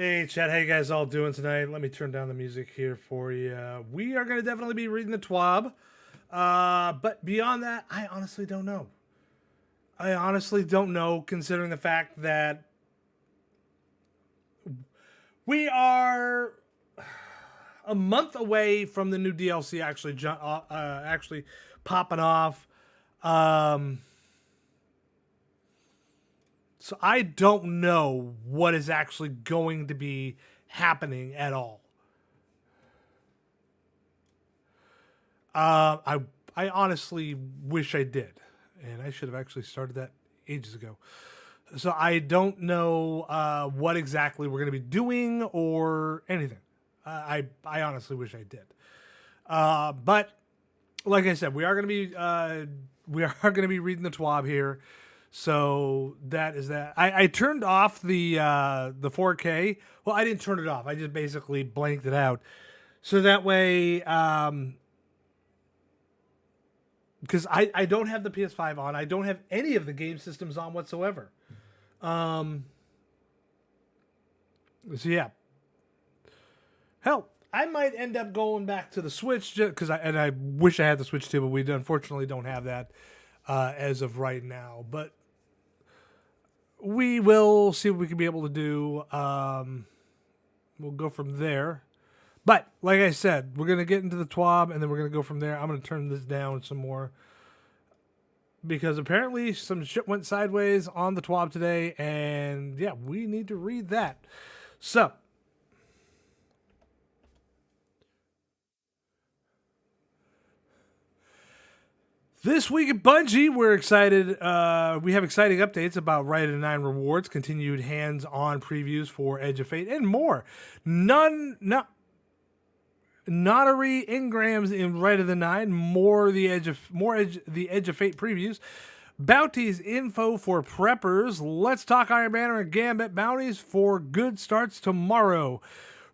Hey, Chad, how you guys all doing tonight? Let me turn down the music here for you. We are going to definitely be reading the TWAB. But beyond that, I honestly don't know. I honestly don't know, considering the fact that we are a month away from the new DLC actually popping off. Um, so I don't know what is actually going to be happening at all. I honestly wish I did, and I should have actually started that ages ago. So I don't know what exactly we're going to be doing or anything. I honestly wish I did. But like I said, we are going to be reading the TWAB here. So that is that. I turned off the 4K. Well, I didn't turn it off. I just basically blanked it out. So that way, because I don't have the PS5 on. I don't have any of the game systems on whatsoever. So yeah, hell, I might end up going back to the Switch because I wish I had the Switch too, but we unfortunately don't have that as of right now. But we will see what we can be able to do. We'll go from there. But like I said, we're gonna get into the TWAB and then we're gonna go from there. I'm gonna turn this down some more because apparently some shit went sideways on the TWAB today, and yeah, we need to read that. So this week at Bungie, we're excited. We have exciting updates about Right of the Nine rewards, continued hands-on previews for Edge of Fate, and more. Notary engrams in Right of the Nine, the Edge of Fate previews, bounties info for preppers. Let's talk Iron Banner and Gambit bounties for good starts tomorrow.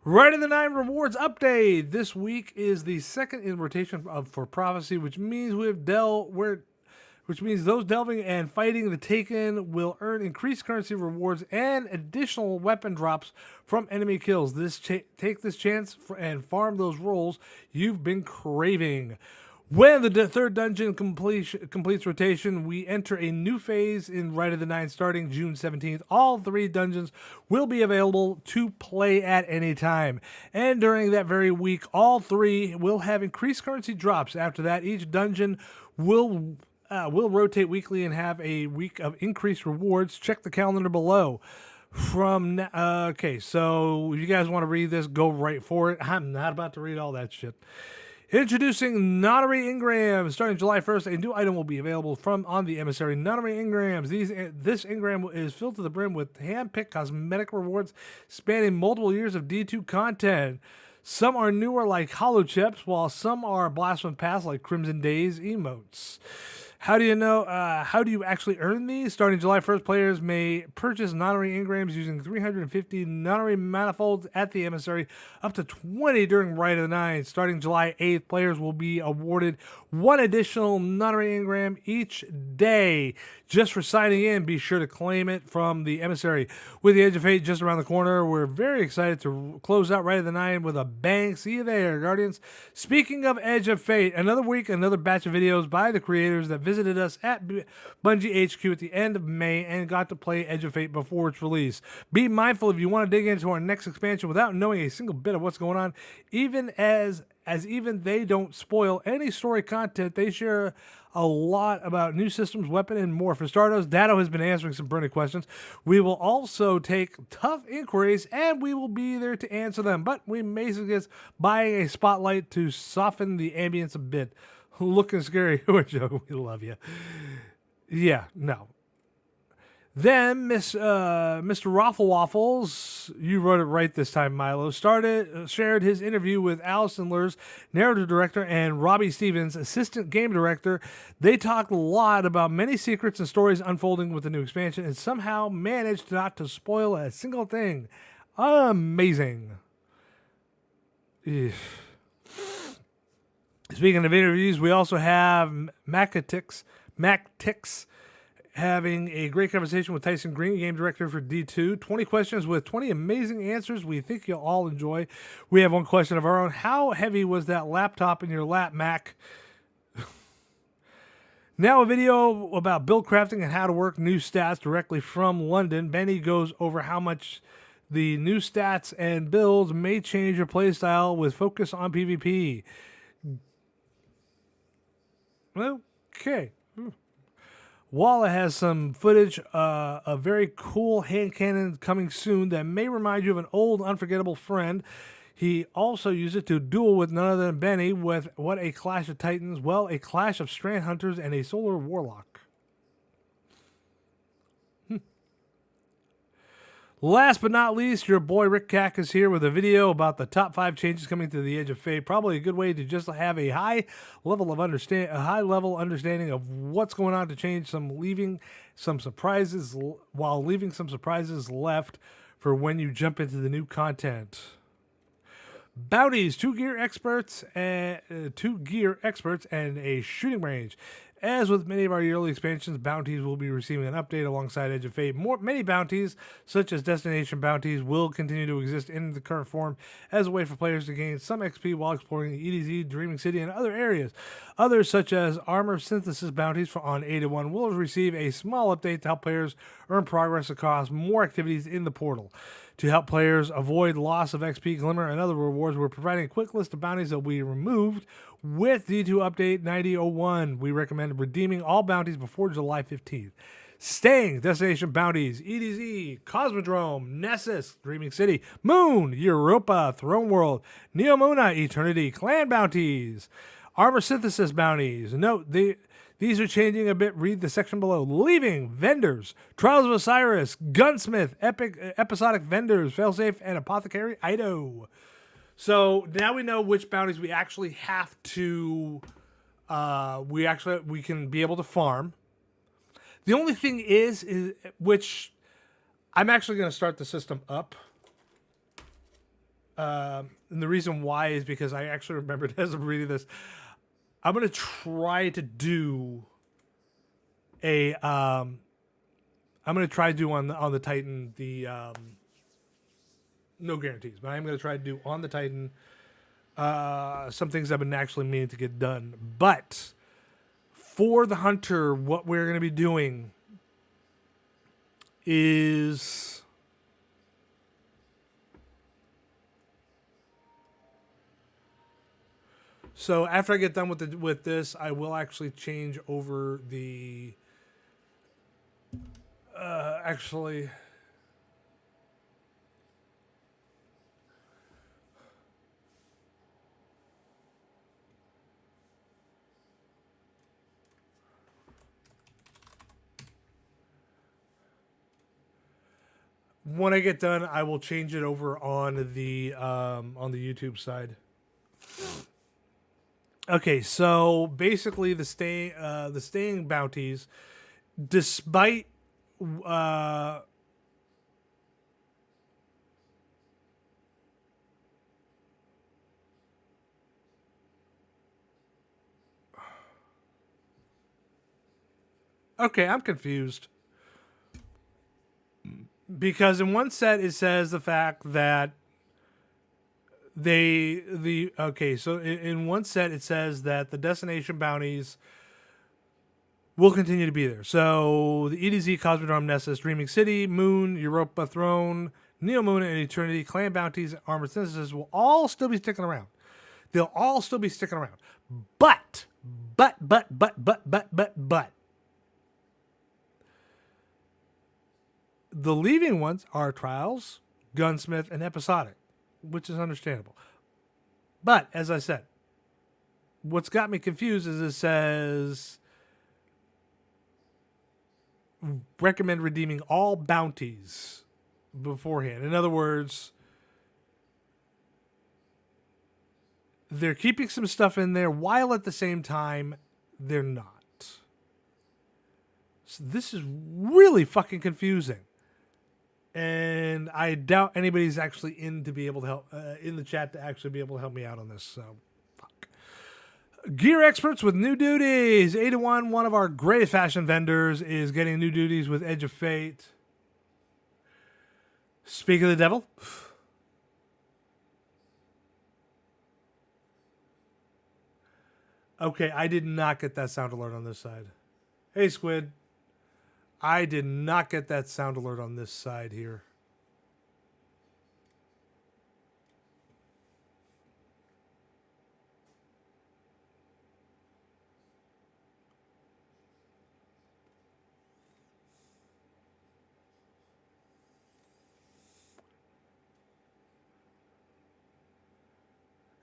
Right of the Nine rewards update. This week is the second in rotation for Prophecy, which means which means those delving and fighting the Taken will earn increased currency rewards and additional weapon drops from enemy kills. Take this chance and farm those rolls you've been craving. When the third dungeon completes rotation, we enter a new phase in Right of the Nine starting June 17th. All three dungeons will be available to play at any time. And during that very week, all three will have increased currency drops. After that, each dungeon will rotate weekly and have a week of increased rewards. Check the calendar below. Okay, so if you guys want to read this, go right for it. I'm not about to read all that shit. Introducing Notary Engrams. Starting July 1st, a new item will be available on the Emissary. Notary Engrams. This engram is filled to the brim with hand-picked cosmetic rewards spanning multiple years of D2 content. Some are newer like Hollow Chips, while some are blast from the past like Crimson Days emotes. How do you know? How do you actually earn these? Starting July 1st, players may purchase Notary engrams using 350 Notary manifolds at the Emissary, up to 20 during Right of the Nine. Starting July 8th, players will be awarded one additional Notary engram each day. Just for signing in, be sure to claim it from the Emissary. With the Edge of Fate just around the corner, we're very excited to close out Right of the Nine with a bang. See you there, Guardians. Speaking of Edge of Fate, another week, another batch of videos by the creators that visited us at Bungie HQ at the end of May and got to play Edge of Fate before its release. Be mindful if you want to dig into our next expansion without knowing a single bit of what's going on, even as even they don't spoil any story content. They share a lot about new systems, weapon, and more. For starters, Dado has been answering some burning questions. We will also take tough inquiries, and we will be there to answer them. But we may suggest buying a spotlight to soften the ambience a bit. Looking scary. We're joking. We love you. Yeah, no. Then Mr. Raffle Waffles, you wrote it right this time, Milo, shared his interview with Allison Lurs, narrative director, and Robbie Stevens, assistant game director. They talked a lot about many secrets and stories unfolding with the new expansion and somehow managed not to spoil a single thing. Amazing. Speaking of interviews, we also have Mac Tix, having a great conversation with Tyson Green, game director for D2. 20 questions with 20 amazing answers we think you'll all enjoy. We have one question of our own. How heavy was that laptop in your lap, Mac? Now a video about build crafting and how to work new stats directly from London. Benny goes over how much the new stats and builds may change your playstyle with focus on PvP. Okay. Walla has some footage, a very cool hand cannon coming soon that may remind you of an old unforgettable friend. He also used it to duel with none other than Benny with what a clash of titans, well, a clash of strand hunters and a solar warlock. Last but not least, your boy Rick Cack is here with a video about the top 5 changes coming to the Edge of Fate. Probably a good way to just have a high level understanding of what's going on to change leaving some surprises left for when you jump into the new content. Bounties, 2 gear experts and a shooting range. As with many of our yearly expansions, bounties will be receiving an update alongside Edge of Fate. Many bounties, such as destination bounties, will continue to exist in the current form as a way for players to gain some XP while exploring the EDZ, Dreaming City, and other areas. Others, such as armor synthesis bounties on A1, will receive a small update to help players earn progress across more activities in the portal. To help players avoid loss of XP, Glimmer, and other rewards, we're providing a quick list of bounties that we removed with D2 Update 9001. We recommend redeeming all bounties before July 15th. Staying destination bounties: EDZ, Cosmodrome, Nessus, Dreaming City, Moon, Europa, Throne World, Neomuna, Eternity, Clan bounties, armor synthesis bounties. Note, these are changing a bit. Read the section below. Leaving vendors: Trials of Osiris, Gunsmith, Episodic vendors, Failsafe, and Apothecary Ido. So now we know which bounties we actually have to. We can be able to farm. The only thing is which I'm actually going to start the system up. And the reason why is because I actually remembered as I'm reading this. I'm going to try to do on the Titan the no guarantees, but I'm going to try to do on the Titan some things I've been actually meaning to get done. But for the Hunter, what we're going to be doing is so after I get done with this, I will actually change over the actually. When I get done, I will change it over on the YouTube side. Okay, so basically the staying bounties, despite okay, I'm confused. Because in one set it says the fact that so in one set it says that the destination bounties will continue to be there. So the EDZ, Cosmodrome, Nessus, Dreaming City, Moon, Europa, Throne, Neomuna, and Eternity, Clan bounties, Armored Synthesis will all still be sticking around. They'll all still be sticking around. But the leaving ones are Trials, Gunsmith, and Episodic, which is understandable. But, as I said, what's got me confused is it says recommend redeeming all bounties beforehand. In other words, they're keeping some stuff in there while at the same time they're not. So this is really fucking confusing. And I doubt anybody's actually in to be able to help in the chat to actually be able to help me out on this. So, fuck. Gear experts with new duties. 8-1, one of our greatest fashion vendors, is getting new duties with Edge of Fate. Speak of the devil. Okay, I did not get that sound alert on this side. Hey, Squid. I did not get that sound alert on this side here.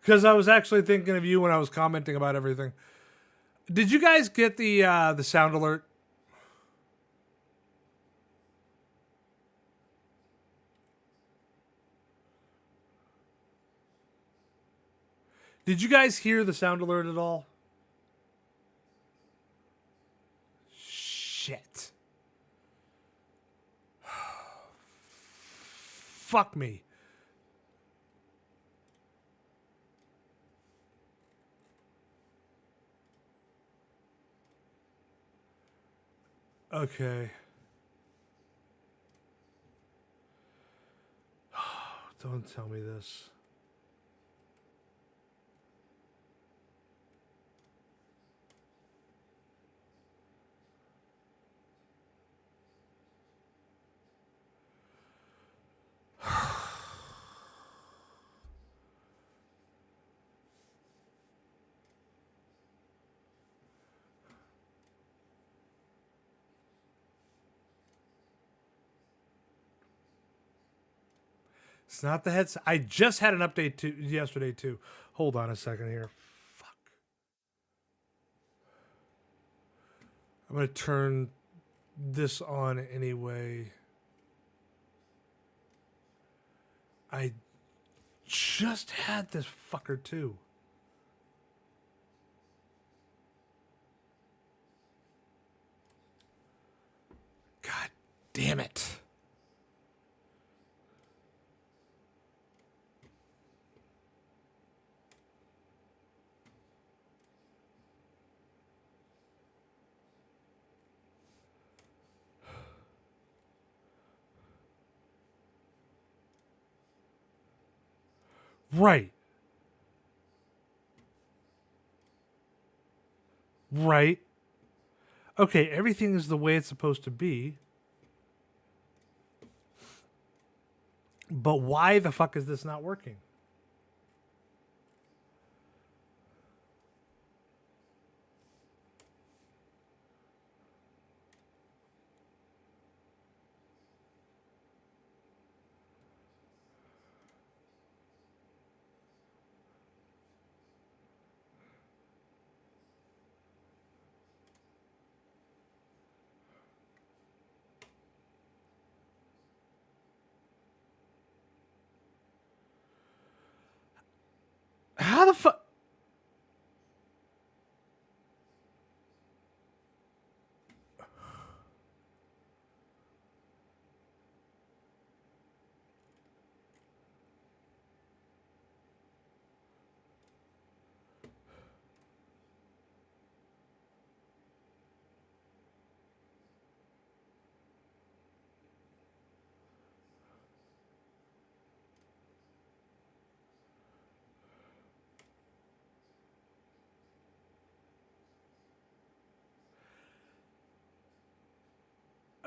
Because I was actually thinking of you when I was commenting about everything. Did you guys get the sound alert? Did you guys hear the sound alert at all? Shit. Fuck me. Okay. Don't tell me this. It's not the headset. I just had an update yesterday too. Hold on a second here. Fuck. I'm gonna turn this on anyway. I just had this fucker too. God damn it. Right. Right. Okay, everything is the way it's supposed to be. But why the fuck is this not working? How the fuck?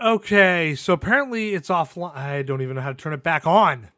Okay, so apparently it's offline. I don't even know how to turn it back on.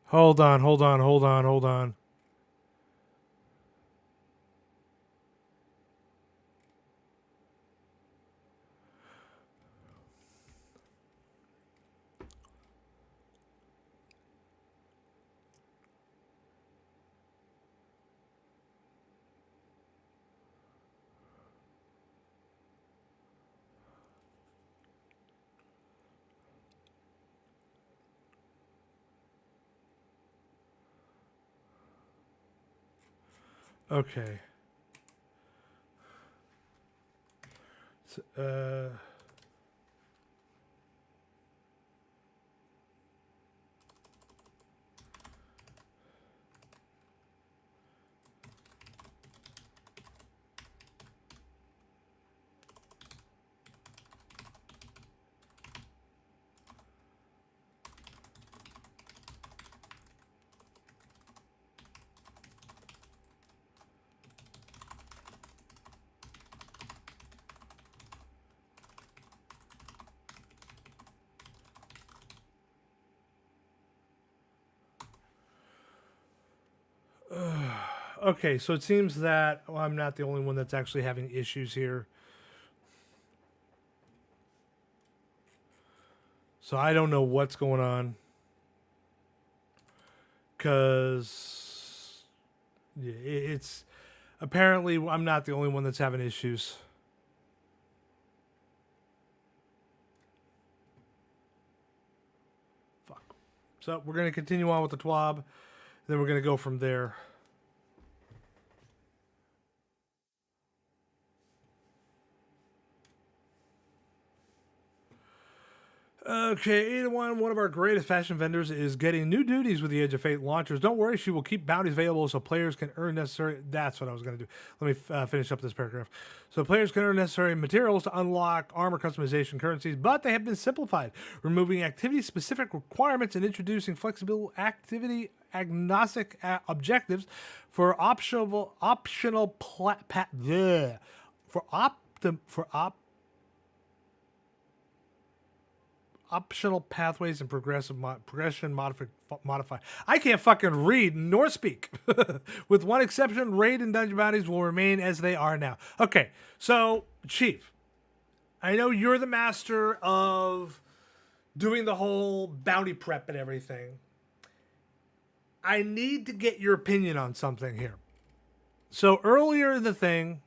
Hold on, hold on, hold on, hold on. Okay. So, okay, so it seems that I'm not the only one that's actually having issues here. So I don't know what's going on. Because it's apparently I'm not the only one that's having issues. Fuck. So we're going to continue on with the T.W.A.B. Then we're going to go from there. Okay, 801, one of our greatest fashion vendors, is getting new duties with the Edge of Fate launchers. Don't worry, she will keep bounties available so players can earn necessary... That's what I was going to do. Let me finish up this paragraph. So players can earn necessary materials to unlock armor customization currencies, but they have been simplified, removing activity-specific requirements and introducing flexible activity-agnostic objectives for optional optional pathways and progression modify. I can't fucking read nor speak. With one exception, raid and dungeon bounties will remain as they are now. Okay, so Chief, I know you're the master of doing the whole bounty prep and everything. I need to get your opinion on something here. So earlier in the thing,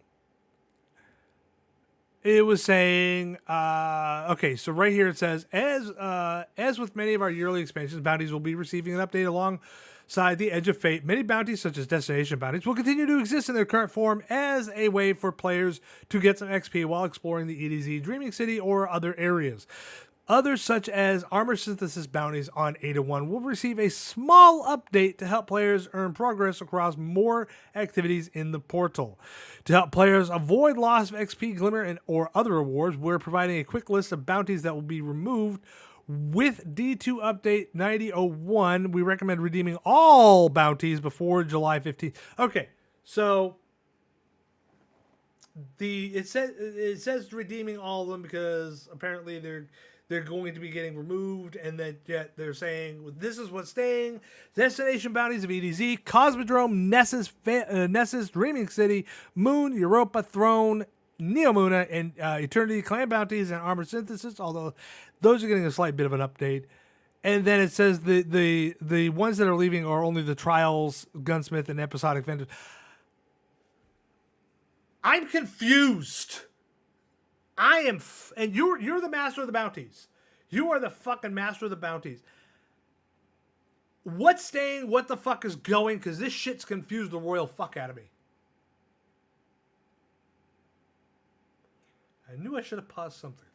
it was saying, okay, so right here it says, as with many of our yearly expansions, bounties will be receiving an update alongside the Edge of Fate. Many bounties, such as destination bounties, will continue to exist in their current form as a way for players to get some XP while exploring the EDZ Dreaming City or other areas. Others, such as armor synthesis bounties on 801, will receive a small update to help players earn progress across more activities in the portal. To help players avoid loss of XP, Glimmer, or other rewards, we're providing a quick list of bounties that will be removed. With D2 Update 9001, we recommend redeeming all bounties before July 15th. Okay, so it says redeeming all of them because apparently they're going to be getting removed, and that yet they're saying this is what's staying: destination bounties of EDZ, Cosmodrome, Nessus, Dreaming City, Moon, Europa, Throne, Neomuna, and Eternity clan bounties and armor synthesis. Although those are getting a slight bit of an update. And then it says the ones that are leaving are only the Trials, Gunsmith, and Episodic Vendors. I'm confused. I am, and you're the master of the bounties. You are the fucking master of the bounties. What's staying? What the fuck is going? Because this shit's confused the royal fuck out of me. I knew I should have paused something.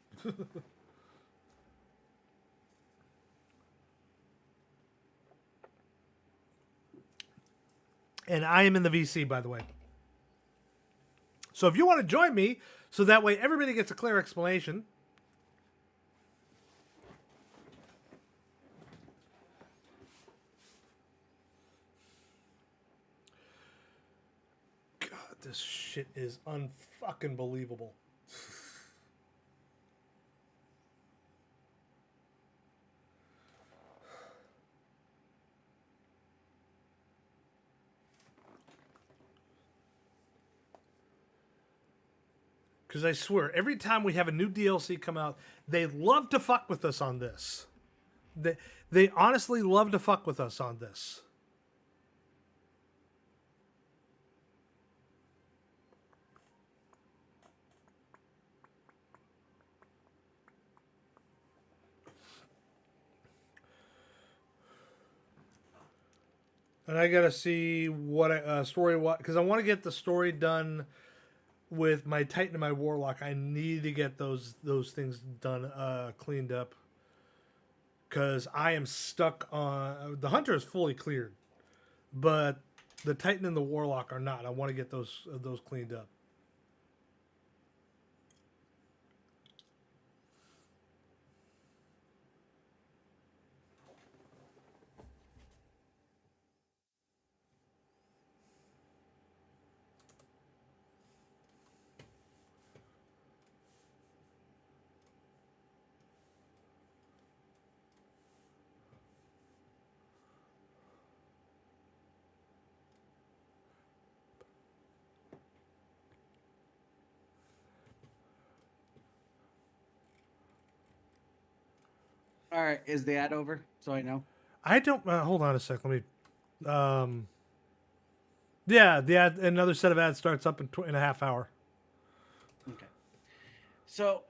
And I am in the VC, by the way. So if you want to join me, so that way everybody gets a clear explanation. God, this shit is unfucking believable. Because I swear, every time we have a new DLC come out, they love to fuck with us on this. They honestly love to fuck with us on this. And I gotta see what story what because I want to get the story done with my Titan and my Warlock. I need to get those things done, cleaned up, because I am stuck on the Hunter is fully cleared, but the Titan and the Warlock are not. I want to get those cleaned up. All right, is the ad over? So I know. I don't hold on a sec. Let me. Yeah, the ad, another set of ads starts up in a half hour. Okay. So,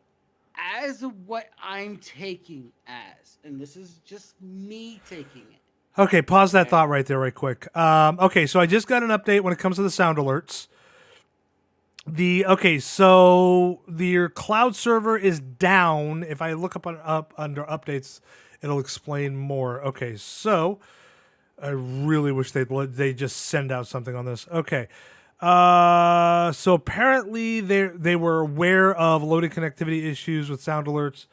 as what I'm taking as, and this is just me taking it. Okay, pause that Okay. thought right there, right quick. Okay, so I just got an update when it comes to the sound alerts. So your cloud server is down. If I look up under updates, it'll explain more. Okay, so I really wish they just send out something on this. Okay. So apparently they were aware of loading connectivity issues with sound alerts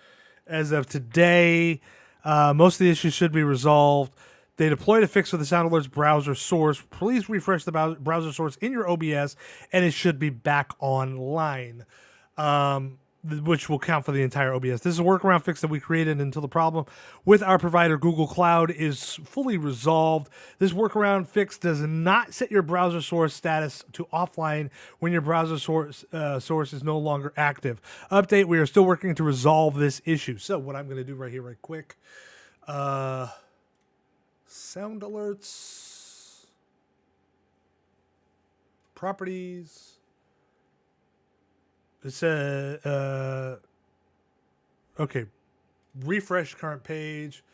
as of today. Most of the issues should be resolved. They deployed a fix for the sound alerts browser source. Please refresh the browser source in your OBS, and it should be back online, which will count for the entire OBS. This is a workaround fix that we created until the problem with our provider Google Cloud is fully resolved. This workaround fix does not set your browser source status to offline when your browser source is no longer active. Update: we are still working to resolve this issue. So what I'm going to do right here, right quick. Sound alerts, properties. It says, okay, refresh current page.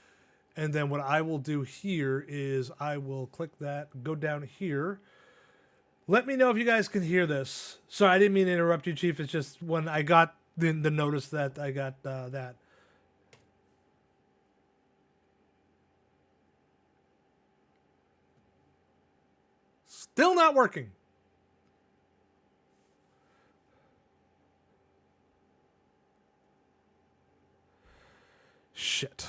And then what I will do here is I will click that, go down here. Let me know if you guys can hear this. Sorry, I didn't mean to interrupt you, Chief. It's just when I got the notice that I got that. Still not working. Shit.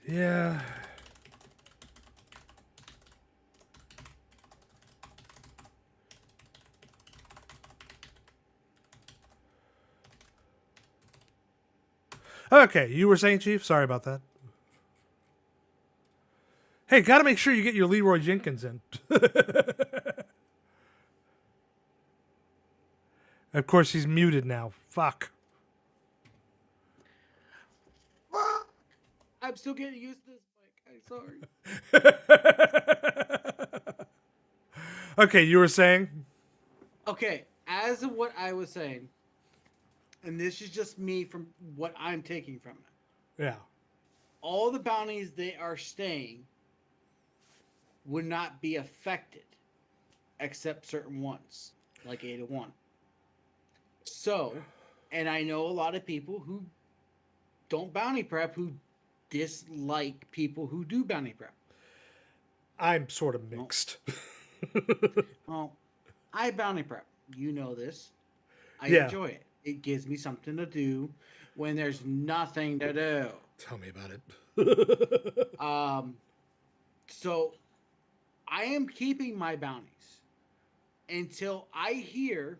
Yeah. Okay, you were saying, Chief? Sorry about that. Hey, got to make sure you get your Leroy Jenkins in. Of course, he's muted now. Fuck. I'm still getting used to this mic. I'm sorry. Okay, you were saying? Okay, as of what I was saying, and this is just me from what I'm taking from it. Yeah. All the bounties they are staying would not be affected, except certain ones, like 801. So, and I know a lot of people who don't bounty prep who dislike people who do bounty prep. I'm sort of mixed. Well, I bounty prep. You know this. I Yeah. enjoy it. It gives me something to do when there's nothing to do. Tell me about it. So I am keeping my bounties until I hear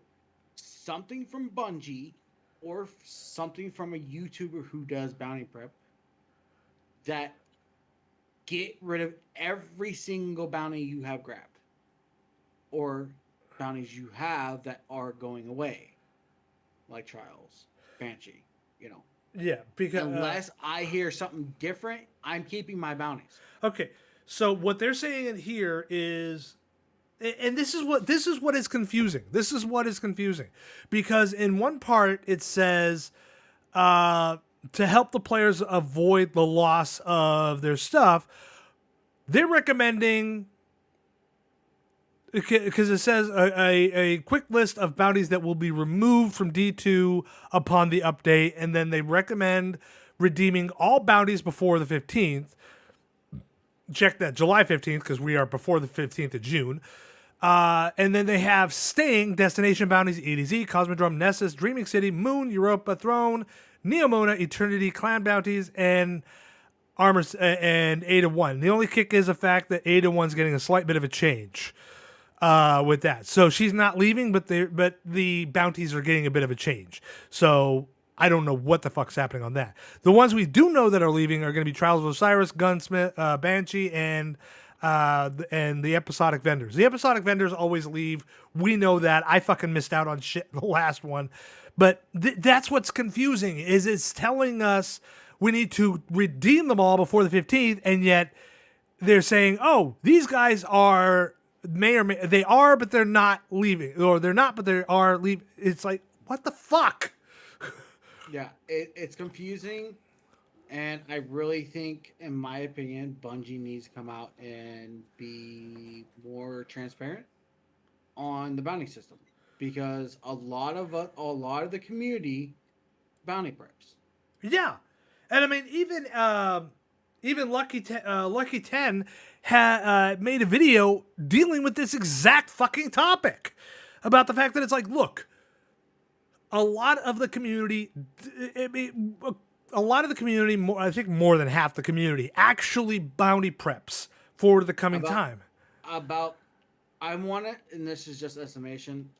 something from Bungie or something from a YouTuber who does bounty prep that get rid of every single bounty you have grabbed. or bounties you have that are going away, like Trials, Banshee, you know. Yeah, because Unless I hear something different, I'm keeping my bounties. okay. So what they're saying in here is, and this is what is confusing. This is what is confusing, because in one part it says to help the players avoid the loss of their stuff, they're recommending, because it says a quick list of bounties that will be removed from D2 upon the update, and then they recommend redeeming all bounties before the 15th. Check that, July 15th, because we are before the 15th of June. And then they have staying destination bounties: EDZ, Cosmodrome, Nessus, Dreaming City, Moon, Europa, Throne, Neomona, Eternity, Clan bounties, and Armor and Ada 1. The only kick is the fact that Ada 1's getting a slight bit of a change with that. So she's not leaving, but the bounties are getting a bit of a change. So I don't know what the fuck's happening on that. The ones we do know that are leaving are going to be Trials of Osiris, Gunsmith, Banshee, and the episodic vendors. The episodic vendors always leave. We know that. I fucking missed out on shit in the last one. But that's what's confusing, is it's telling us we need to redeem them all before the 15th, and yet they're saying, oh, these guys are, they are, but they're not leaving. Or they're not, but they are leaving. It's like, what the fuck? Yeah, it's confusing, and I really think, in my opinion, Bungie needs to come out and be more transparent on the bounty system, because a lot of the community bounty preps. Yeah, and I mean, even Lucky 10 made a video dealing with this exact fucking topic, about the fact that it's like, look, a lot of the community, I think more than half the community, actually bounty preps for the coming time. I want to, and this is just estimation,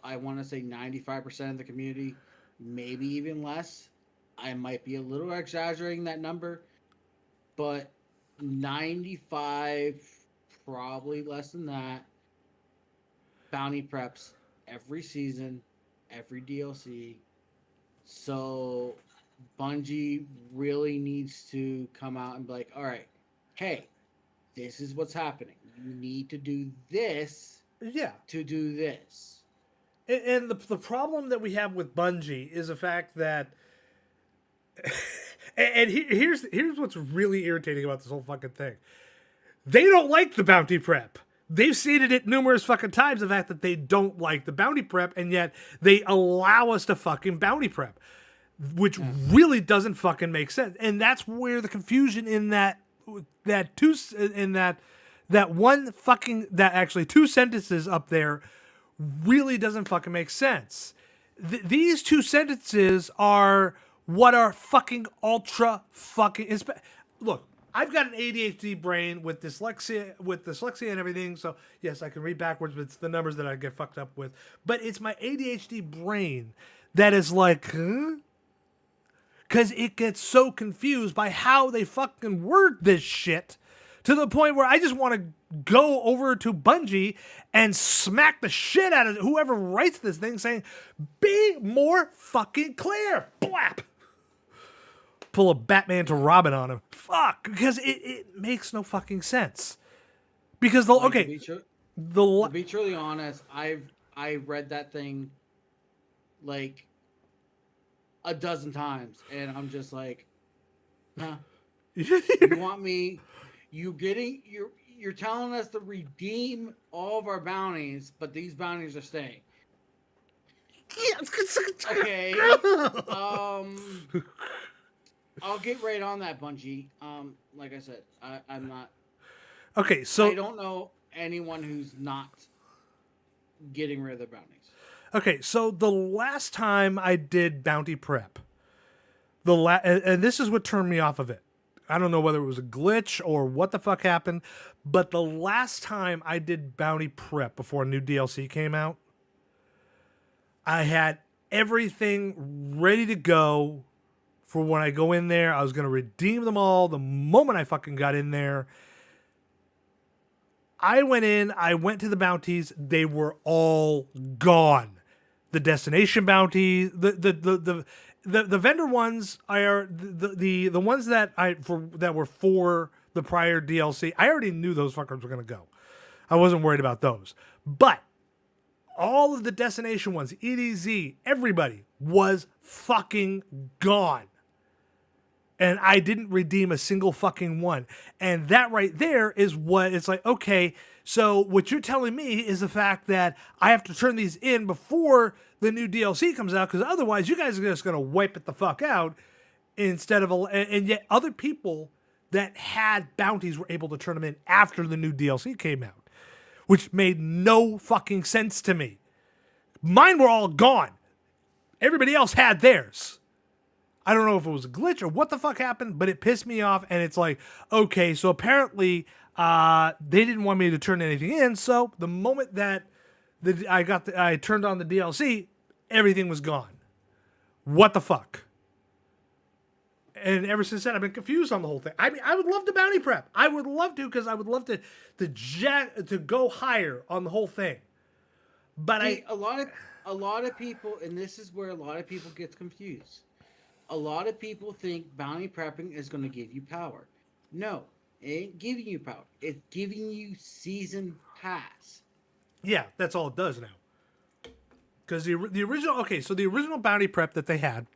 I want to say 95% of the community, maybe even less. I might be a little exaggerating that number, but 95, probably less than that, bounty preps every season, every DLC. So Bungie really needs to come out and be like, all right, hey, this is what's happening. You need to do this to do this. And the problem that we have with Bungie is the fact that, and here's what's really irritating about this whole fucking thing. They don't like the bounty prep. They've stated it numerous fucking times, the fact that they don't like the bounty prep, and yet they allow us to fucking bounty prep, which really doesn't fucking make sense. And that's where the confusion in two sentences up there really doesn't fucking make sense. These two sentences are what are fucking ultra fucking. Look, I've got an ADHD brain with dyslexia and everything. So yes, I can read backwards, but it's the numbers that I get fucked up with. But it's my ADHD brain that is like, huh? Because it gets so confused by how they fucking word this shit, to the point where I just want to go over to Bungie and smack the shit out of whoever writes this thing, saying, be more fucking clear. Blap. Pull a Batman to Robin on him. Fuck. Because it makes no fucking sense. Because To be truly honest, I read that thing like a dozen times, and I'm just like, huh? You want me? You're telling us to redeem all of our bounties, but these bounties are staying. Okay. I'll get right on that, Bungie. Like I said, I'm not. Okay, so I don't know anyone who's not getting rid of their bounties. Okay, so the last time I did bounty prep, and this is what turned me off of it. I don't know whether it was a glitch or what the fuck happened, but the last time I did bounty prep before a new DLC came out, I had everything ready to go for when I go in there. I was going to redeem them all the moment I fucking got in there. I went to the bounties, they were all gone. The destination bounties, the vendor ones are the ones that that were for the prior DLC. I already knew those fuckers were gonna go. I wasn't worried about those. But all of the destination ones, EDZ, everybody was fucking gone. And I didn't redeem a single fucking one. And that right there is what it's like, okay, so what you're telling me is the fact that I have to turn these in before the new DLC comes out, because otherwise you guys are just going to wipe it the fuck out instead of, and yet other people that had bounties were able to turn them in after the new DLC came out, which made no fucking sense to me. Mine were all gone. Everybody else had theirs. I don't know if it was a glitch or what the fuck happened, but it pissed me off. And it's like, okay, so apparently they didn't want me to turn anything in. So the moment that I turned on the DLC, everything was gone. What the fuck? And ever since then, I've been confused on the whole thing. I mean, I would love to bounty prep. I would love to, because I would love to go higher on the whole thing. But See, a lot of people, and this is where a lot of people get confused. A lot of people think bounty prepping is going to give you power. No, it ain't giving you power. It's giving you season pass. Yeah, that's all it does now. Because the original, okay, so the original bounty prep that they had,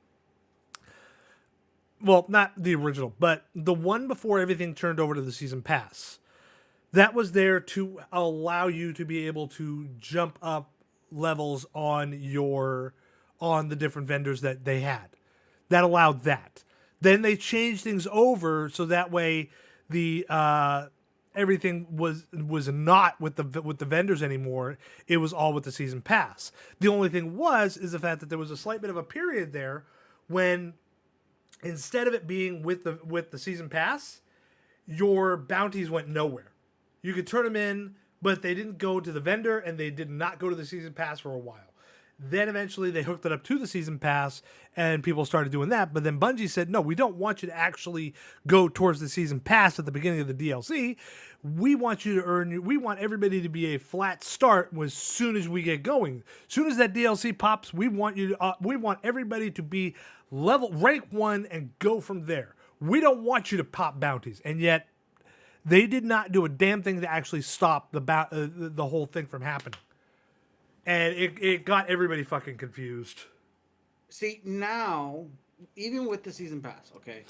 well, not the original, but the one before everything turned over to the season pass, that was there to allow you to be able to jump up levels on the different vendors that they had. That allowed that. Then they changed things over so that way the everything was not with the vendors anymore. It was all with the season pass. The only thing is the fact that there was a slight bit of a period there when instead of it being with the season pass, your bounties went nowhere. You could turn them in, but they didn't go to the vendor and they did not go to the season pass for a while. Then eventually they hooked it up to the season pass and people started doing that. But then Bungie said, no, we don't want you to actually go towards the season pass at the beginning of the DLC. We want you to we want everybody to be a flat start as soon as we get going. As soon as that DLC pops, we want everybody to be rank 1 and go from there. We don't want you to pop bounties. And yet they did not do a damn thing to actually stop the whole thing from happening. And it got everybody fucking confused. See, now, even with the season pass, okay?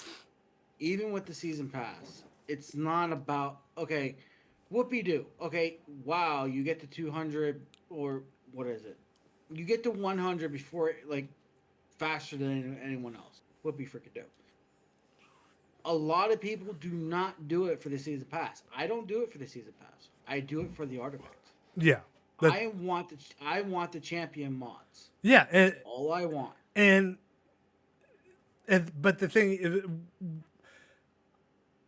Even with the season pass, it's not about, okay, whoopee-doo. Okay, wow, you get to 200, or what is it? You get to 100 before, like, faster than anyone else. Whoopee-freaking-do. A lot of people do not do it for the season pass. I don't do it for the season pass. I do it for the artifacts. Yeah. I want the champion mods. Yeah, That's all I want. But the thing is,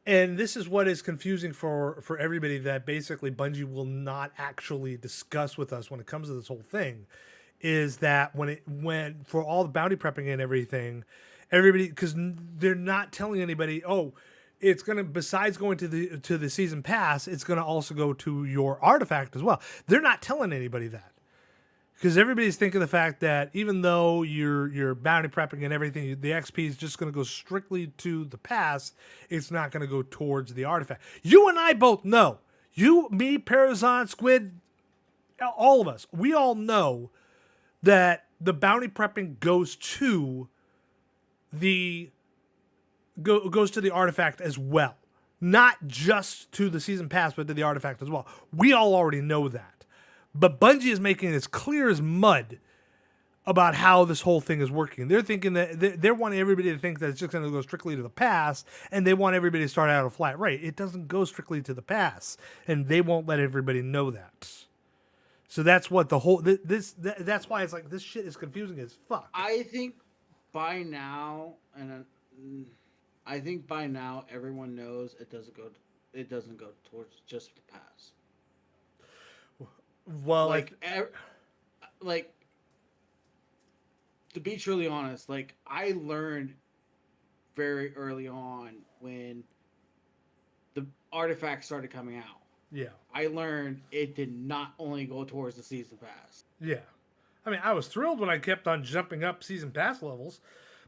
and this is what is confusing for everybody, that basically Bungie will not actually discuss with us when it comes to this whole thing, is that when for all the bounty prepping and everything, everybody, because they're not telling anybody, oh, it's gonna, besides going to the season pass, it's gonna also go to your artifact as well. They're not telling anybody that, because everybody's thinking the fact that even though you're bounty prepping and everything, the XP is just gonna go strictly to the pass. It's not gonna go towards the artifact. You and I both know. You, me, Parazon, Squid, all of us. We all know that the bounty prepping goes to the artifact as well. Not just to the season pass, but to the artifact as well. We all already know that. But Bungie is making it as clear as mud about how this whole thing is working. They're thinking that they're wanting everybody to think that it's just going to go strictly to the pass, and they want everybody to start out at a flat rate. It doesn't go strictly to the pass, and they won't let everybody know that. So that's what the whole that's why it's like this shit is confusing as fuck. I think by now, I think by now everyone knows it doesn't go towards just the pass. Well, like to be truly honest, like I learned very early on when the artifacts started coming out. Yeah. I learned it did not only go towards the season pass. Yeah. I mean, I was thrilled when I kept on jumping up season pass levels,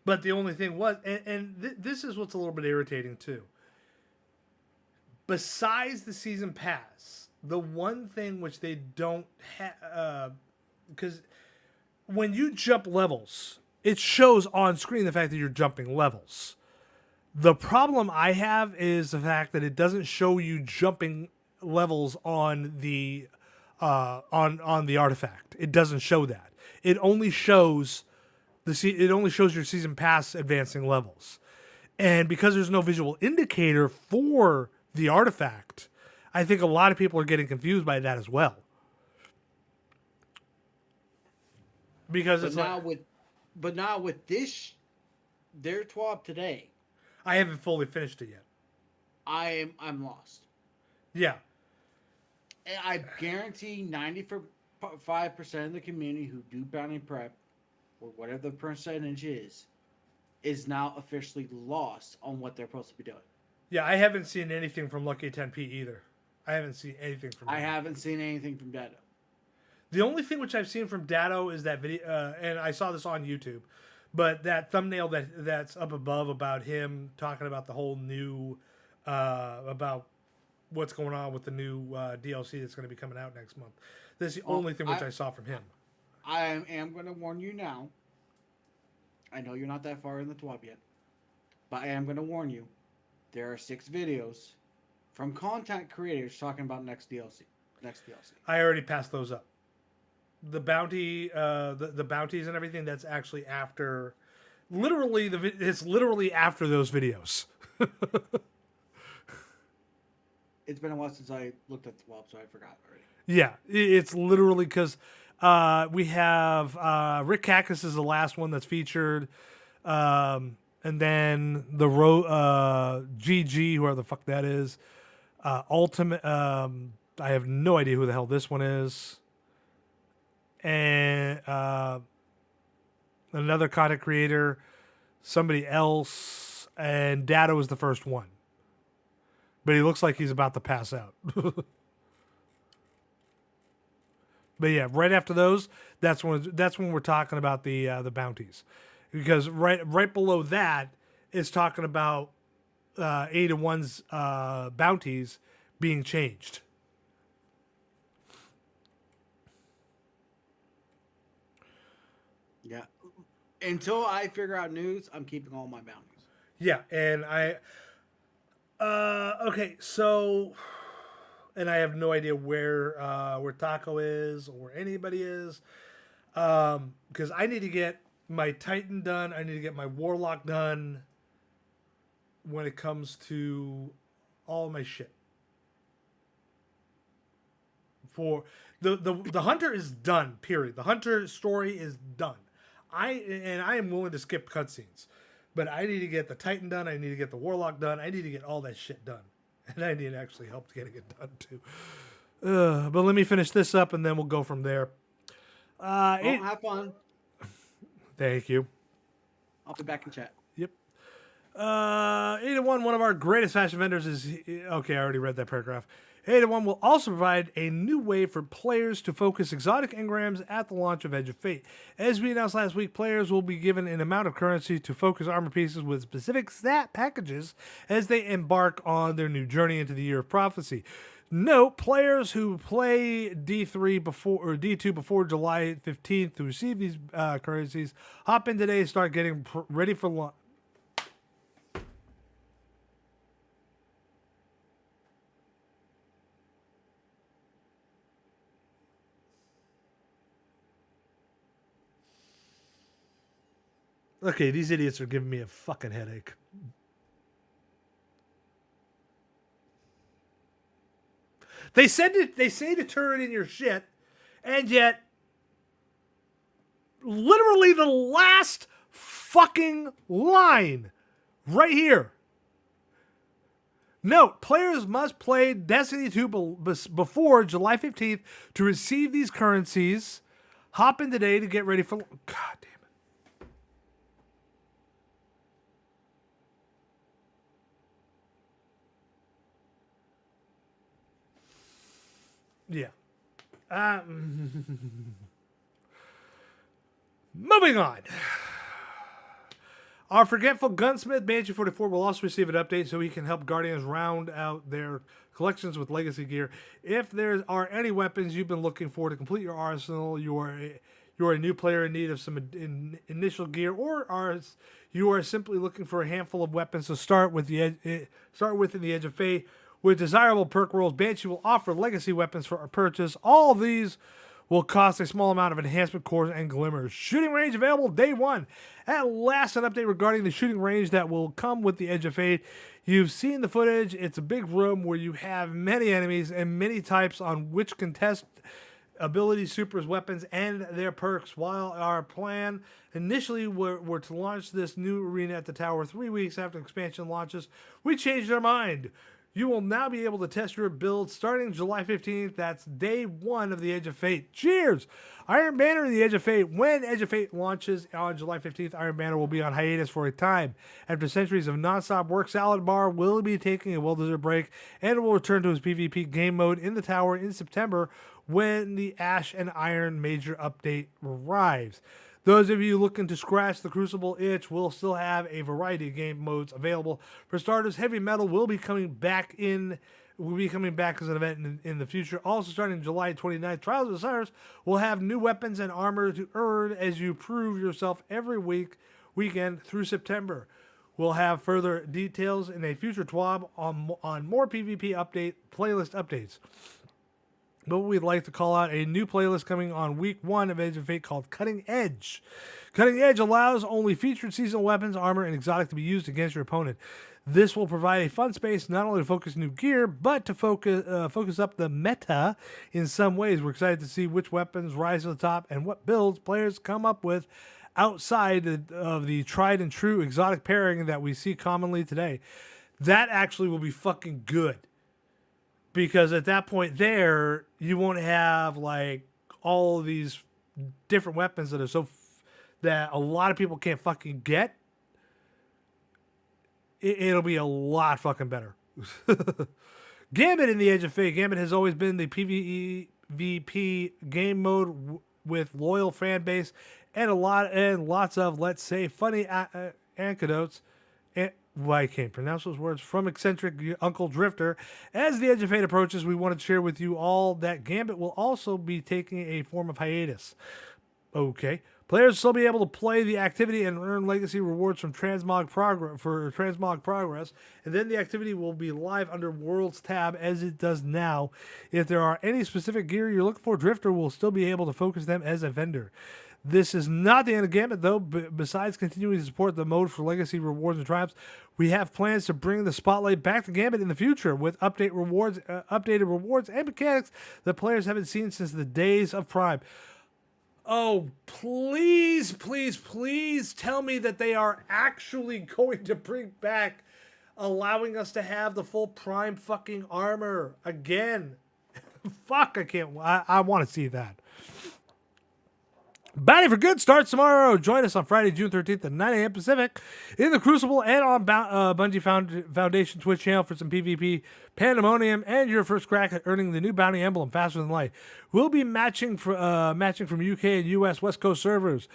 but the only thing was, this is what's a little bit irritating too. Besides the season pass, the one thing which they don't have, because when you jump levels, it shows on screen the fact that you're jumping levels. The problem I have is the fact that it doesn't show you jumping levels on the artifact. It doesn't show that. It only shows it only shows your season pass advancing levels. And because there's no visual indicator for the artifact, I think a lot of people are getting confused by that as well. Because But it's now like with, but now with this, their T.W.A.B today, I haven't fully finished it yet. I'm lost. Yeah. And I guarantee 95% of the community who do bounty prep, or whatever the percentage is now officially lost on what they're supposed to be doing. Yeah, I haven't seen anything from Lucky 10P either. I haven't seen anything from I him. haven't seen anything from Dado. The only thing which I've seen from Dado is that video, and I saw this on YouTube, but that thumbnail that's up above about him talking about the whole new, about what's going on with the new DLC that's going to be coming out next month. That's the only thing which I saw from him. I am going to warn you now. I know you're not that far in the T.W.A.B yet, but I am going to warn you. There are 6 videos from content creators talking about next DLC. I already passed those up. The bounty, the bounties and everything. That's actually after, literally it's literally after those videos. It's been a while since I looked at the T.W.A.B, so I forgot already. Yeah, it's literally because we have Rick Cactus is the last one that's featured, and then the GG, whoever the fuck that is, Ultimate. I have no idea who the hell this one is, and another content creator, somebody else, and Dado was the first one, but he looks like he's about to pass out. But yeah, right after those, that's when we're talking about the bounties, because right below that is talking about A-1's bounties being changed. Yeah. Until I figure out news, I'm keeping all my bounties. Yeah, and okay, so, and I have no idea where Taco is or anybody is, because I need to get my Titan done. I need to get my Warlock done when it comes to all my shit. For the Hunter is done. Period. The Hunter story is done. I am willing to skip cutscenes, but I need to get the Titan done. I need to get the Warlock done. I need to get all that shit done, and I need actually help getting it done too. But let me finish this up, and then we'll go from there. Have fun. Thank you. I'll be back in chat. Yep. 8-1, one of our greatest fashion vendors is... Okay, I already read that paragraph. 8-1 will also provide a new way for players to focus exotic engrams at the launch of Edge of Fate. As we announced last week, players will be given an amount of currency to focus armor pieces with specific stat packages as they embark on their new journey into the Year of Prophecy. Note, players who play D3 before or D2 before July 15th to receive these currencies, hop in today and start getting ready for launch. Okay, these idiots are giving me a fucking headache. They say to turn in your shit, and yet literally the last fucking line right here. Note, players must play Destiny 2 before July 15th to receive these currencies. Hop in today to get ready for... God damn it. Yeah. Moving on. Our Forgetful Gunsmith Banshee 44 will also receive an update so he can help Guardians round out their collections with legacy gear. If there are any weapons you've been looking for to complete your arsenal, you are a new player in need of some initial gear, or you are simply looking for a handful of weapons to start with in the Edge of Fate. With desirable perk rolls, Banshee will offer legacy weapons for purchase. All of these will cost a small amount of enhancement cores and glimmers. Shooting range available day one. At last, an update regarding the shooting range that will come with the Edge of Fate. You've seen the footage. It's a big room where you have many enemies and many types on which can test abilities, supers, weapons, and their perks. While our plan initially were to launch this new arena at the tower 3 weeks after expansion launches, we changed our mind. You will now be able to test your build starting July 15th. That's day one of the Edge of Fate. Cheers! Iron Banner and the Edge of Fate. When Edge of Fate launches on July 15th, Iron Banner will be on hiatus for a time. After centuries of non-stop work, Salad Bar will be taking a well-deserved break and will return to his PvP game mode in the tower in September when the Ash and Iron major update arrives. Those of you looking to scratch the Crucible itch will still have a variety of game modes available. For starters, Heavy Metal will be coming back as an event in the future. Also starting July 29th, Trials of Osiris will have new weapons and armor to earn as you prove yourself every weekend through September. We'll have further details in a future T.W.A.B on more PvP playlist updates. But we'd like to call out a new playlist coming on week 1 of Edge of Fate called Cutting Edge. Cutting Edge allows only featured seasonal weapons, armor, and exotic to be used against your opponent. This will provide a fun space not only to focus new gear, but to focus up the meta in some ways. We're excited to see which weapons rise to the top and what builds players come up with outside of the tried and true exotic pairing that we see commonly today. That actually will be fucking good. Because at that point there, you won't have like all of these different weapons that are that a lot of people can't fucking get. It'll be a lot fucking better. Gambit in the Edge of Fate. Gambit has always been the PvP game mode with loyal fan base and lots of, let's say, funny anecdotes. I can't pronounce those words, from eccentric Uncle Drifter. As the Edge of Fate approaches, we want to share with you all that Gambit will also be taking a form of hiatus. Okay. Players will still be able to play the activity and earn legacy rewards from transmog progress, and then the activity will be live under Worlds tab as it does now. If there are any specific gear you're looking for, Drifter will still be able to focus them as a vendor. This is not the end of Gambit, though. Besides continuing to support the mode for legacy rewards and triumphs, we have plans to bring the spotlight back to Gambit in the future with updated rewards and mechanics that players haven't seen since the days of Prime. Oh, please, please, please tell me that they are actually going to bring back allowing us to have the full Prime fucking armor again. Fuck, I can't. I want to see that. Bounty for Good starts tomorrow. Join us on Friday, June 13th at 9 a.m. Pacific in the Crucible and on Bungie Foundation Twitch channel for some PvP pandemonium and your first crack at earning the new bounty emblem faster than light. We'll be matching from UK and US West Coast servers.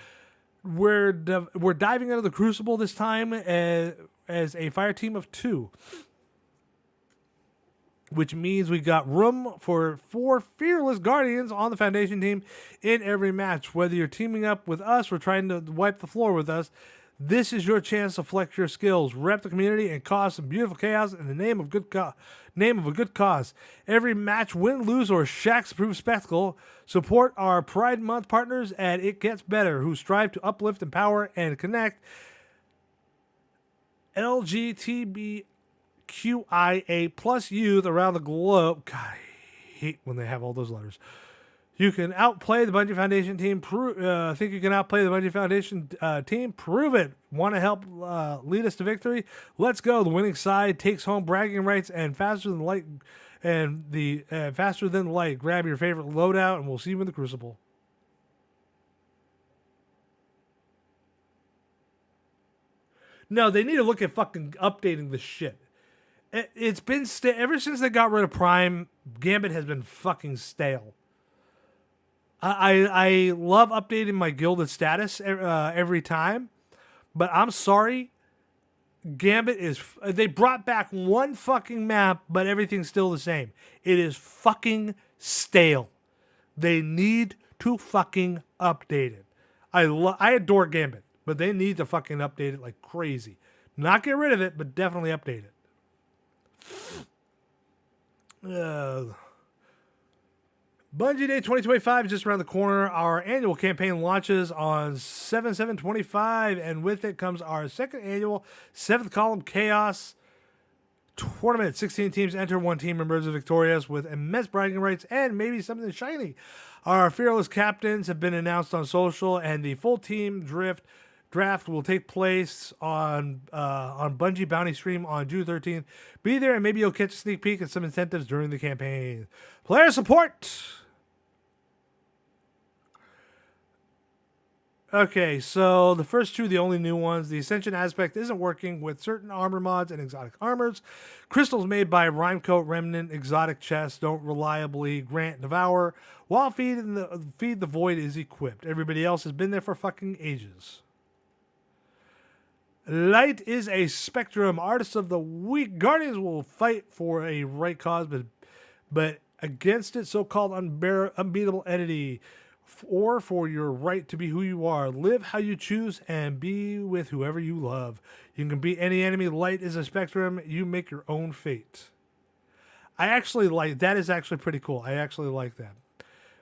We're diving into the Crucible this time as a fire team of 2. Which means we got room for 4 fearless Guardians on the Foundation team in every match. Whether you're teaming up with us or trying to wipe the floor with us, this is your chance to flex your skills, rep the community, and cause some beautiful chaos in the name of a good cause. Every match, win, lose, or Shax-approved spectacle, support our Pride Month partners at It Gets Better, who strive to uplift, empower, and connect LGBTQIA plus youth around the globe. God, I hate when they have all those letters. You can outplay the Bungie Foundation team. Think you can outplay the Bungie Foundation team? Prove it. Want to help lead us to victory? Let's go. The winning side takes home bragging rights and faster than light. Faster than light. Grab your favorite loadout, and we'll see you in the Crucible. No, they need to look at fucking updating this shit. It's been ever since they got rid of Prime. Gambit has been fucking stale. I love updating my gilded status every time, but I'm sorry, Gambit is. They brought back one fucking map, but everything's still the same. It is fucking stale. They need to fucking update it. I adore Gambit, but they need to fucking update it like crazy. Not get rid of it, but definitely update it. Bungie Day 2025 is just around the corner. Our annual campaign launches on 7/7/25, and with it comes our second annual 7th Column Chaos tournament. 16 teams enter, one team emerges victorious with immense bragging rights and maybe something shiny. Our fearless captains have been announced on social, and the full team draft will take place on Bungie Bounty Stream on June 13th. Be there, and maybe you'll catch a sneak peek at some incentives during the campaign. Player support. Okay, so the first two, the only new ones. The Ascension aspect isn't working with certain armor mods and exotic armors. Crystals made by Rhymecoat Remnant exotic chests don't reliably grant Devour, while Feed the Void is equipped. Everybody else has been there for fucking ages. Light is a spectrum. Artists of the weak. Guardians will fight for a right cause, but against its so-called unbeatable entity, or for your right to be who you are. Live how you choose and be with whoever you love. You can beat any enemy. Light is a spectrum. You make your own fate. I actually like that. Is actually pretty cool. I actually like that.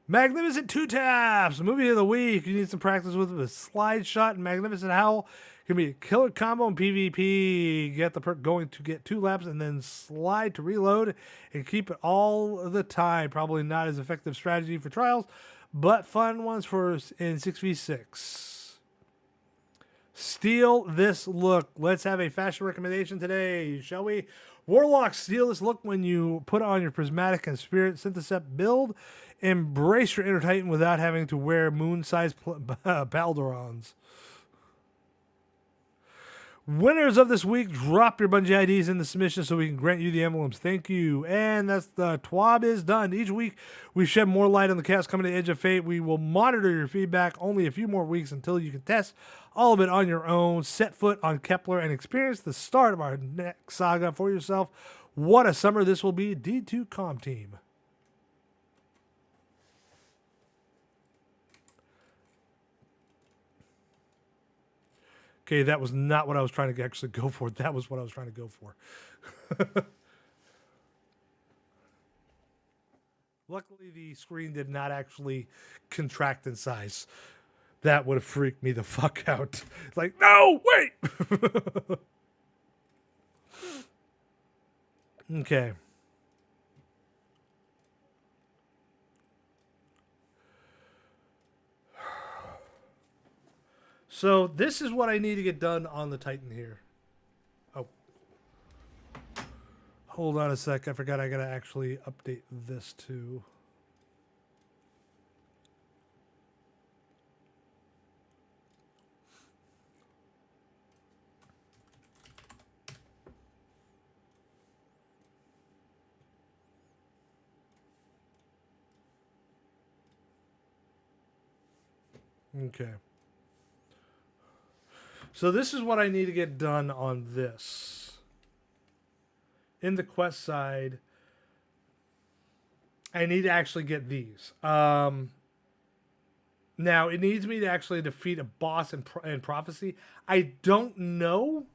Magnificent 2 taps. Movie of the week. You need some practice with a slide shot and Magnificent Howl. Can be a killer combo in PvP. Get the perk going to get 2 laps and then slide to reload and keep it all the time. Probably not as effective strategy for trials, but fun ones for in 6v6. Steal this look. Let's have a fashion recommendation today, shall we? Warlocks, steal this look when you put on your prismatic and spirit synthesept build. Embrace your inner titan without having to wear moon-sized Balderons. Winners of this week, drop your Bungie IDs in the submission so we can grant you the emblems. Thank you. And that's the T.W.A.B is done. Each week, we shed more light on the chaos coming to Edge of Fate. We will monitor your feedback only a few more weeks until you can test all of it on your own. Set foot on Kepler and experience the start of our next saga for yourself. What a summer this will be. D2 Com Team. Okay, that was not what I was trying to actually go for. That was what I was trying to go for. Luckily, the screen did not actually contract in size. That would have freaked me the fuck out. It's like, no, wait! Okay. So this is what I need to get done on the Titan here. Oh. Hold on a sec. I forgot I gotta actually update this too. Okay. So this is what I need to get done on this. In the quest side, I need to actually get these. Now, it needs me to actually defeat a boss in Prophecy. I don't know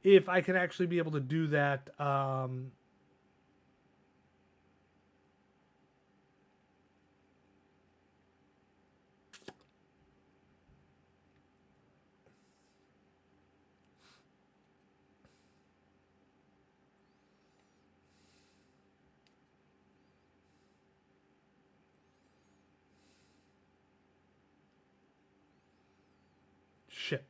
if I can actually be able to do that. Shit.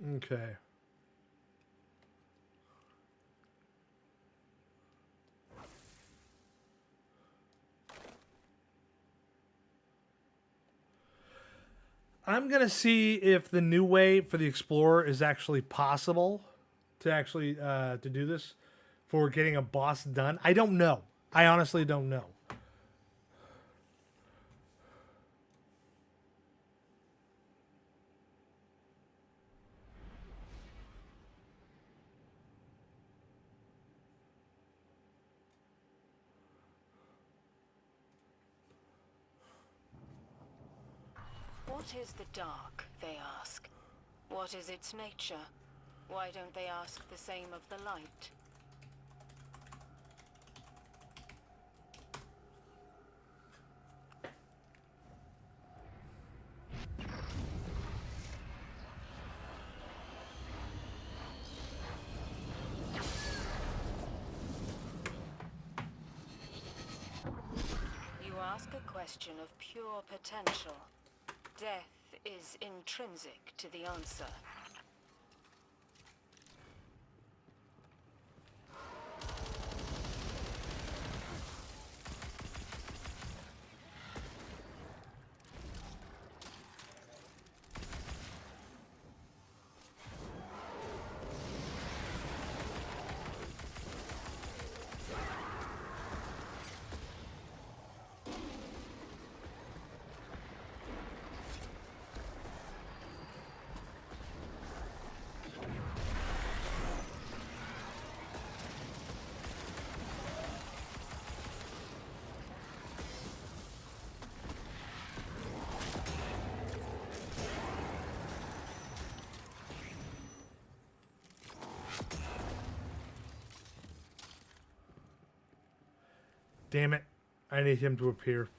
Okay. I'm gonna see if the new way for the Explorer is actually possible to actually to do this for getting a boss done. I don't know. I honestly don't know. What is the dark, they ask? What is its nature? Why don't they ask the same of the light? You ask a question of pure potential. Death is intrinsic to the answer. Damn it. I need him to appear.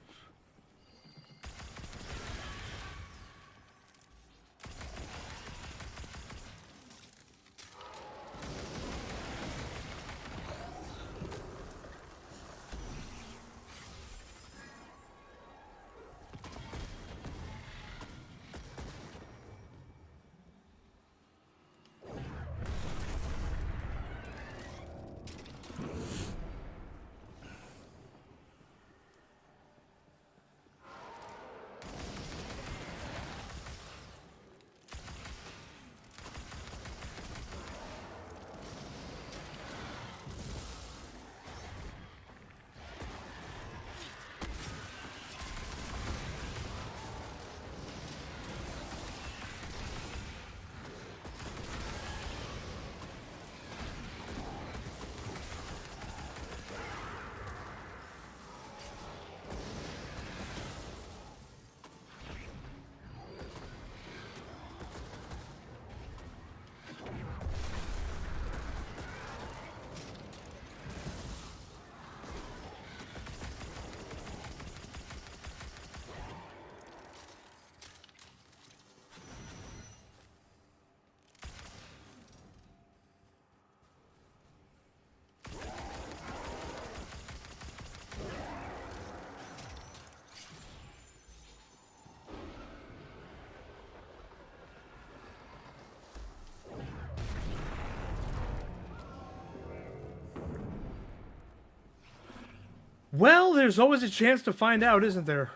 Well, there's always a chance to find out, isn't there?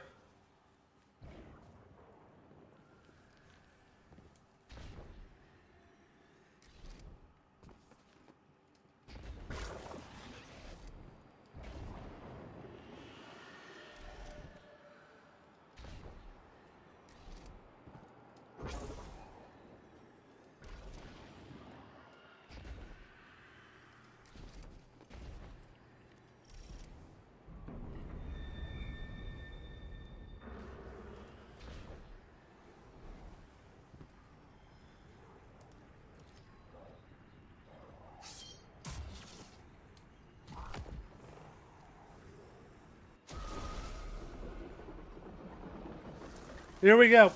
Here we go.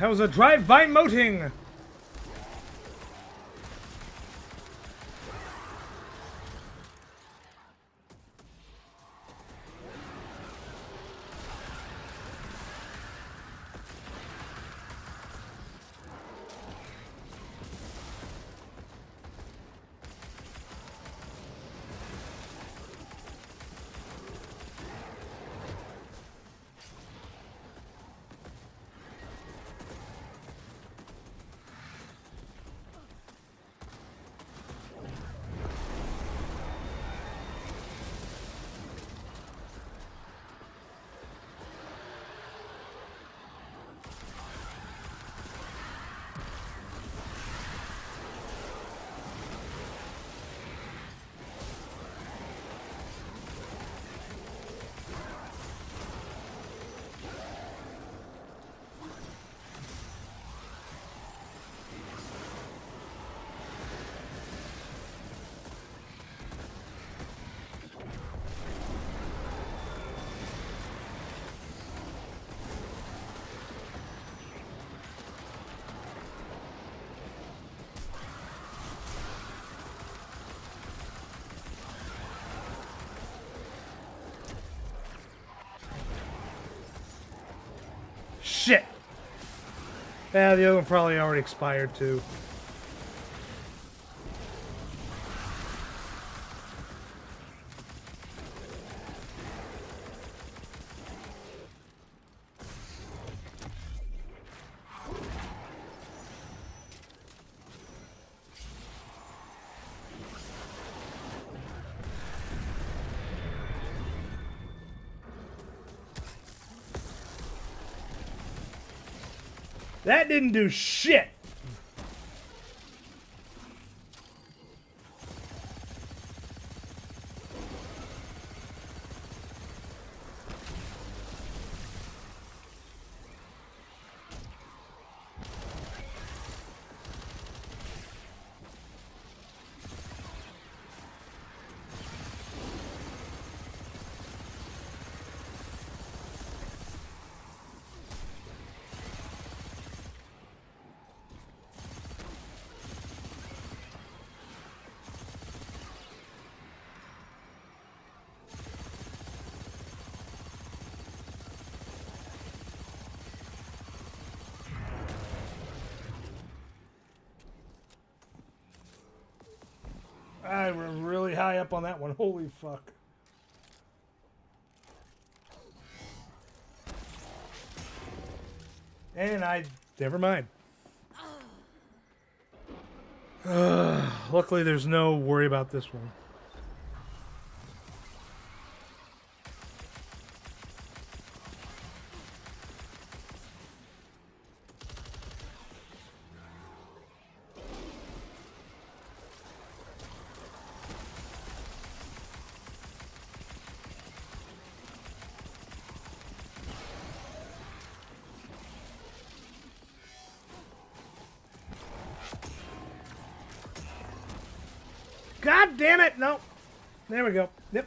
That was a drive-by moting. Shit. Yeah, the other one probably already expired too. That didn't do shit. I was really high up on that one. Holy fuck. And never mind. Luckily, there's no worry about this one. God damn it! No. There we go. Yep.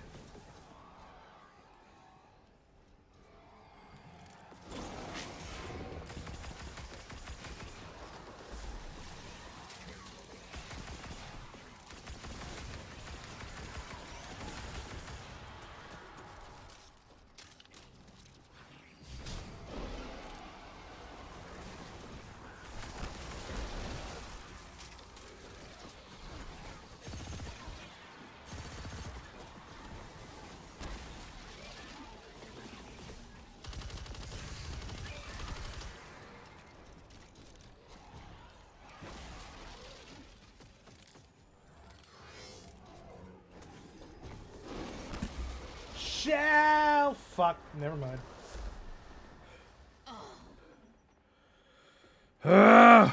Shall fuck. Never mind. Ugh.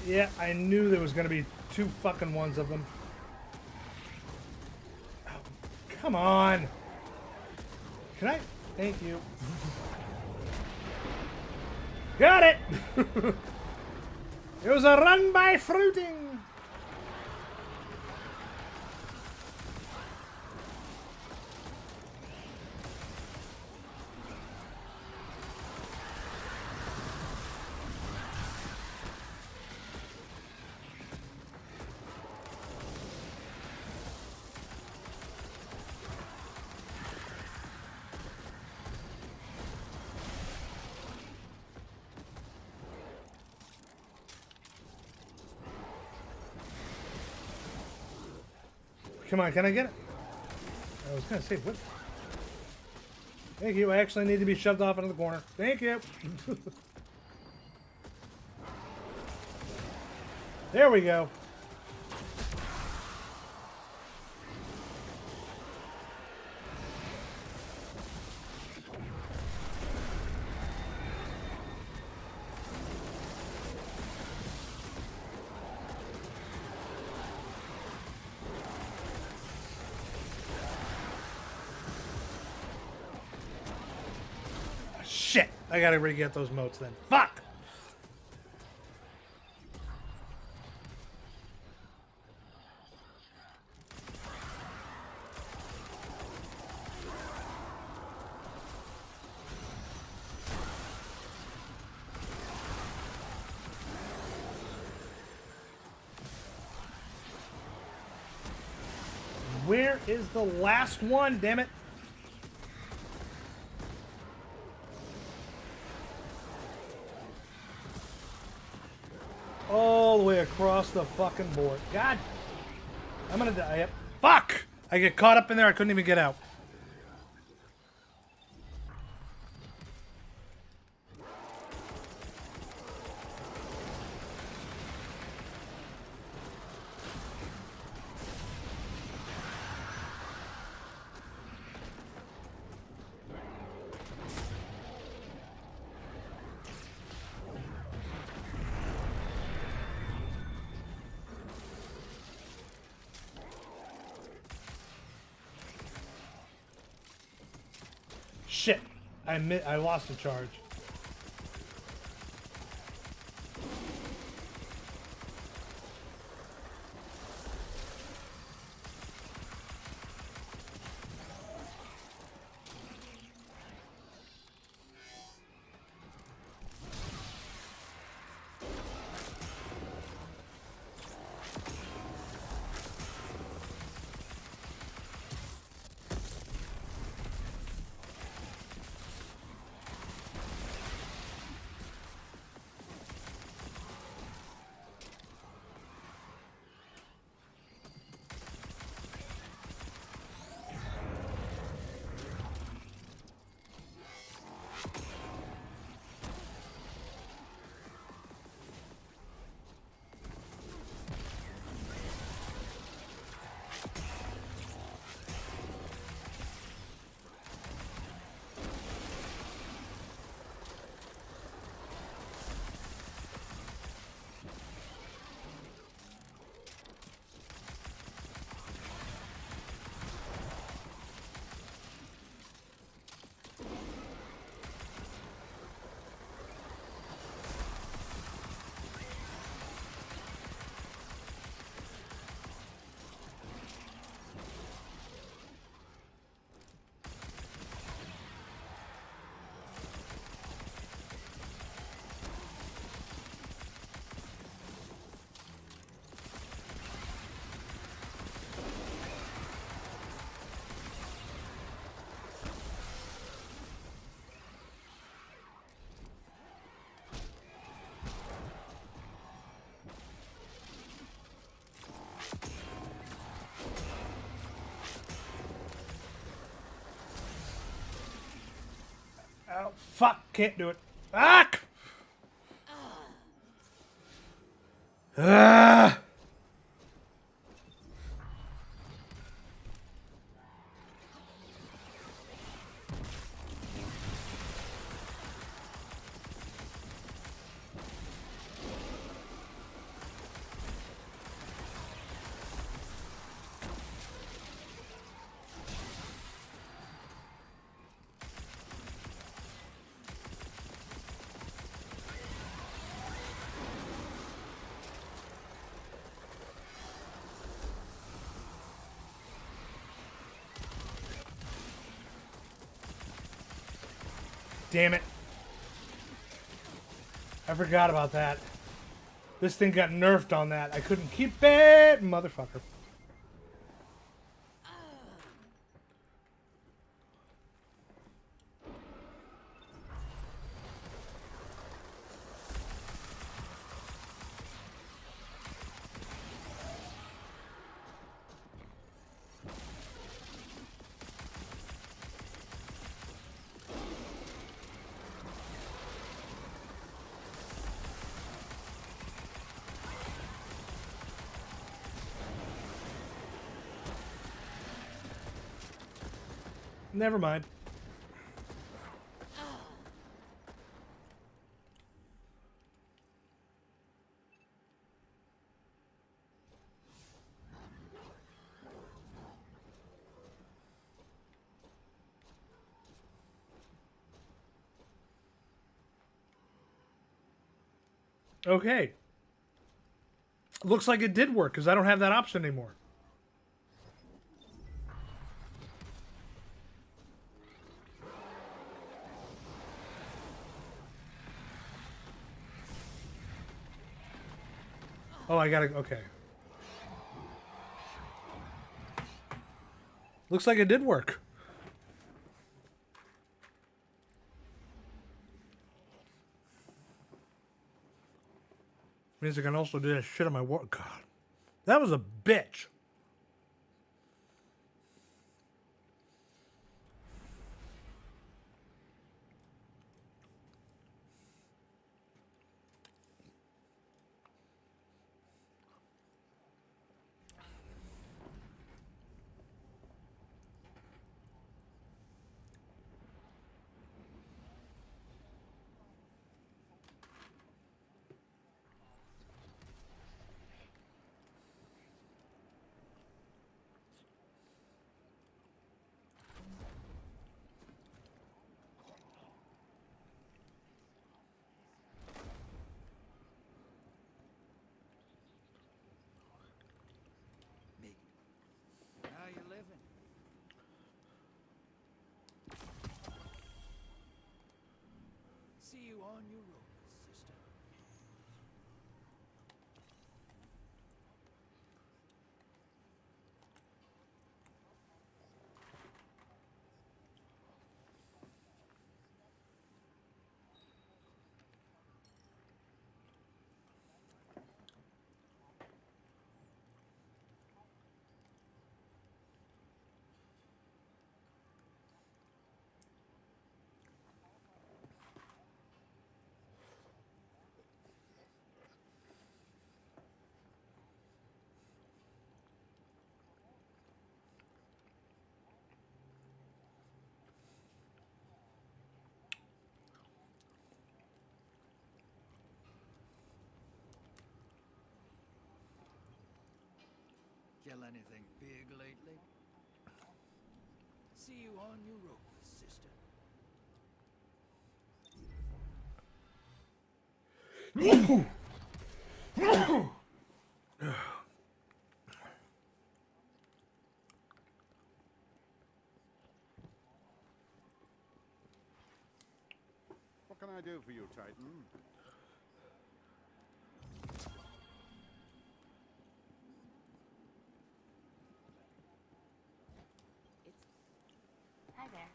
Yeah, I knew there was going to be 2 fucking ones of them. Oh, come on. Can I? Thank you. Got it! It was a run by fruiting. Come on, can I get it? I was gonna say, what? Thank you. I actually need to be shoved off into the corner. Thank you. There we go. Shit! I gotta re-get those motes then. Fuck! Where is the last one, damn it? All the way across the fucking board. God. I'm gonna die. Yep. Fuck! I get caught up in there, I couldn't even get out. Shit. I lost a charge. Oh, fuck. Can't do it. Fuck! Ah! Damn it. I forgot about that. This thing got nerfed on that. I couldn't keep it, motherfucker. Never mind. Okay. Looks like it did work because I don't have that option anymore. Oh, I gotta. Okay. Looks like it did work. Means I can also do that shit on my work. God, that was a bitch. How you living? See you on your road, sister. Kill anything big lately? See you on your road, sister. What can I do for you, Titan? Hi there.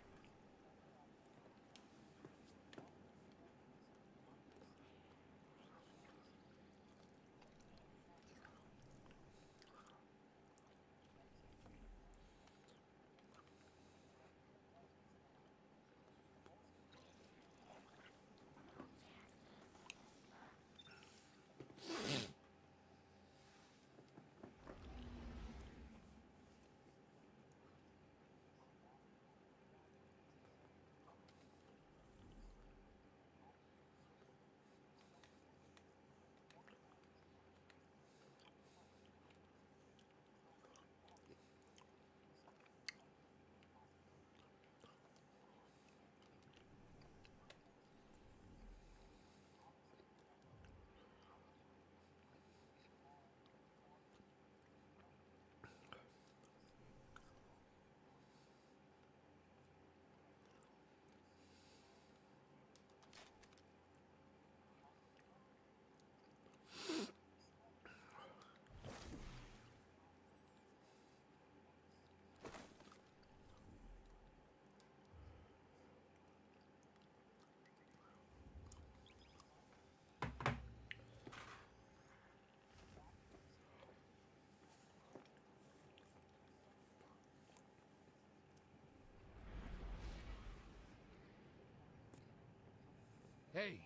Hey,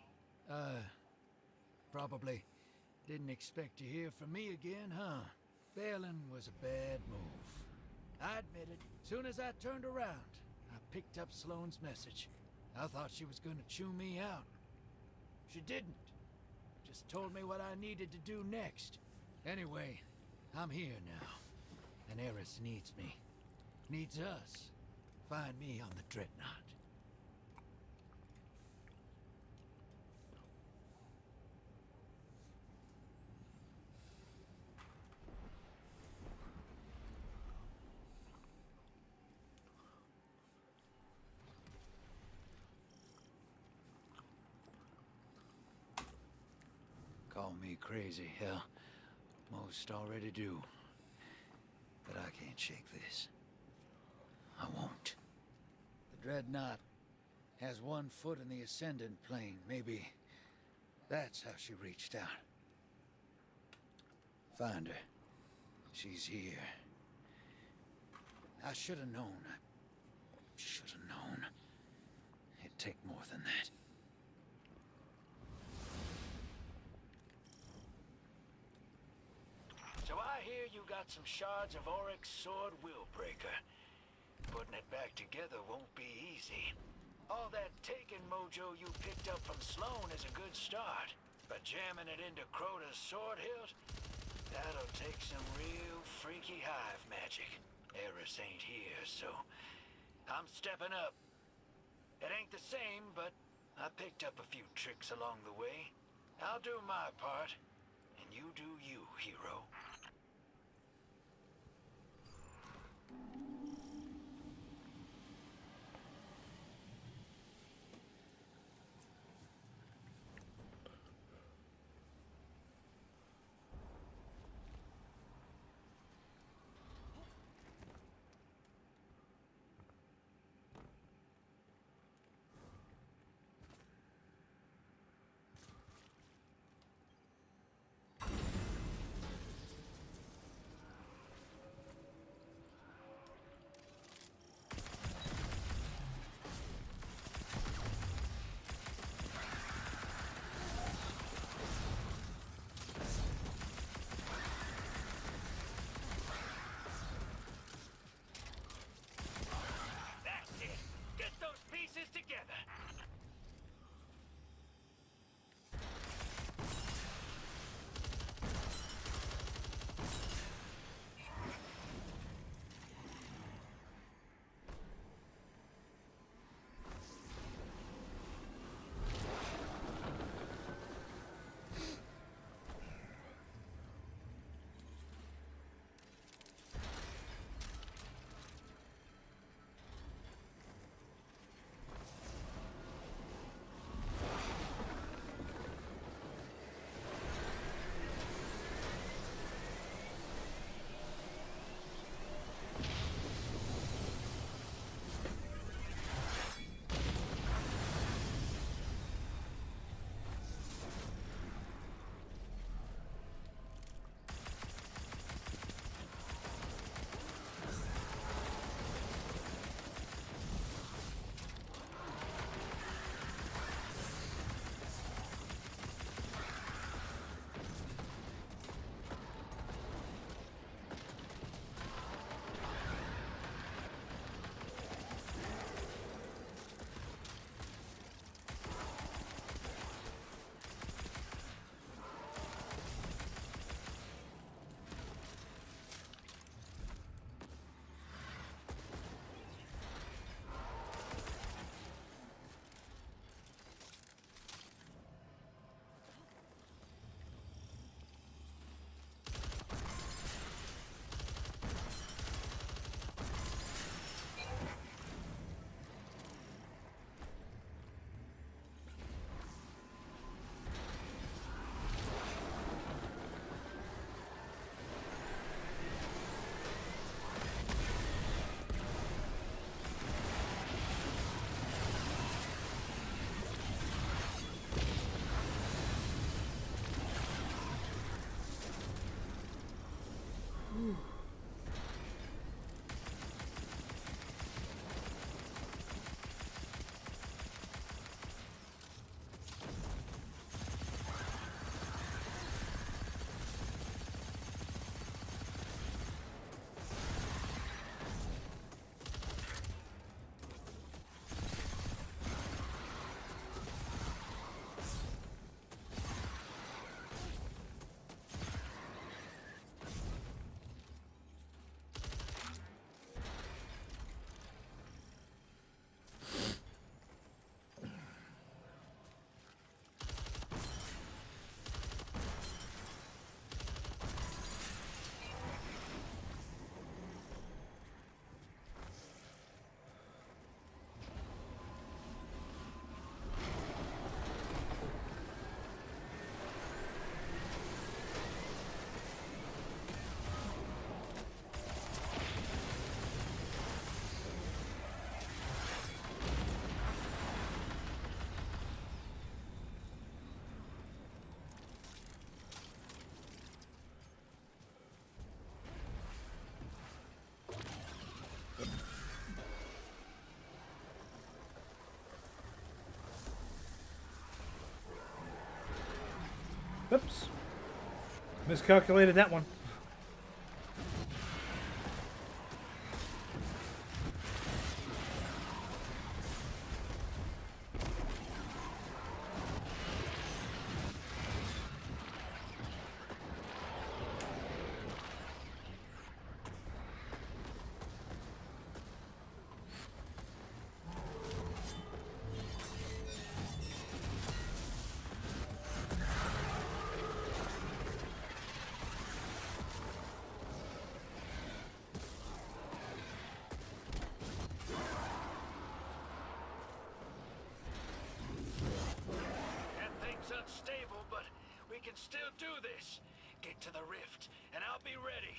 probably didn't expect to hear from me again, huh? Bailing was a bad move. I admit it. Soon as I turned around, I picked up Sloane's message. I thought she was gonna chew me out. She didn't. Just told me what I needed to do next. Anyway, I'm here now. And Eris needs me. Needs us. Find me on the Dreadnought. Call me crazy, hell. Most already do. But I can't shake this. I won't. The Dreadnought has one foot in the Ascendant plane. Maybe that's how she reached out. Find her. She's here. I should have known. I should have known. It'd take more than that. So I hear you got some shards of Oryx Sword Willbreaker. Putting it back together won't be easy. All that taken mojo you picked up from Sloane is a good start. But jamming it into Crota's sword hilt, that'll take some real freaky hive magic. Eris ain't here, so I'm stepping up. It ain't the same, but I picked up a few tricks along the way. I'll do my part, and you do you, hero. Oops. Miscalculated that one. Unstable, but we can still do this. Get to the rift, and I'll be ready.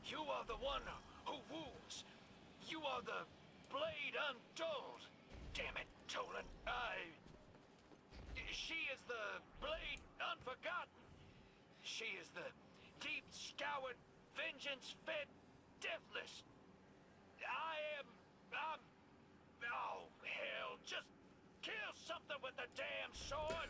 You are the one who wounds. You are the blade untold. Damn it, Tolan. She is the blade unforgotten. She is the deep scoured, vengeance-fed, deathless. Oh, hell, just kill something with the damn sword.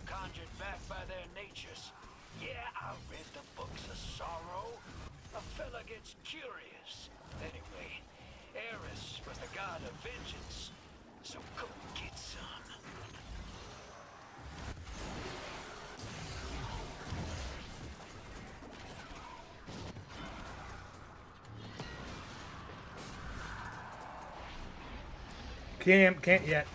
Conjured back by their natures. Yeah, I read the books of sorrow. A fella gets curious. Anyway, Eris was the god of vengeance, so go get some. Can't yet.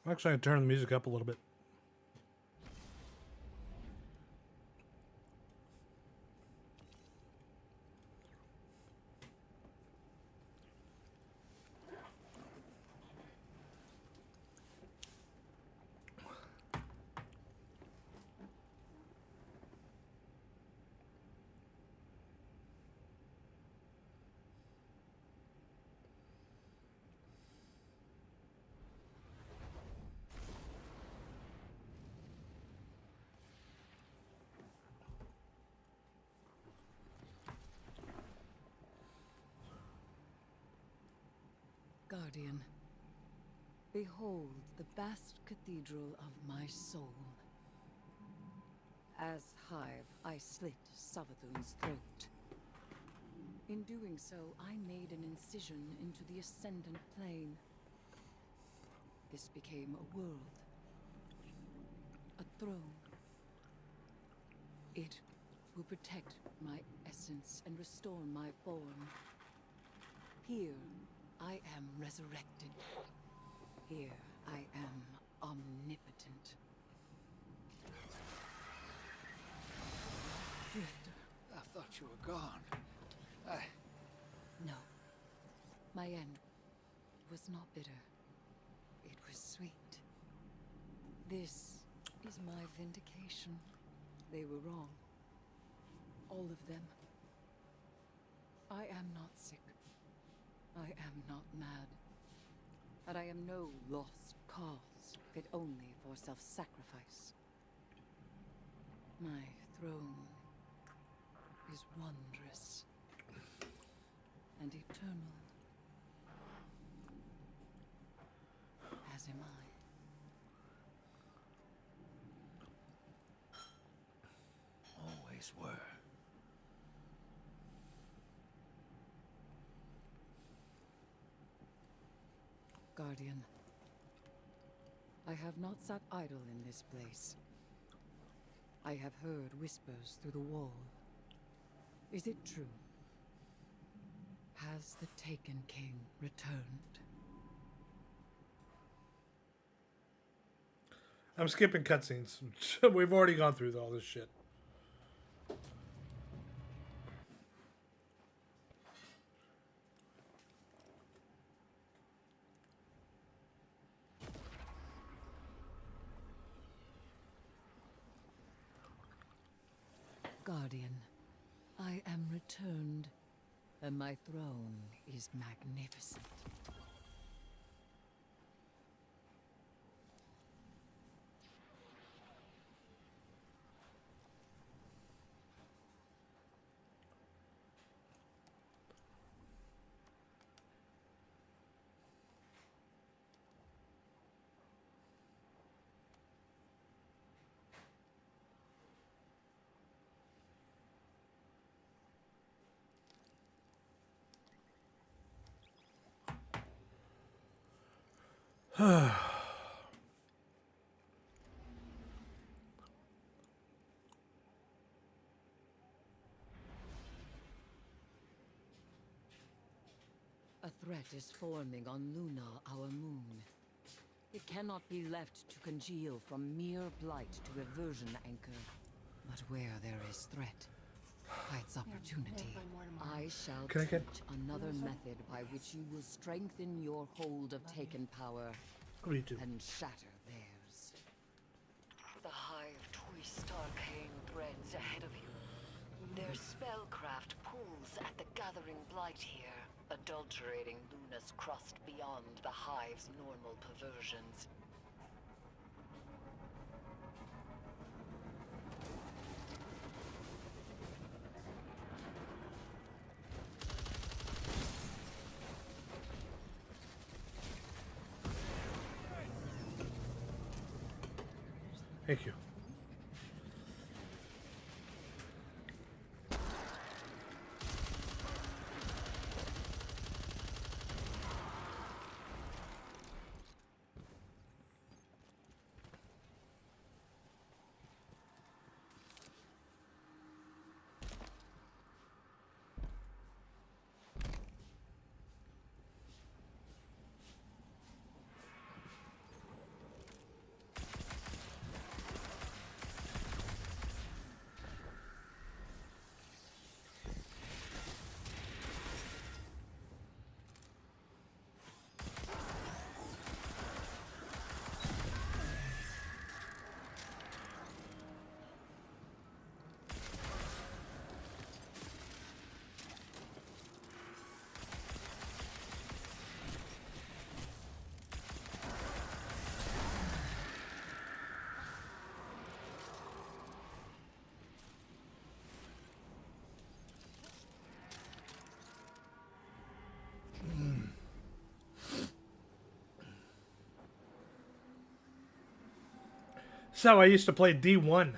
Actually, I can turn the music up a little bit. Guardian, behold the vast cathedral of my soul. As Hive, I slit Savathun's throat. In doing so, I made an incision into the Ascendant Plane. This became a world. A throne. It will protect my essence and restore my form. Here, I am resurrected. Here, I am omnipotent. Drifter. I thought you were gone. No. My end was not bitter. It was sweet. This is my vindication. They were wrong. All of them. I am not sick. I am not mad. And I am no lost cause, fit only for self-sacrifice. My throne is wondrous and eternal, as am I. Always were. Guardian, I have not sat idle in this place. I have heard whispers through the wall. Is it true? Has the Taken King returned? I'm skipping cutscenes. We've already gone through all this shit. Guardian, I am returned, and my throne is magnificent. A threat is forming on Luna, our moon. It cannot be left to congeal from mere blight to reversion anchor. But where there is threat, hides opportunity. I shall Can I get- teach another method by which you will strengthen your hold of Taken power What do you do? and shatter theirs. The Hive twist arcane threads ahead of you. Their spellcraft pulls at the gathering blight here, adulterating Luna's crust beyond the Hive's normal perversions. Thank you. So I used to play D1.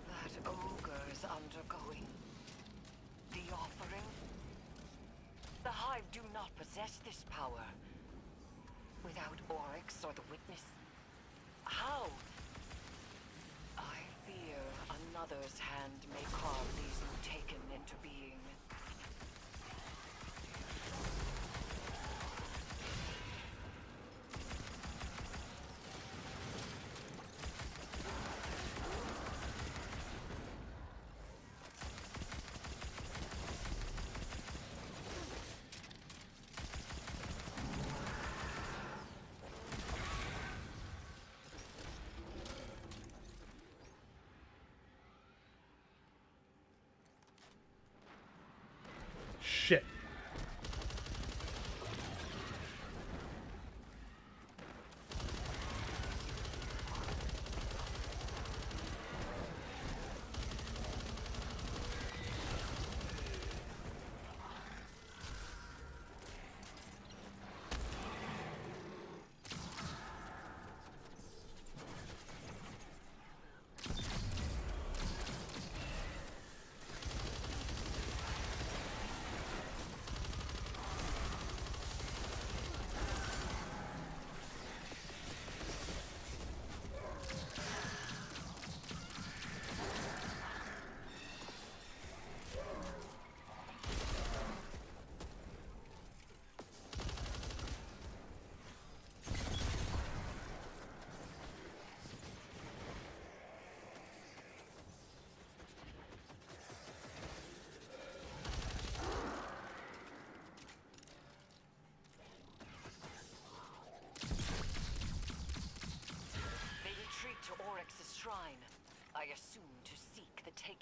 That ogre's undergoing the offering. The Hive do not possess this power. Without Oryx or the Witness, how? I fear another's hand may carve these Taken into being.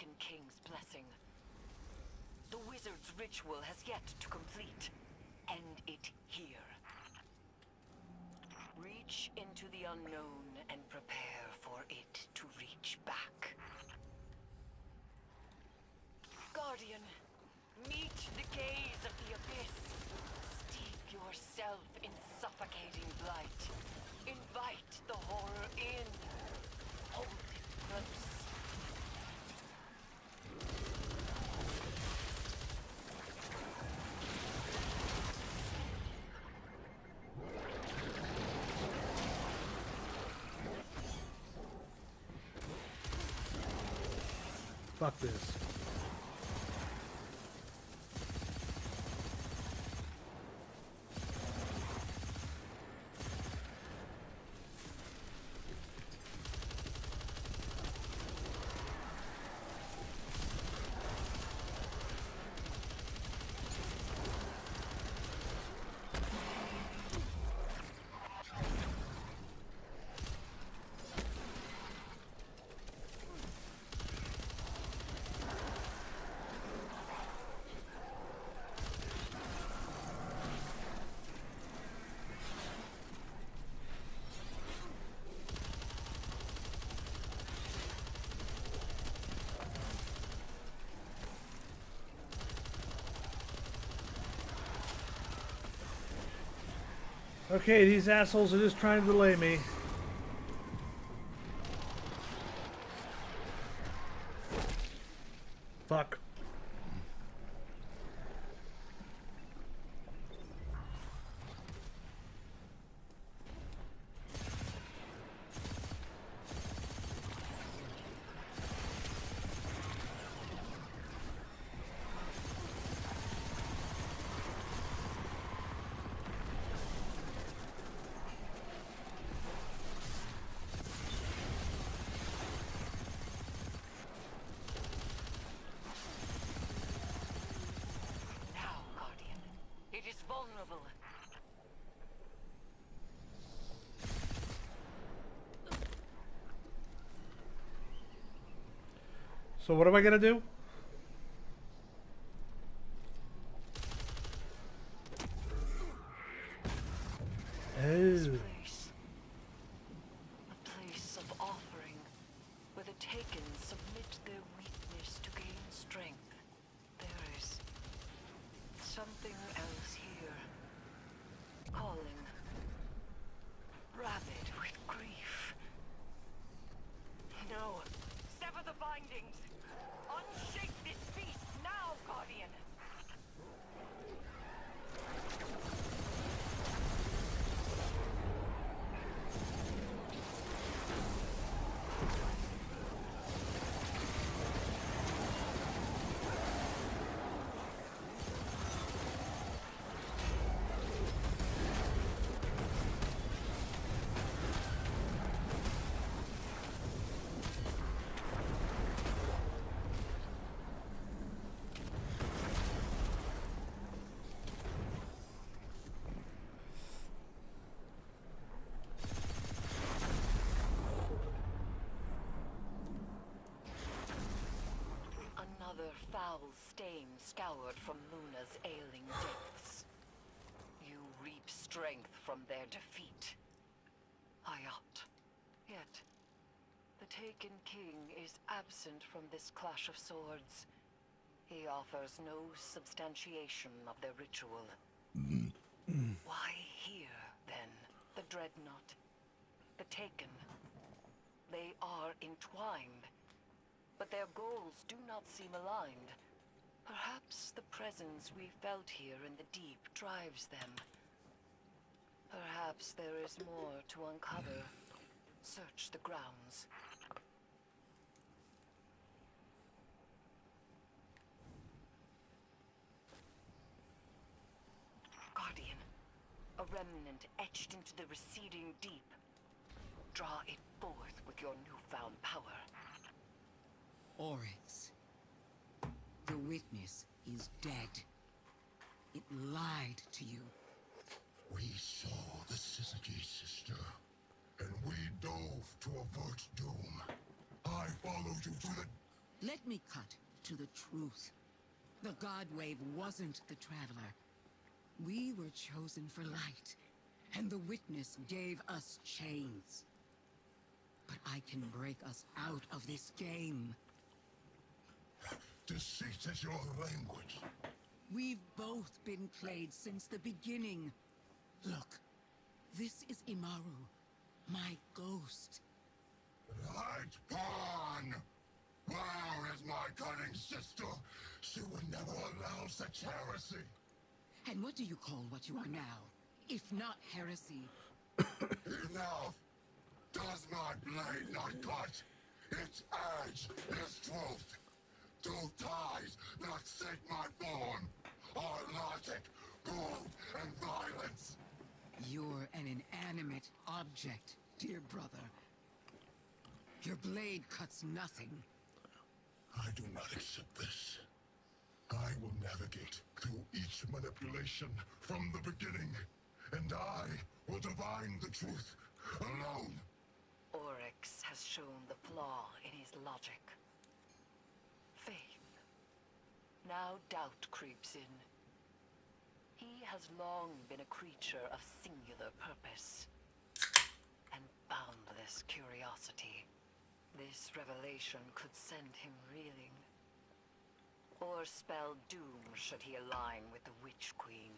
Taken King's blessing. The wizard's ritual has yet to complete. End it here. Reach into the unknown and prepare for it to reach back. Guardian, meet the gaze of the abyss. Steep yourself in suffocating blight. Invite the horror in. Hold it close. Fuck this. Okay, these assholes are just trying to delay me. Fuck. Now, Guardian. It is vulnerable. So what am I gonna do? This Oh. place. A place of offering, where the Taken submit their weakness to gain strength. There is something else here. Calling. Rabid with grief. No. Sever the bindings! Unshake this beast now, Guardian! Another foul stain scoured from Luna's ailing depths. You reap strength from their defeat. Hayat. Yet, the Taken King is absent from this clash of swords. He offers no substantiation of their ritual. Why here, then, the Dreadnought? The Taken? They are entwined, but their goals do not seem aligned. Perhaps the presence we felt here in the deep drives them. Perhaps there is more to uncover. Search the grounds. Guardian, a remnant etched into the receding deep. Draw it forth with your newfound power. Oryx. The witness is dead. It lied to you. We saw the Syzygy sister, and we dove to avert doom. I followed you to the... Let me cut to the truth. The God Wave wasn't the Traveler. We were chosen for light, and the Witness gave us chains. But I can break us out of this game. Deceit is your language. We've both been played since the beginning. Look, this is Imaru, my ghost. Light pawn! Where is my cunning sister? She would never allow such heresy. And what do you call what you are now, if not heresy? Enough! Does my blade not cut? Its edge is truth. Do ties not sink my bone? Or logic, gold, and violence? You're an inanimate object, dear brother. Your blade cuts nothing. I do not accept this. I will navigate through each manipulation from the beginning, and I will divine the truth alone. Oryx has shown the flaw in his logic. Faith. Now doubt creeps in. He has long been a creature of singular purpose and boundless curiosity. This revelation could send him reeling, or spell doom should he align with the Witch Queen.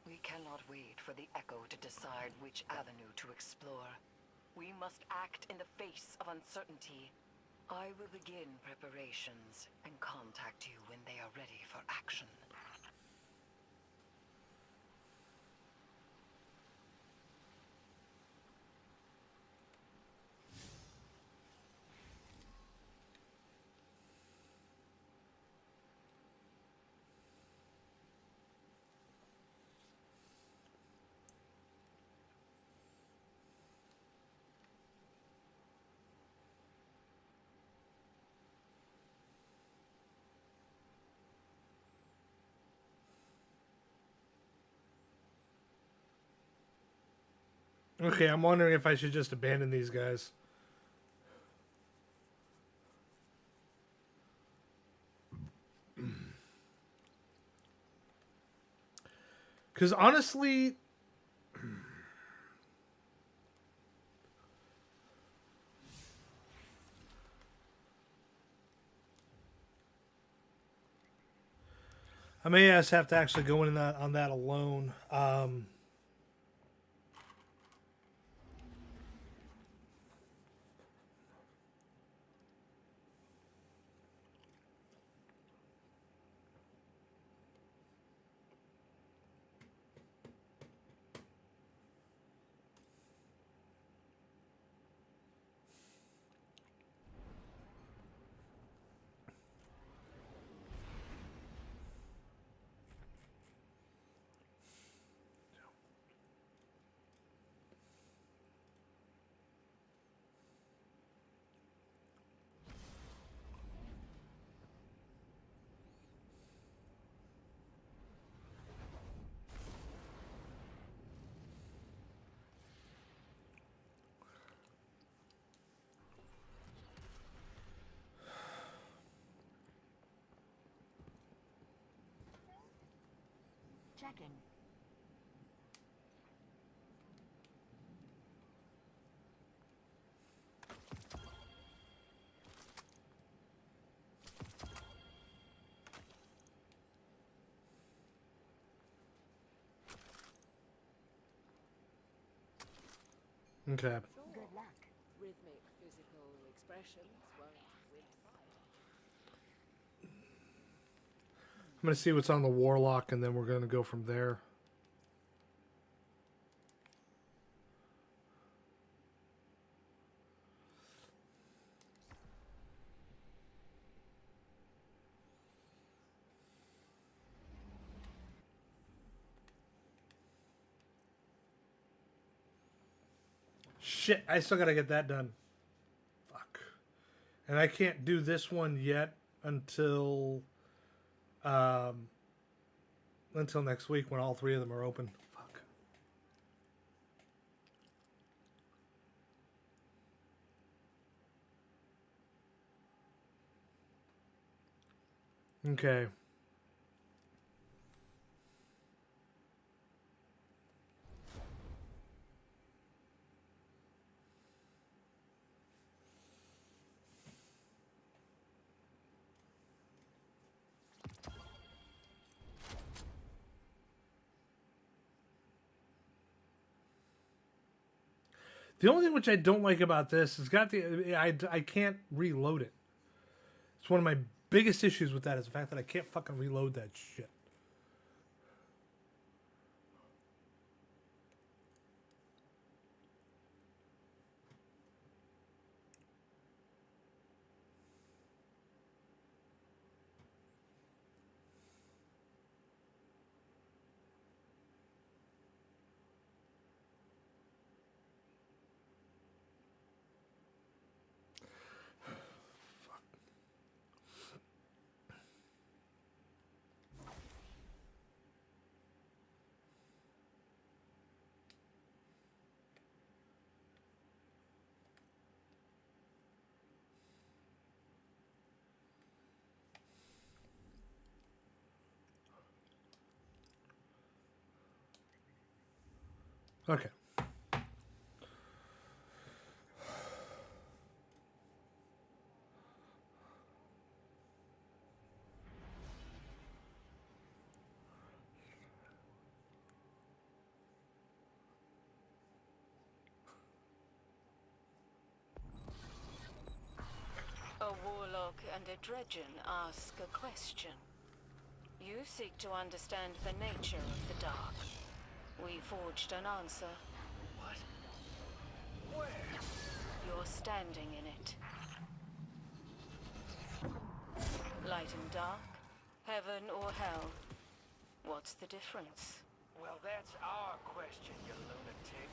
We cannot wait for the Echo to decide which avenue to explore. We must act in the face of uncertainty. I will begin preparations and contact you when they are ready for action. Okay, I'm wondering if I should just abandon these guys. Because honestly, I may just have to actually go in that on that alone. Checking. Okay. Good luck. Rhythmic physical expressions won't win a fight. I'm going to see what's on the Warlock, and then we're going to go from there. Shit, I still got to get that done. Fuck. And I can't do this one yet until next week when all three of them are open. Fuck. Okay. The only thing which I don't like about this is I can't reload it. It's one of my biggest issues with that is the fact that I can't fucking reload that shit. Okay. A warlock and a dredgen ask a question. You seek to understand the nature of the dark. We forged an answer. What? Where? You're standing in it. Light and dark, heaven or hell. What's the difference? Well, that's our question, you lunatic.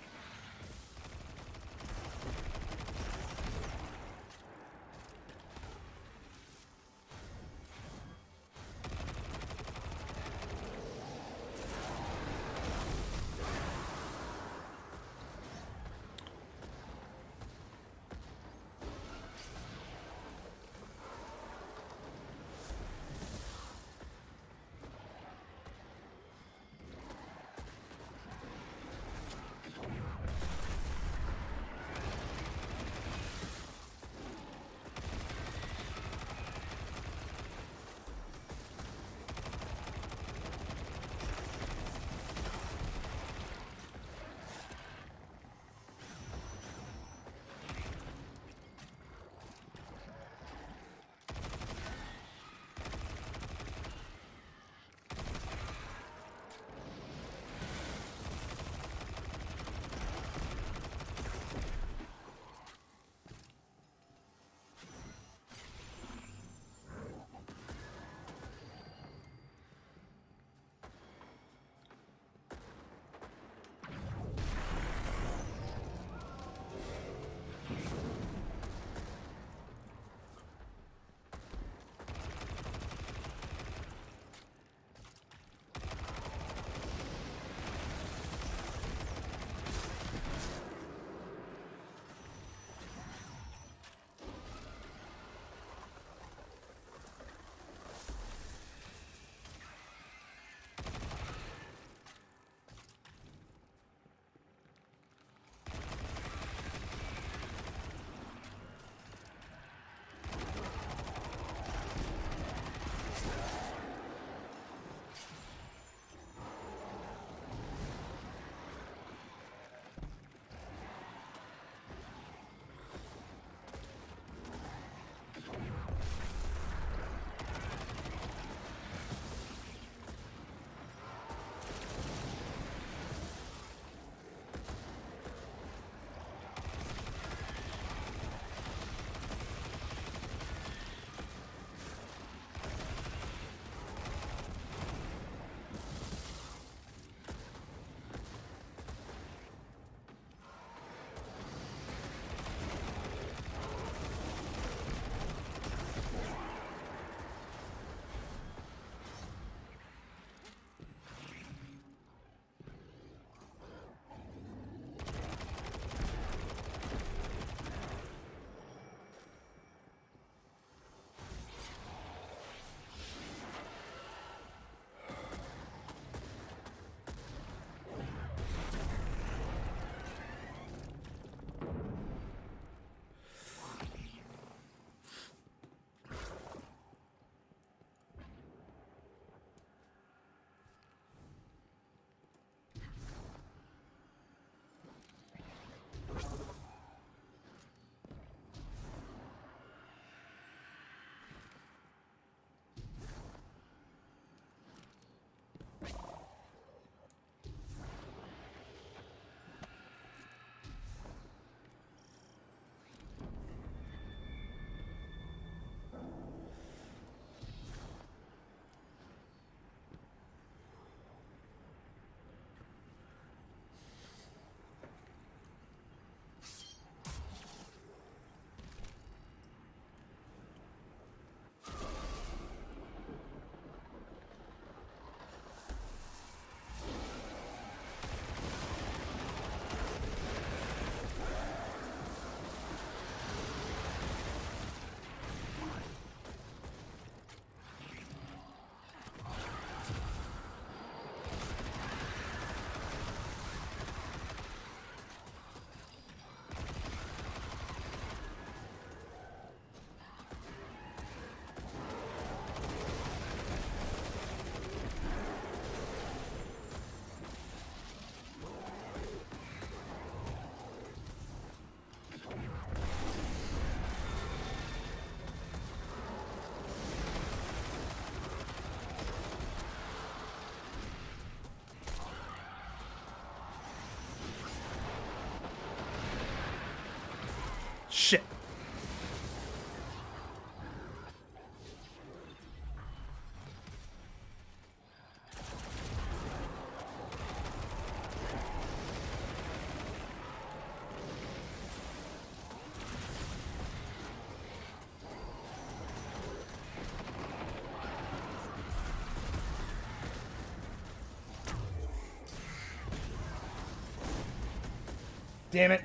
Damn it.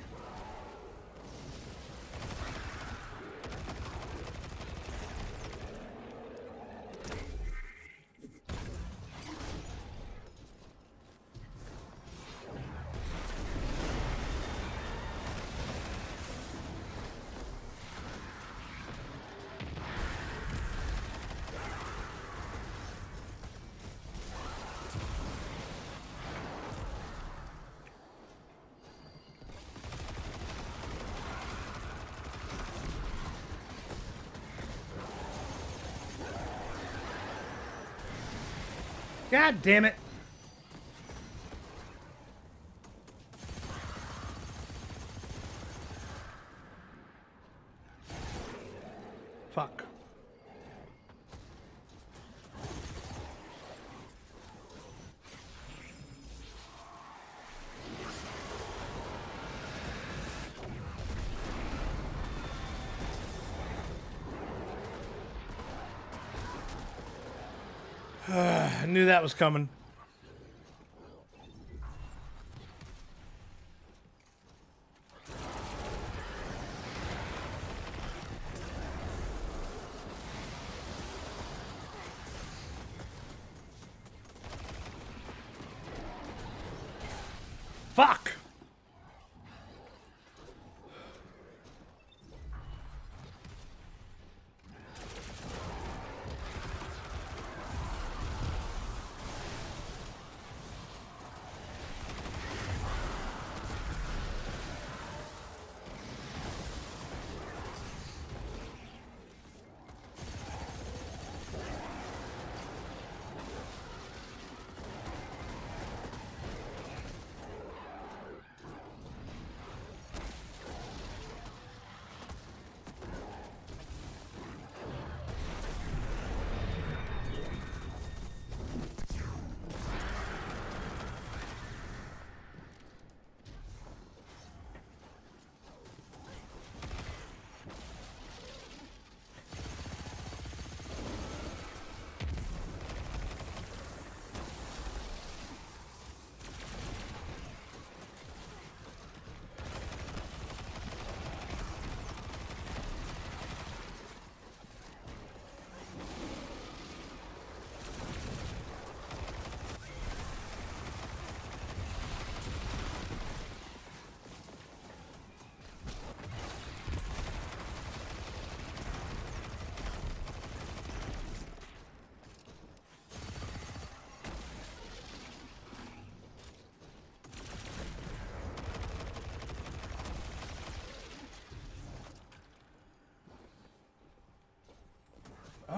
God damn it. Fuck. I knew that was coming. Fuck!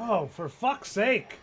Oh, for fuck's sake.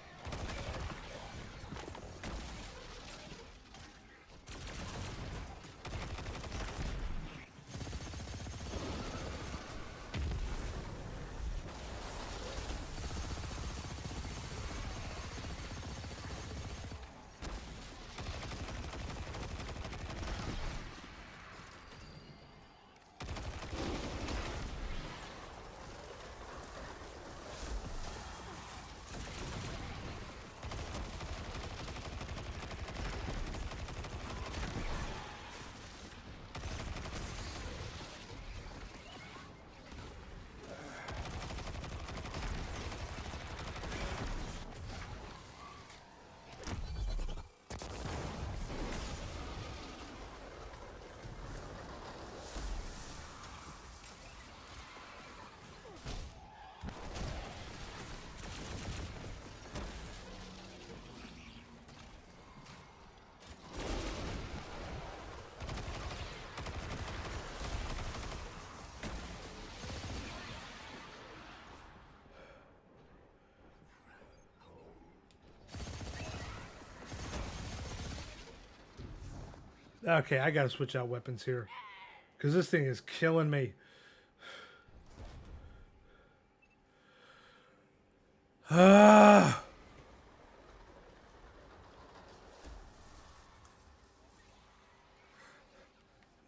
Okay, I gotta switch out weapons here. Because this thing is killing me. Ah.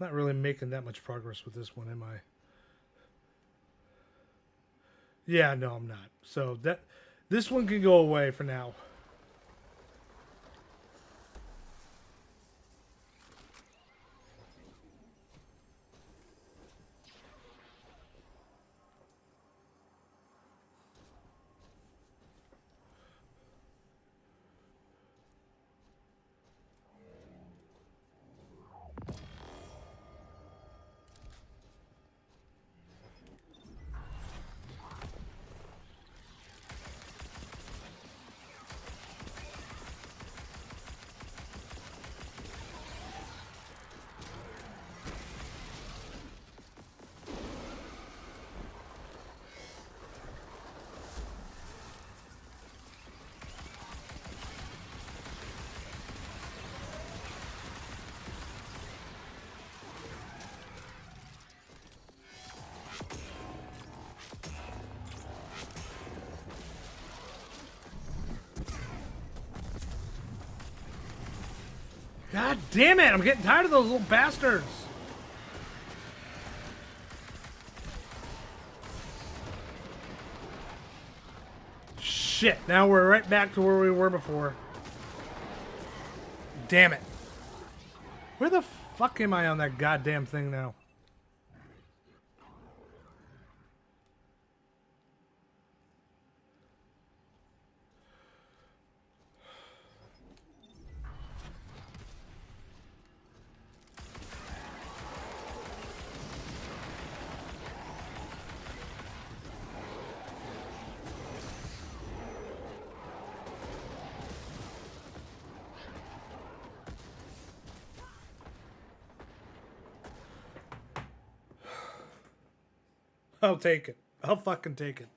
Not really making that much progress with this one, am I? Yeah, no, I'm not. So this one can go away for now. God damn it! I'm getting tired of those little bastards. Shit, now we're right back to where we were before. Damn it. Where the fuck am I on that goddamn thing now? I'll take it. I'll fucking take it.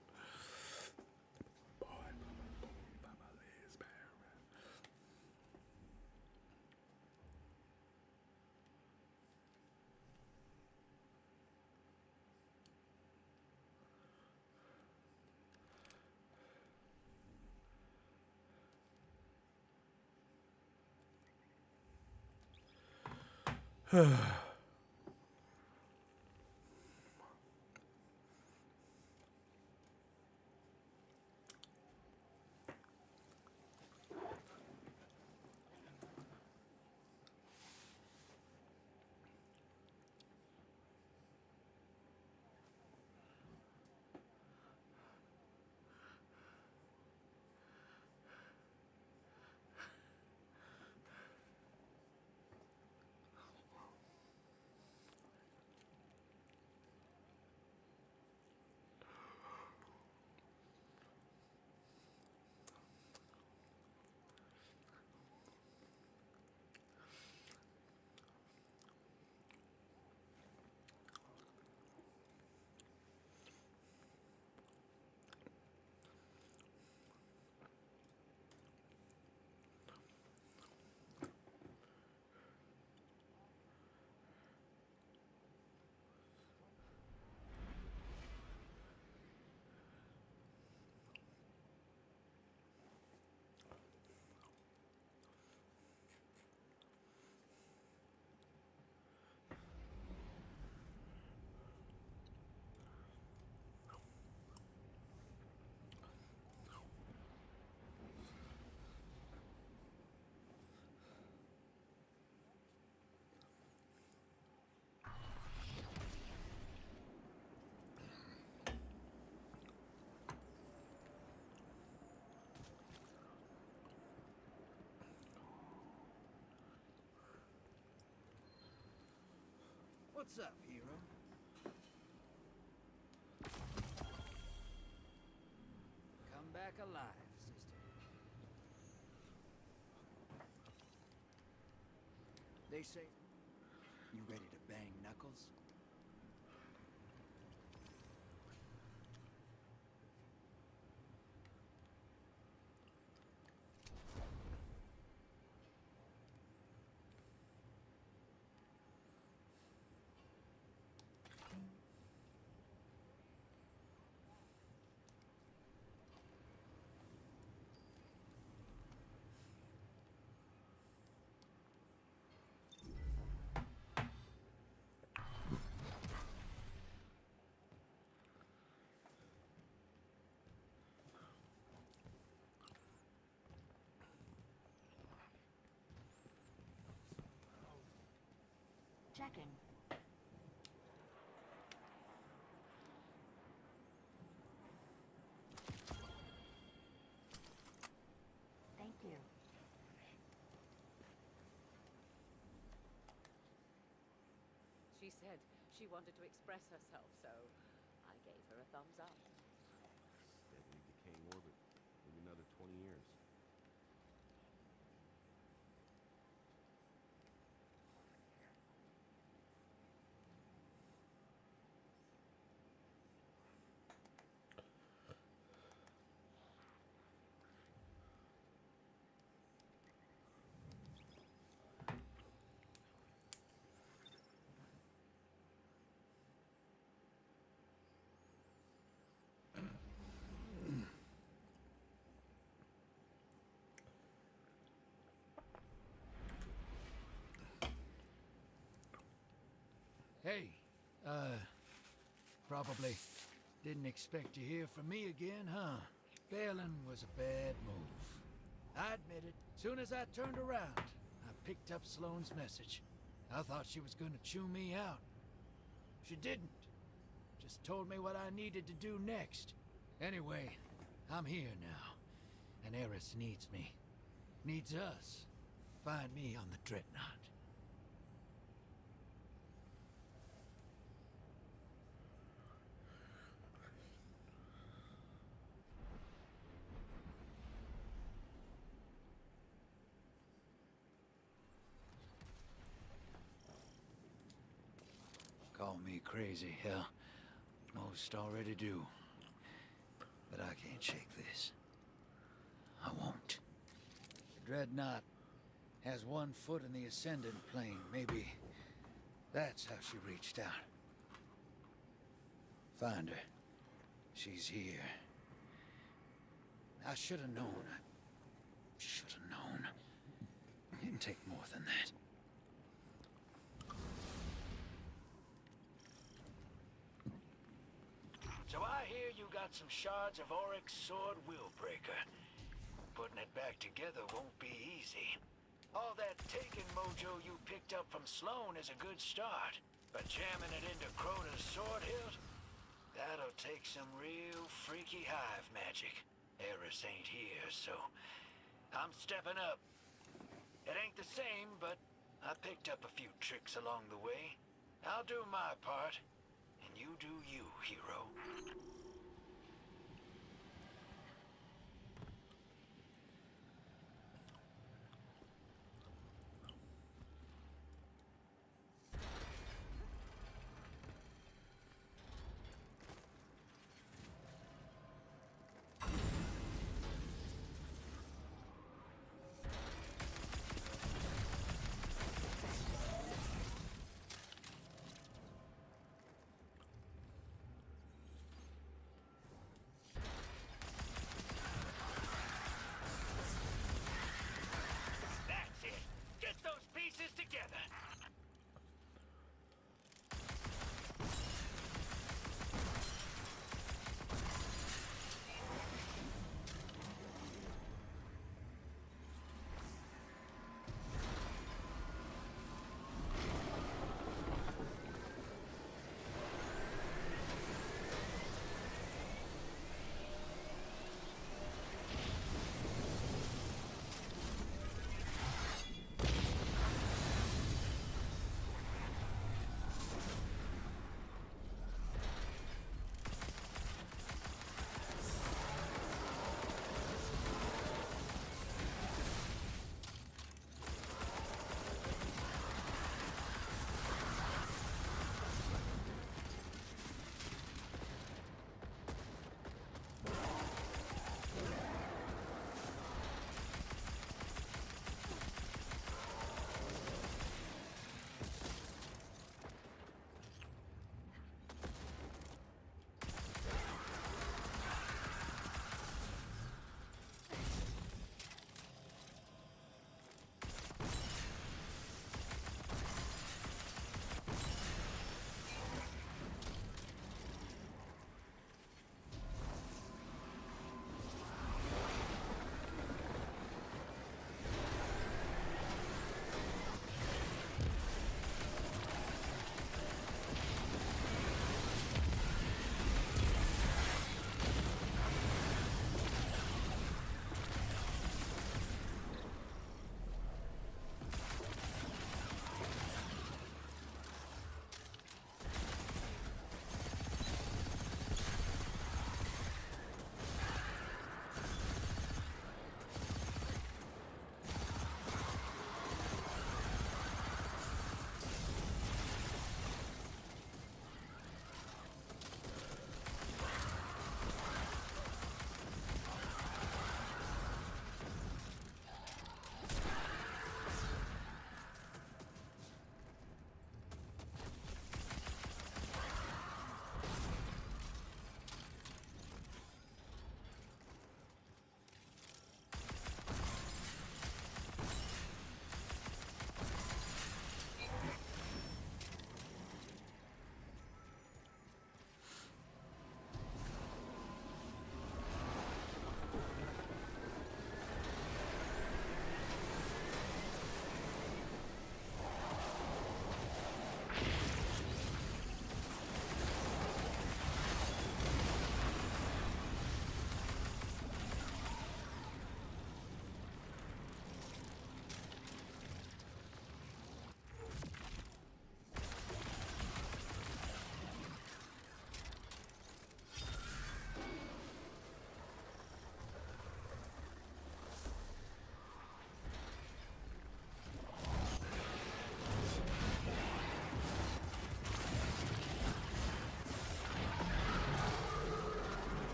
What's up, hero? Come back alive, sister. They say, you ready to bang knuckles? Checking. Thank you. She said she wanted to express herself, so I gave her a thumbs up. Steadily decaying orbit. Maybe another 20 years. Probably didn't expect to hear from me again, huh? Bailing was a bad move. I admit it. Soon as I turned around, I picked up Sloane's message. I thought she was gonna chew me out. She didn't. Just told me what I needed to do next. Anyway, I'm here now. And Eris needs me. Needs us. Find me on the Dreadnought. Call me crazy, hell. Most already do. But I can't shake this. I won't. The Dreadnought has one foot in the Ascendant plane. Maybe that's how she reached out. Find her. She's here. I should have known. I should have known. It'd take more than that. So I hear you got some shards of Oryx Sword Willbreaker. Putting it back together won't be easy. All that taken mojo you picked up from Sloane is a good start. But jamming it into Crota's sword hilt? That'll take some real freaky hive magic. Eris ain't here, so I'm stepping up. It ain't the same, but I picked up a few tricks along the way. I'll do my part. And you do you, hero.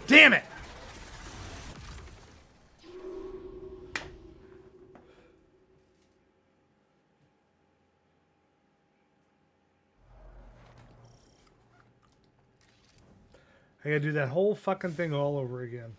Damn it! I gotta do that whole fucking thing all over again.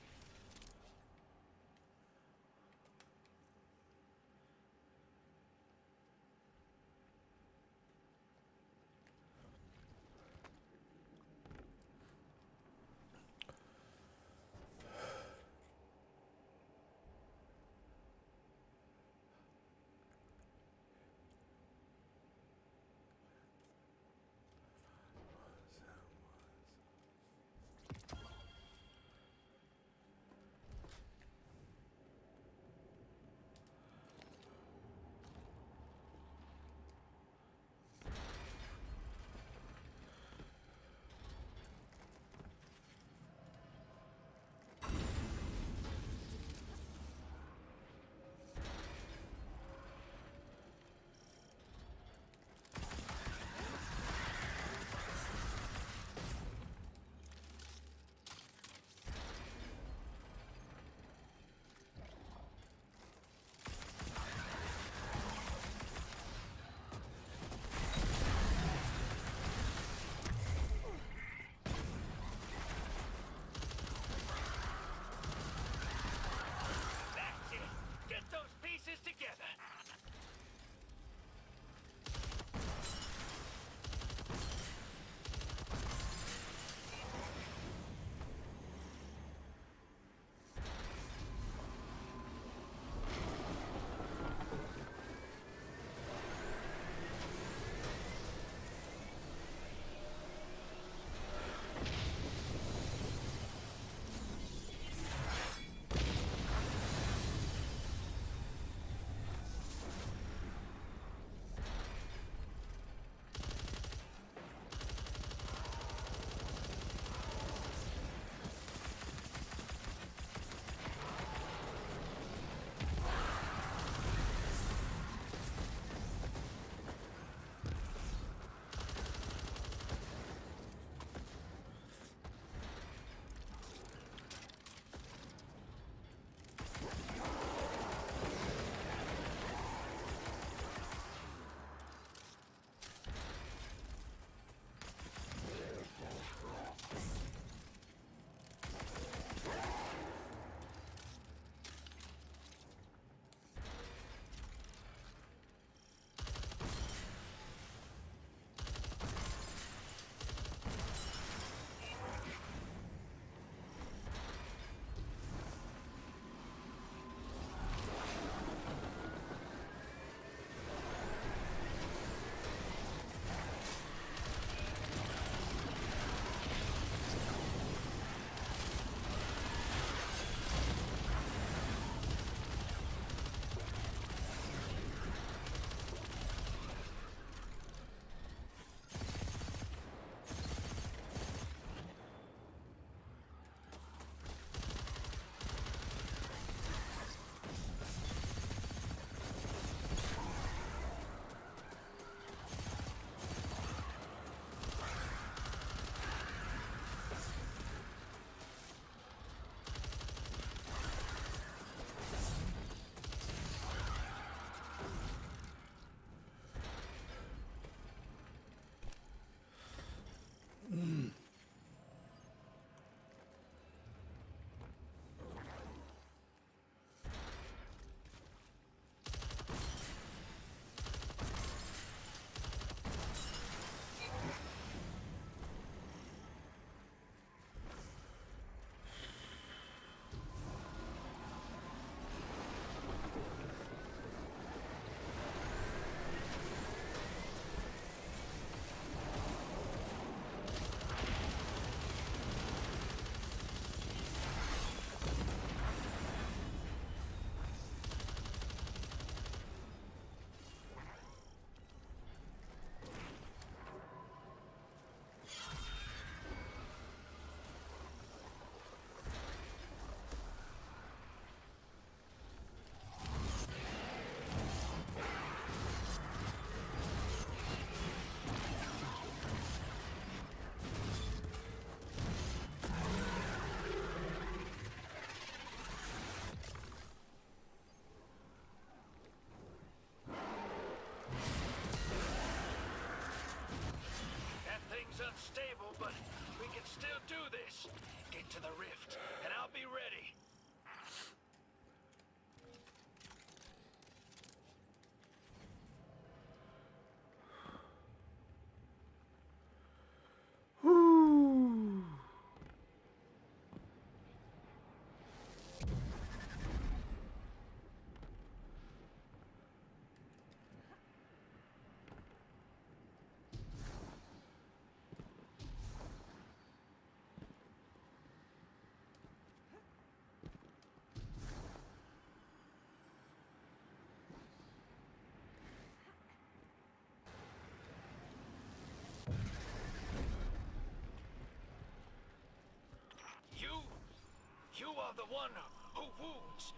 are the one who wounds.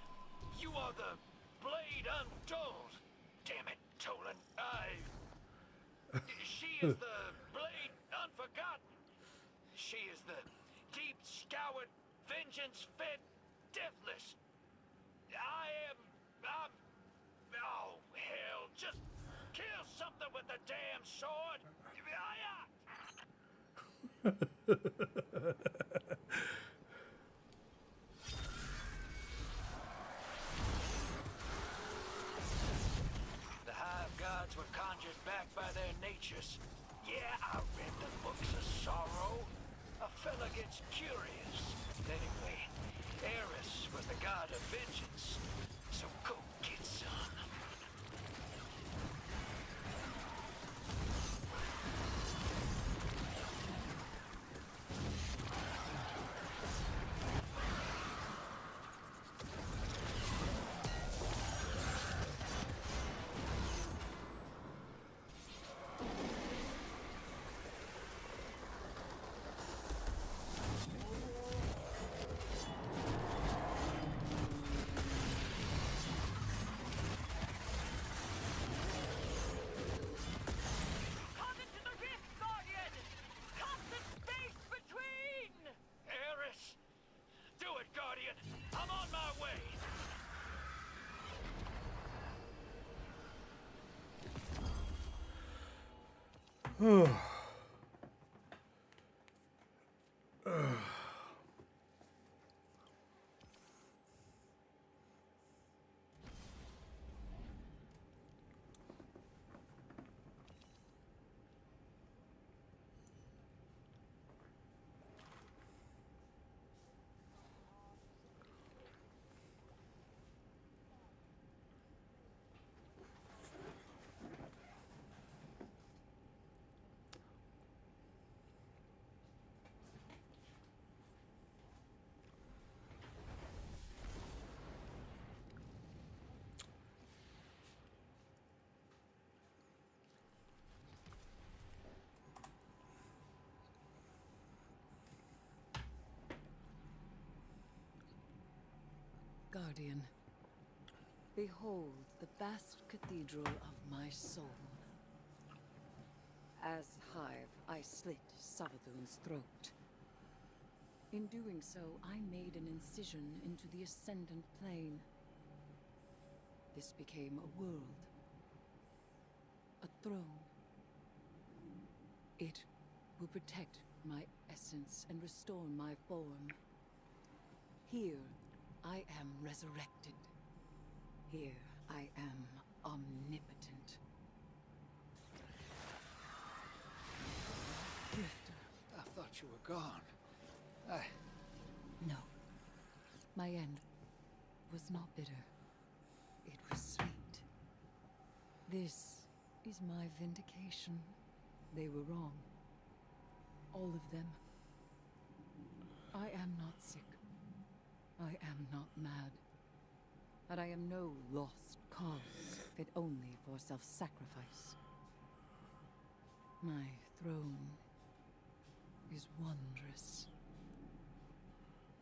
You are the blade undulled. Damn it, Tolan. She is the blade unforgotten. She is the deep scoured, vengeance-fed, deathless. Oh, hell, just kill something with the damn sword. The Hive Gods were conjured back by their natures. Yeah, I read the books of sorrow. A fella gets curious. Anyway, Eris was the god of vengeance. So go get some. Come into the rift, Guardian! Cut the space between! Eris! Do it, Guardian! I'm on my way! Guardian, behold the vast cathedral of my soul. As Hive, I slit Savathun's throat. In doing so, I made an incision into the Ascendant Plane. This became a world. A throne. It will protect my essence and restore my form. Here, I am resurrected. Here, I am omnipotent. I thought you were gone. No. My end was not bitter. It was sweet. This is my vindication. They were wrong. All of them. I am not sick. I am not mad. And I am no lost cause, fit only for self-sacrifice. My throne is wondrous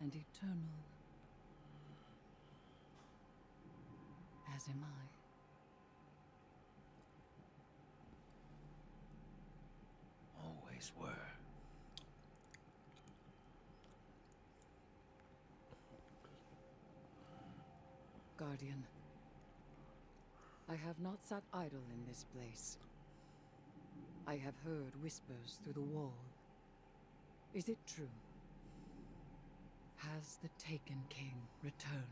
and eternal, as am I. Always were. Guardian, I have not sat idle in this place. I have heard whispers through the wall. Is it true? Has the Taken King returned?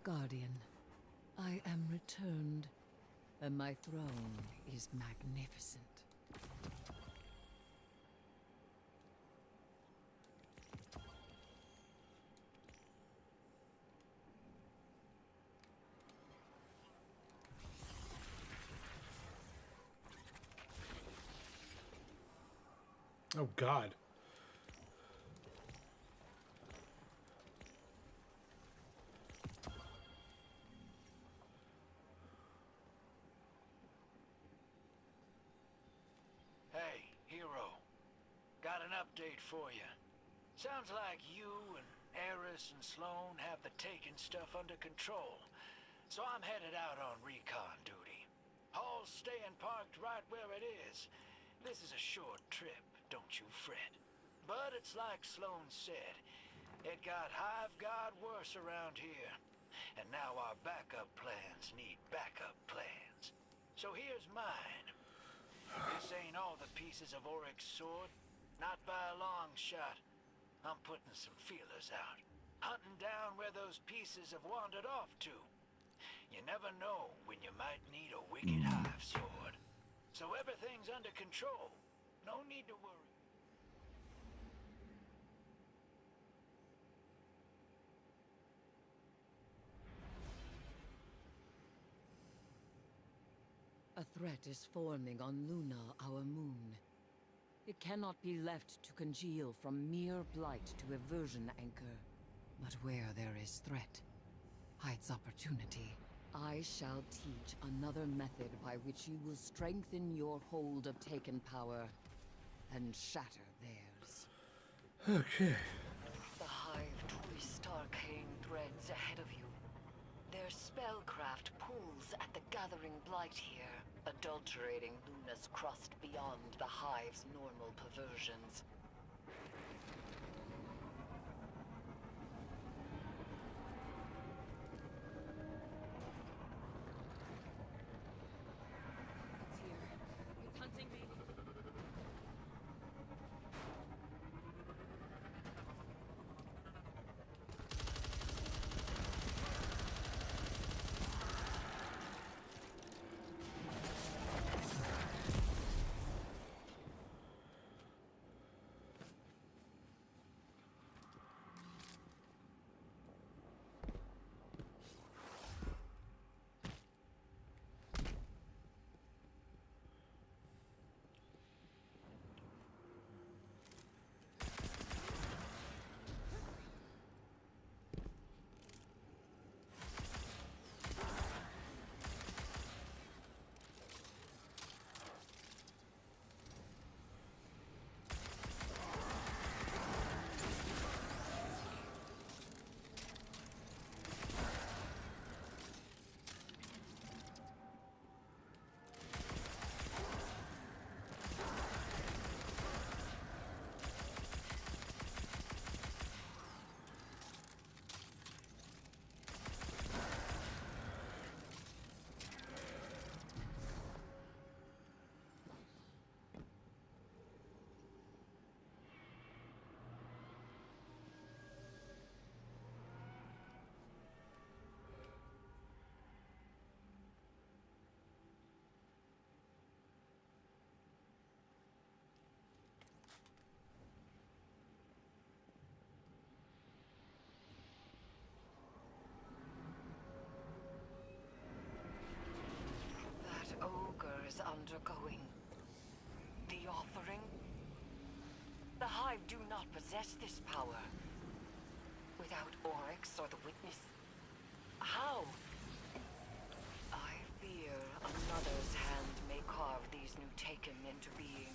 Guardian, I am returned, and my throne is magnificent. Oh God. Hey, hero. Got an update for you. Sounds like you and Eris and Sloane have the Taken stuff under control. So I'm headed out on recon duty. Hall's staying parked right where it is. This is a short trip, don't you fret. But it's like Sloane said. It got Hive God worse around here. And now our backup plans need backup plans. So here's mine. This ain't all the pieces of Oryx's sword. Not by a long shot. I'm putting some feelers out. Hunting down where those pieces have wandered off to. You never know when you might need a wicked Hive sword. So everything's under control. No need to worry. A threat is forming on Luna, our moon. It cannot be left to congeal from mere blight to aversion anchor. But where there is threat, hides opportunity. I shall teach another method by which you will strengthen your hold of Taken power and shatter theirs. Okay. The Hive twist arcane threads ahead of you. Their spellcraft pulls at the gathering blight here, adulterating Luna's crust beyond the Hive's normal perversions. It's here. It's hunting me. That ogre is undergoing the offering. The Hive do not possess this power. Without Oryx or the Witness, how? I fear another's hand may carve these new Taken into being.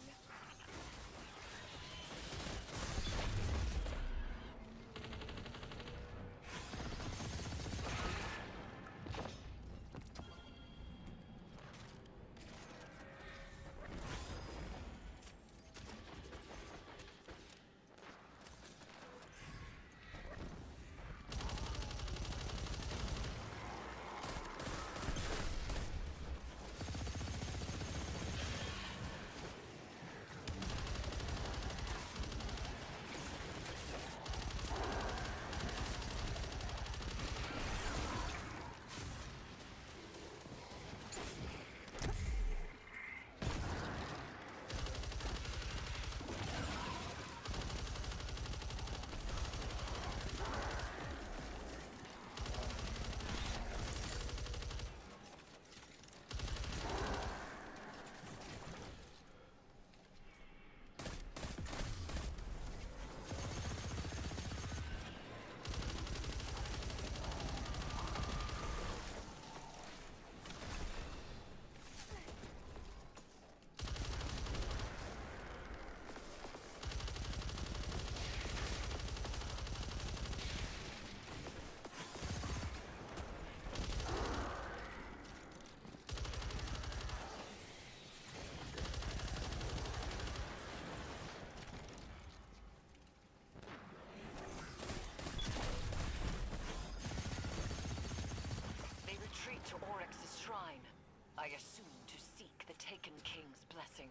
I assume to seek the Taken King's blessing.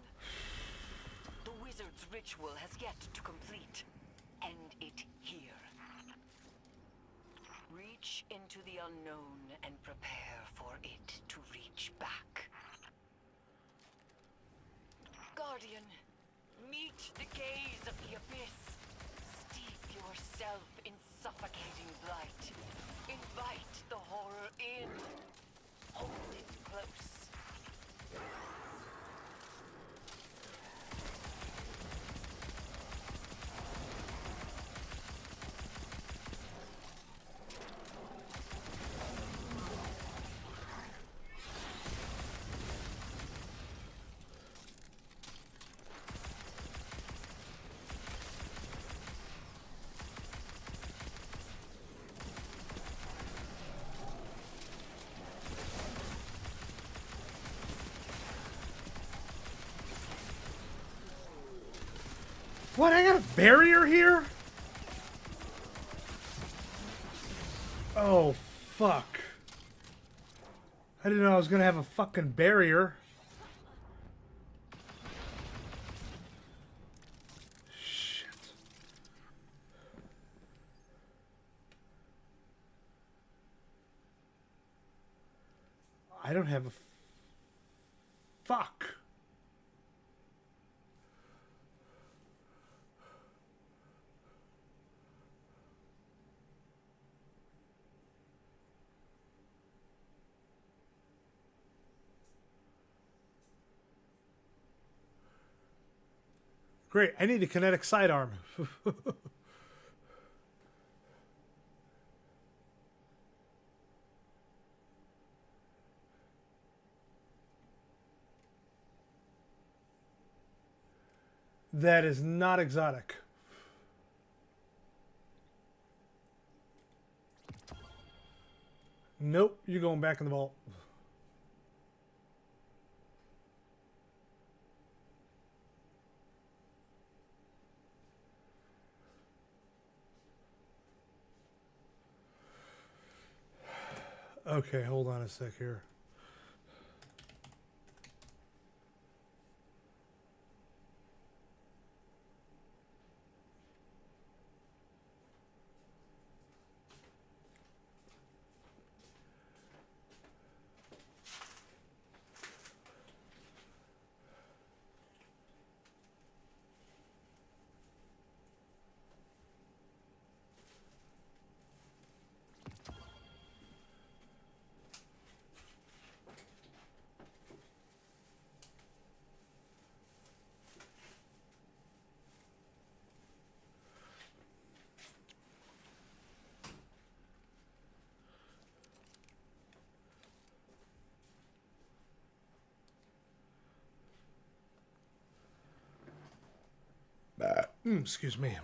The wizard's ritual has yet to complete. End it here. Reach into the unknown and prepare for it to reach back. Guardian, meet the gaze of the abyss. Steep yourself in suffocating light. Invite the horror in. Hold it close. What? I got a barrier here? Oh, fuck. I didn't know I was gonna have a fucking barrier. Shit. I don't have a... Fuck. Great. I need a kinetic sidearm. That is not exotic. Nope, you're going back in the vault. Okay, hold on a sec here. Excuse me.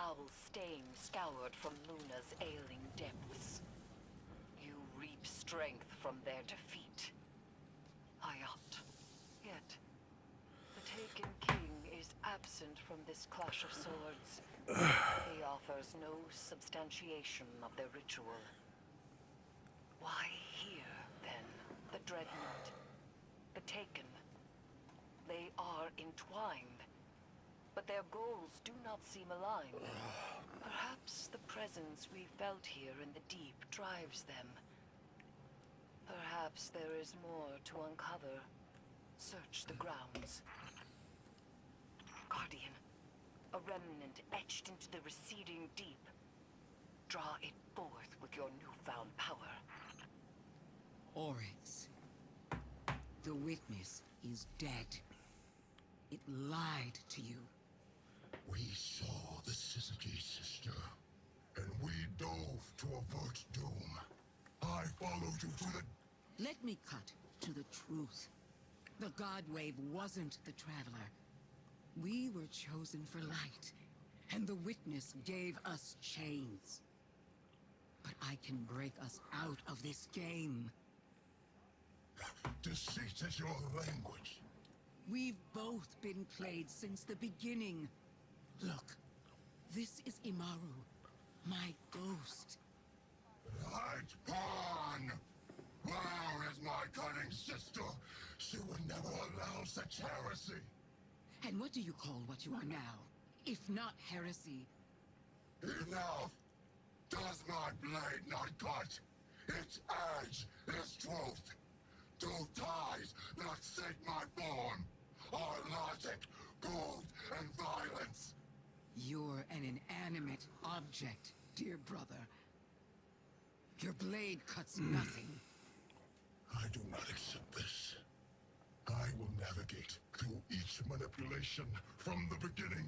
foul stain scoured from Luna's ailing depths. You reap strength from their defeat. Hayat. Yet, the Taken King is absent from this clash of swords. He offers no substantiation of their ritual. Why here, then, the Dreadnought? The Taken? They are entwined, but their goals do not seem aligned. Perhaps the presence we felt here in the deep drives them. Perhaps there is more to uncover. Search the grounds. Guardian, a remnant etched into the receding deep. Draw it forth with your newfound power. Oryx. The witness is dead. It lied to you. We saw the Syzygy sister, and we dove to avert doom. I followed you to the... Let me cut to the truth. The God Wave wasn't the Traveler. We were chosen for light, and the witness gave us chains. But I can break us out of this game. Deceit is your language. We've both been played since the beginning. Look, this is Imaru, my ghost. Light pawn! Where is my cunning sister? She would never allow such heresy. And what do you call what you are now, if not heresy? Enough! Does my blade not cut? Its edge is truth. Do ties not sink my form? Are logic, gold, and violence? You're an inanimate object, dear brother. Your blade cuts nothing. I do not accept this. I will navigate through each manipulation from the beginning,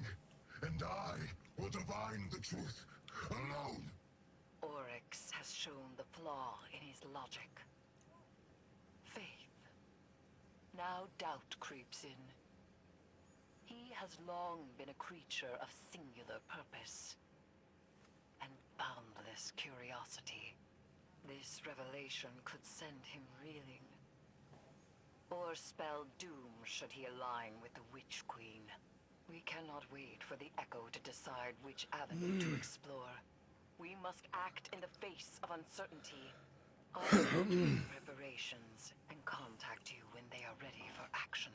and I will divine the truth alone. Oryx has shown the flaw in his logic. Faith. Now doubt creeps in. He has long been a creature of singular purpose and boundless curiosity. This revelation could send him reeling, or spell doom should he align with the Witch Queen. We cannot wait for the Echo to decide which avenue to explore. We must act in the face of uncertainty. I'll make preparations and contact you when they are ready for action.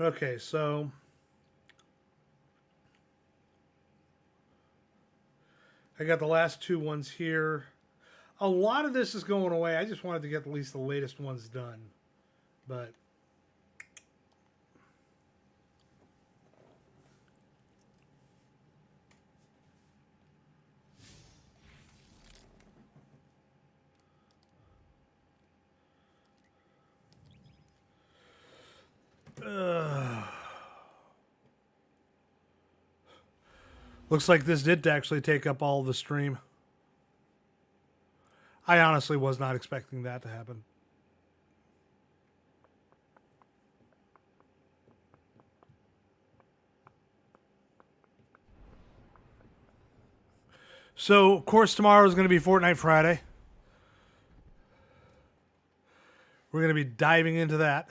Okay, so I got the last two ones here. A lot of this is going away. I just wanted to get at least the latest ones done. But looks like this did actually take up all the stream. I honestly was not expecting that to happen. So, of course, tomorrow is going to be Fortnite Friday. We're going to be diving into that.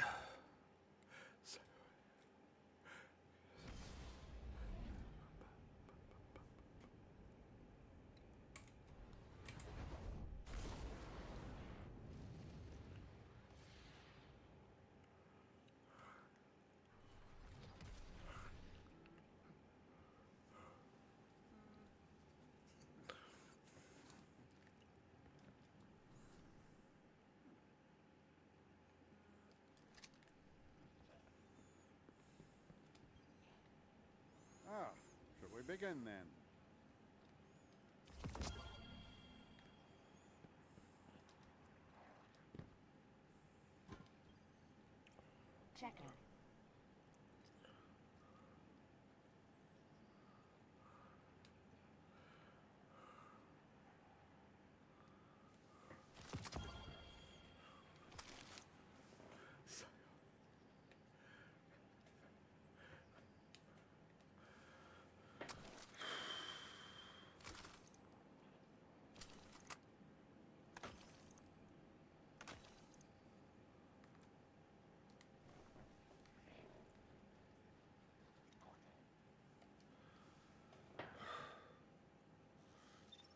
Ah, should we begin then? checker.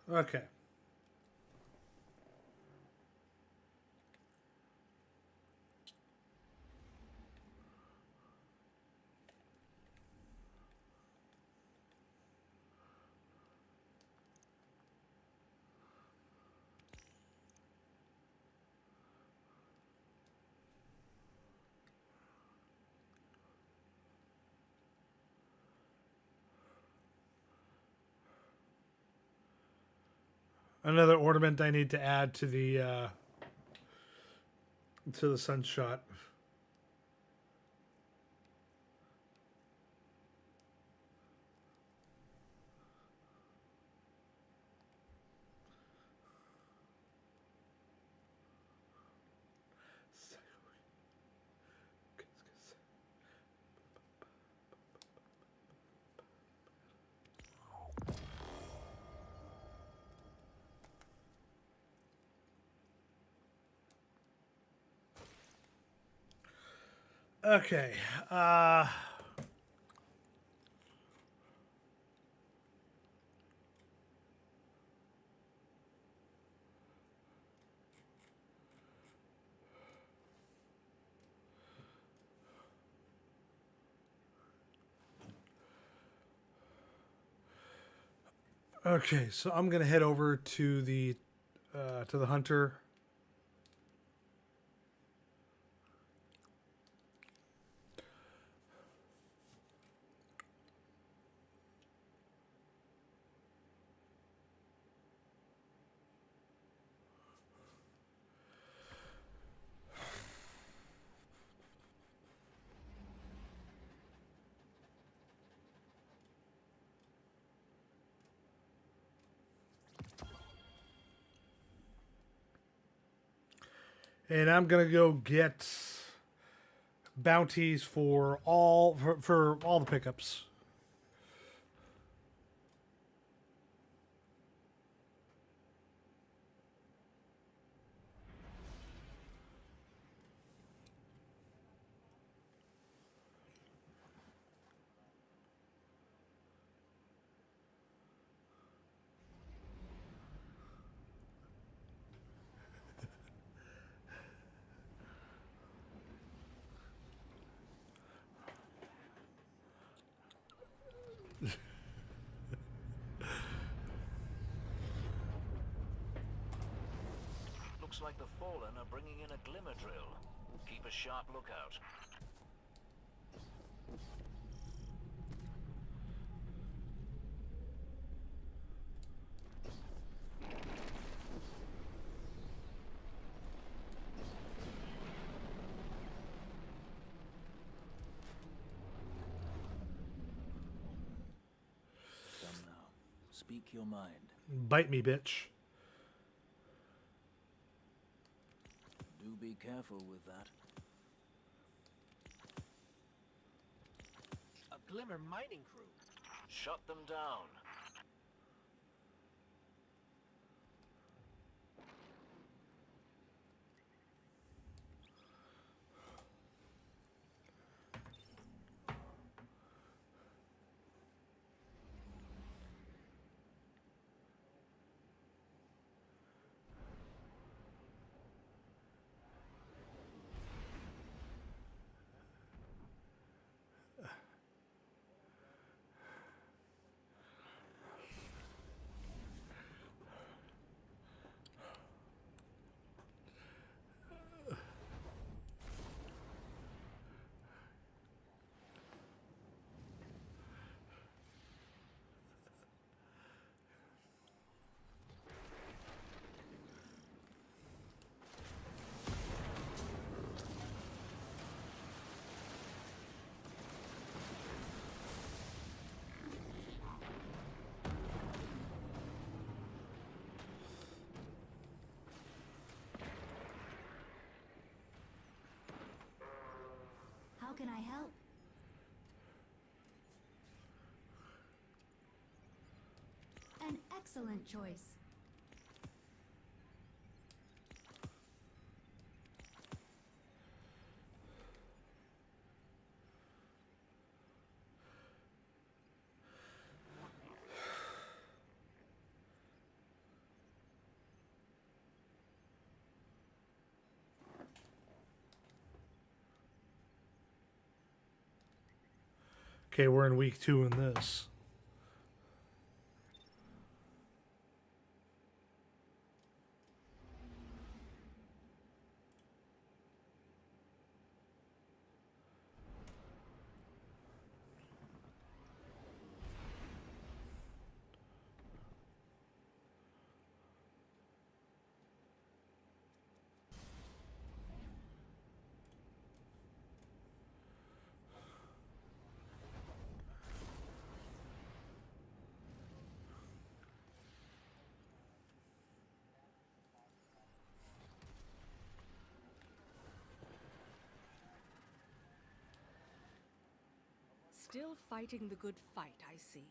Okay. Another ornament I need to add to the sunshot. Okay. Okay, so I'm gonna head over to the hunter. And I'm gonna go get bounties for all the pickups. Looks like the Fallen are bringing in a glimmer drill. Keep a sharp lookout. Come now. Speak your mind. Bite me, bitch. Do be careful with that. A Glimmer mining crew. Shut them down. can I help? An excellent choice. Okay, we're in week 2 in this. Still fighting the good fight, I see.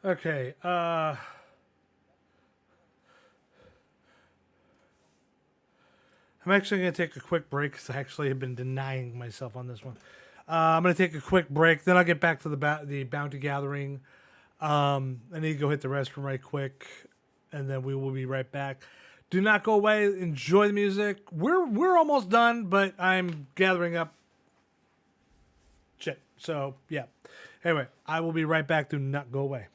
Okay, I'm actually going to take a quick break because I actually have been denying myself on this one. I'm going to take a quick break, then I'll get back to the bounty gathering. I need to go hit the restroom right quick, and then we will be right back. Do not go away. Enjoy the music. We're almost done, but I'm gathering up shit. So yeah. Anyway, I will be right back. Do not go away.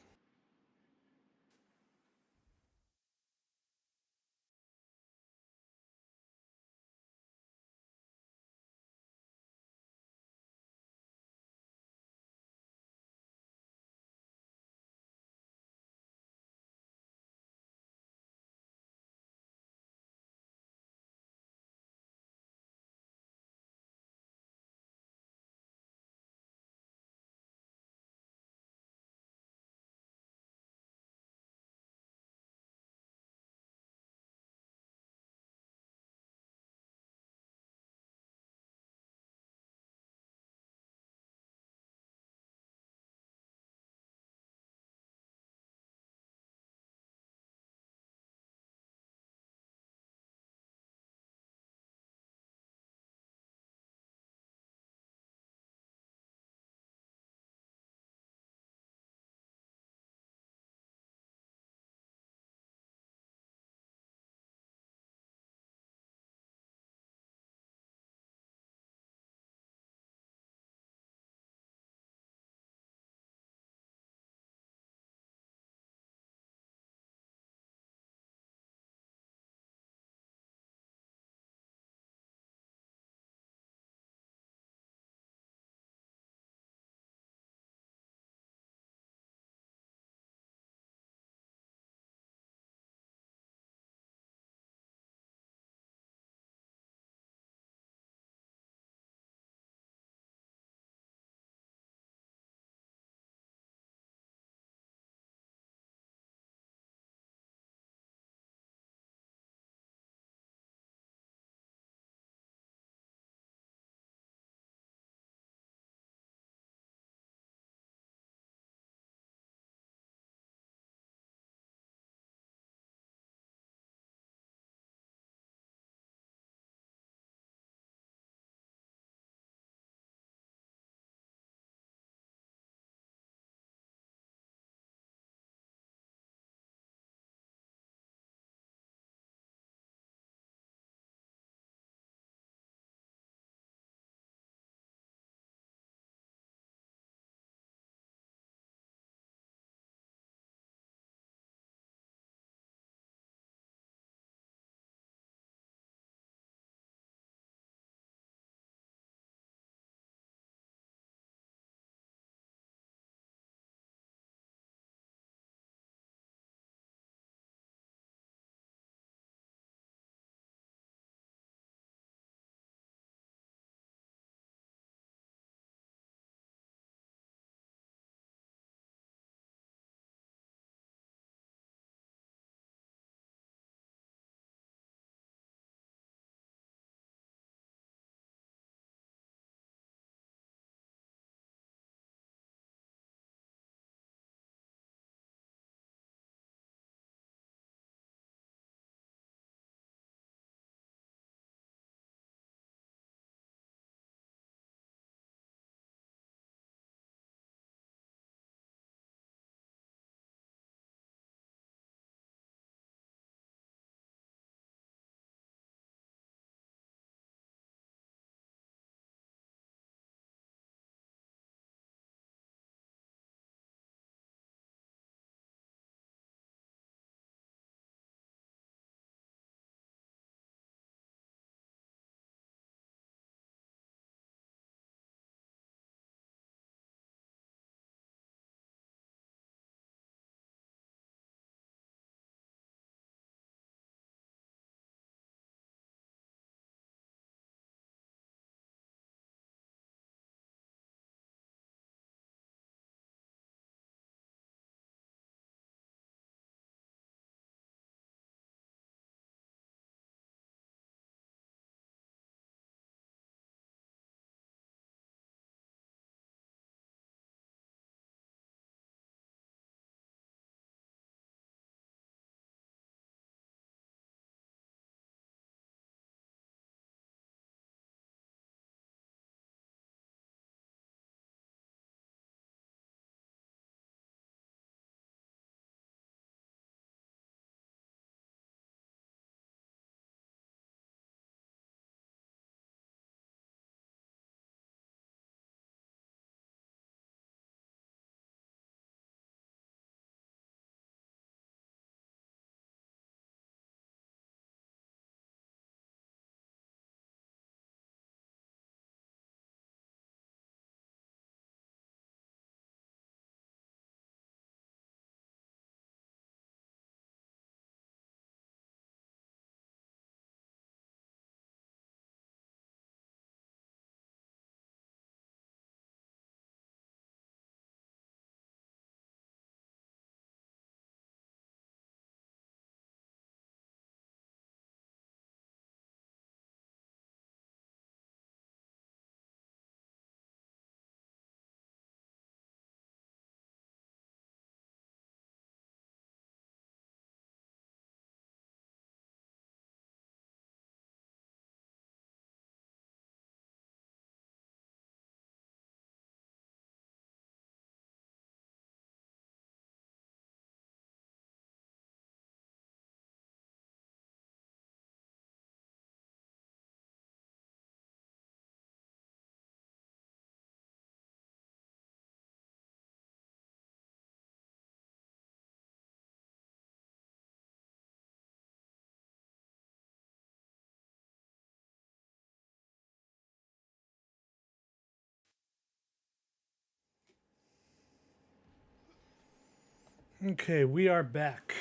Okay, we are back.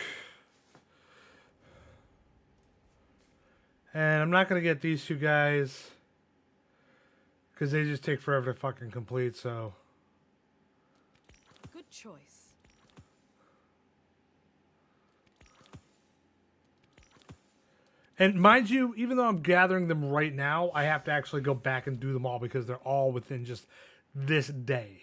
And I'm not going to get these two guys because they just take forever to fucking complete, so. Good choice. And mind you, even though I'm gathering them right now, I have to actually go back and do them all because they're all within just this day.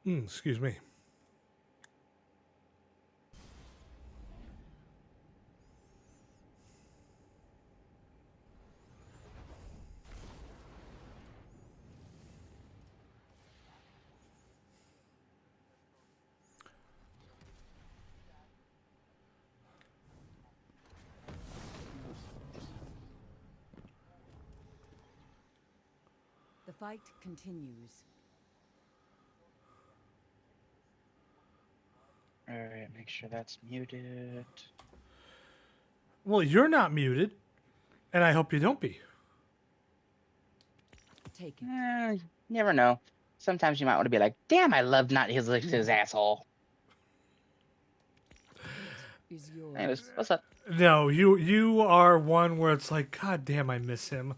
Excuse me. The fight continues. Alright, make sure that's muted. Well, you're not muted, and I hope you don't be. Take it. You never know. Sometimes you might want to be like, damn, I love not his asshole. Is yours. Anyways, what's up? No, you are one where it's like, God damn, I miss him.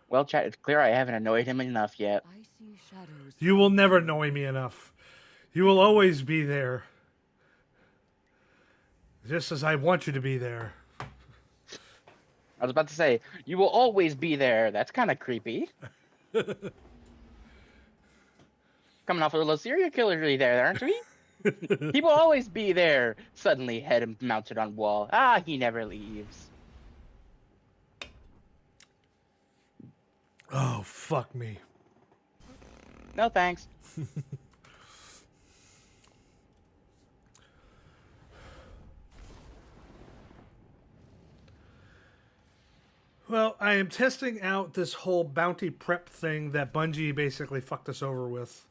Well, chat, it's clear I haven't annoyed him enough yet. I see shadows. You will never annoy me enough. You will always be there. Just as I want you to be there. I was about to say, you will always be there. That's kind of creepy. Coming off a little serial killer there, aren't we? He will always be there. Suddenly, head mounted on wall. Ah, he never leaves. Oh, fuck me. No thanks. Well, I am testing out this whole bounty prep thing that Bungie basically fucked us over with.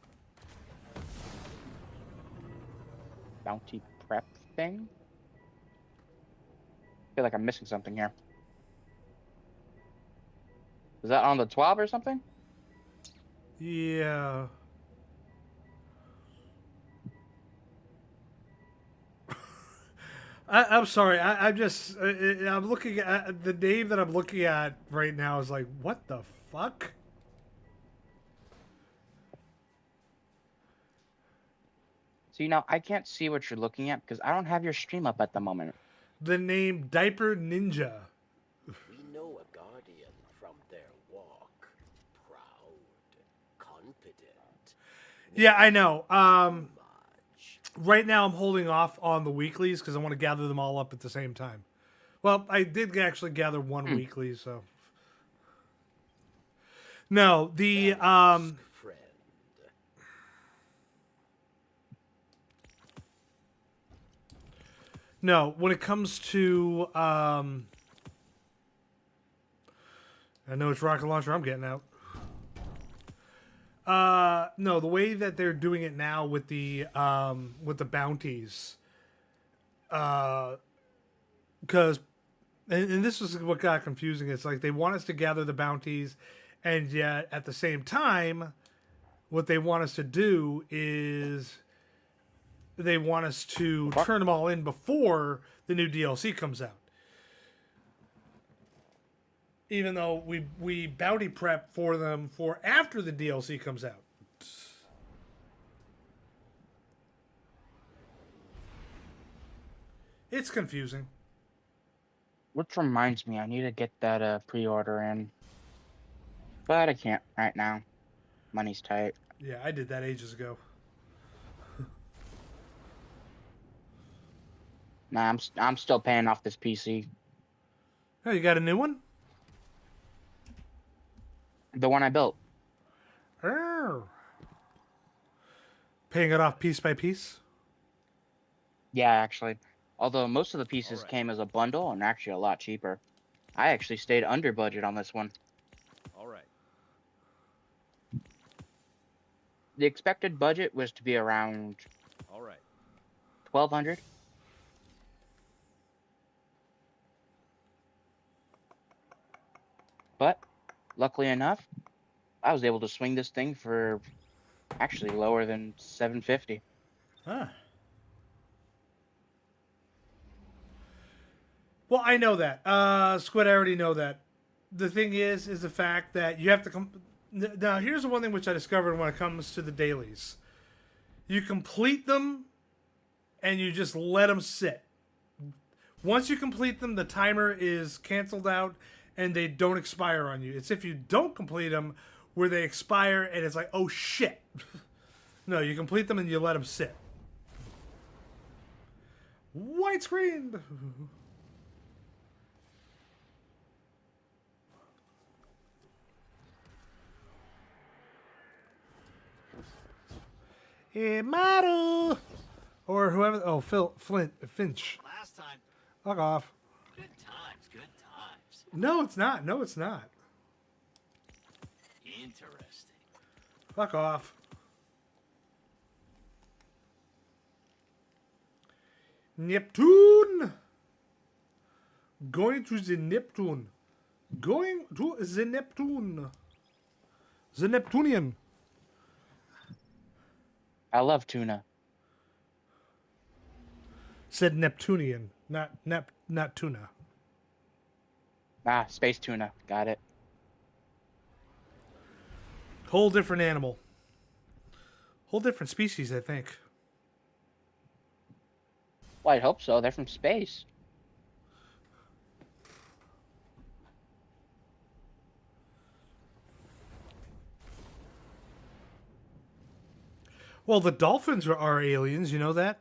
Bounty prep thing? I feel like I'm missing something here. Is that on the T.W.A.B or something? Yeah. I'm sorry. I'm just. I'm looking at the name that I'm looking at right now is like, what the fuck? So, I can't see what you're looking at because I don't have your stream up at the moment. The name Diaper Ninja. We know a guardian from their walk. Proud, confident. Yeah, I know. Right now I'm holding off on the weeklies because I want to gather them all up at the same time. Well, I did actually gather one weekly, so. No, the Friend. No, when it comes to I know it's rocket launcher I'm getting out. No, the way that they're doing it now with the bounties, because and this is what got confusing. It's like they want us to gather the bounties, and yet at the same time, what they want us to do is they want us to turn them all in before the new DLC comes out. Even though we bounty prep for them for after the DLC comes out. It's confusing. Which reminds me, I need to get that pre-order in. But I can't right now. Money's tight. Yeah, I did that ages ago. Nah, I'm still paying off this PC. Oh, you got a new one? The one I built. Oh. Paying it off piece by piece. Yeah, actually. Although most of the pieces Alright. came as a bundle and actually a lot cheaper. I actually stayed under budget on this one. All right. The expected budget was to be around All right. 1,200. But luckily enough, I was able to swing this thing for actually lower than 750. Ah. Well, I know that. Squid, I already know that. The thing is the fact that you have to now, here's the one thing which I discovered when it comes to the dailies. You complete them, and you just let them sit. Once you complete them, the timer is canceled out, and they don't expire on you. It's if you don't complete them where they expire, and it's like, oh shit. No, you complete them and you let them sit. White screen. Maru. Or whoever. Oh, Finch. Last time. Fuck off. Good times, good times. No, it's not. No, it's not. Interesting. Fuck off. Neptune. Going to the Neptune. Going to the Neptune. The Neptunian. I love tuna. Said Neptunian, not tuna. Ah, space tuna. Got it. Whole different animal. Whole different species, I think. Well, I hope so. They're from space. Well, the dolphins are aliens, you know that?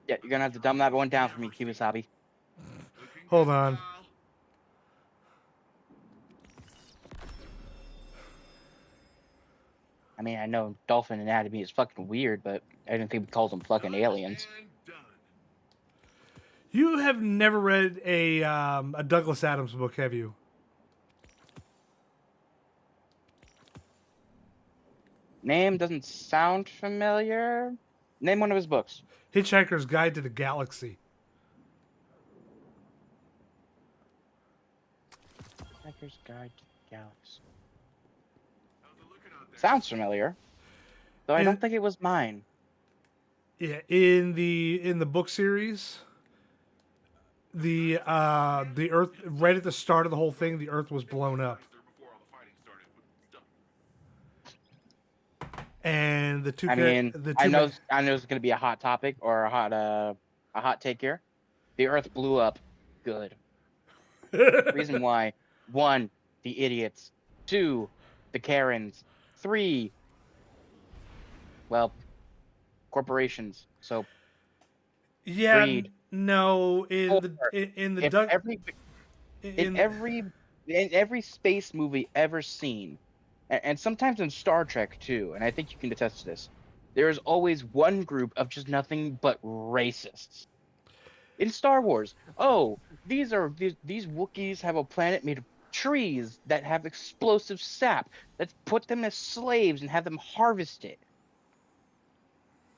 Yeah, you're gonna have to dumb that one down for me, Kiwasabi. Hold on. I mean, I know dolphin anatomy is fucking weird, but I didn't think we called them fucking aliens. You have never read a Douglas Adams book, have you? Name doesn't sound familiar. Name one of his books. Hitchhiker's Guide to the Galaxy. Hitchhiker's Guide to the Galaxy. Sounds familiar, though I don't think it was mine. Yeah, in the book series, the Earth, right at the start of the whole thing, the Earth was blown up, and the two. I mean, the two I know it's gonna be a hot topic or a hot take here. The Earth blew up. Good. Reason why: 1, the idiots. 2, the Karens. 3, well, corporations. So yeah, greed. no, in every space movie ever seen, and sometimes in Star Trek too, and I think you can attest to this, there is always one group of just nothing but racists. In Star Wars, these Wookiees have a planet made of trees that have explosive sap. Let's put them as slaves and have them harvest it.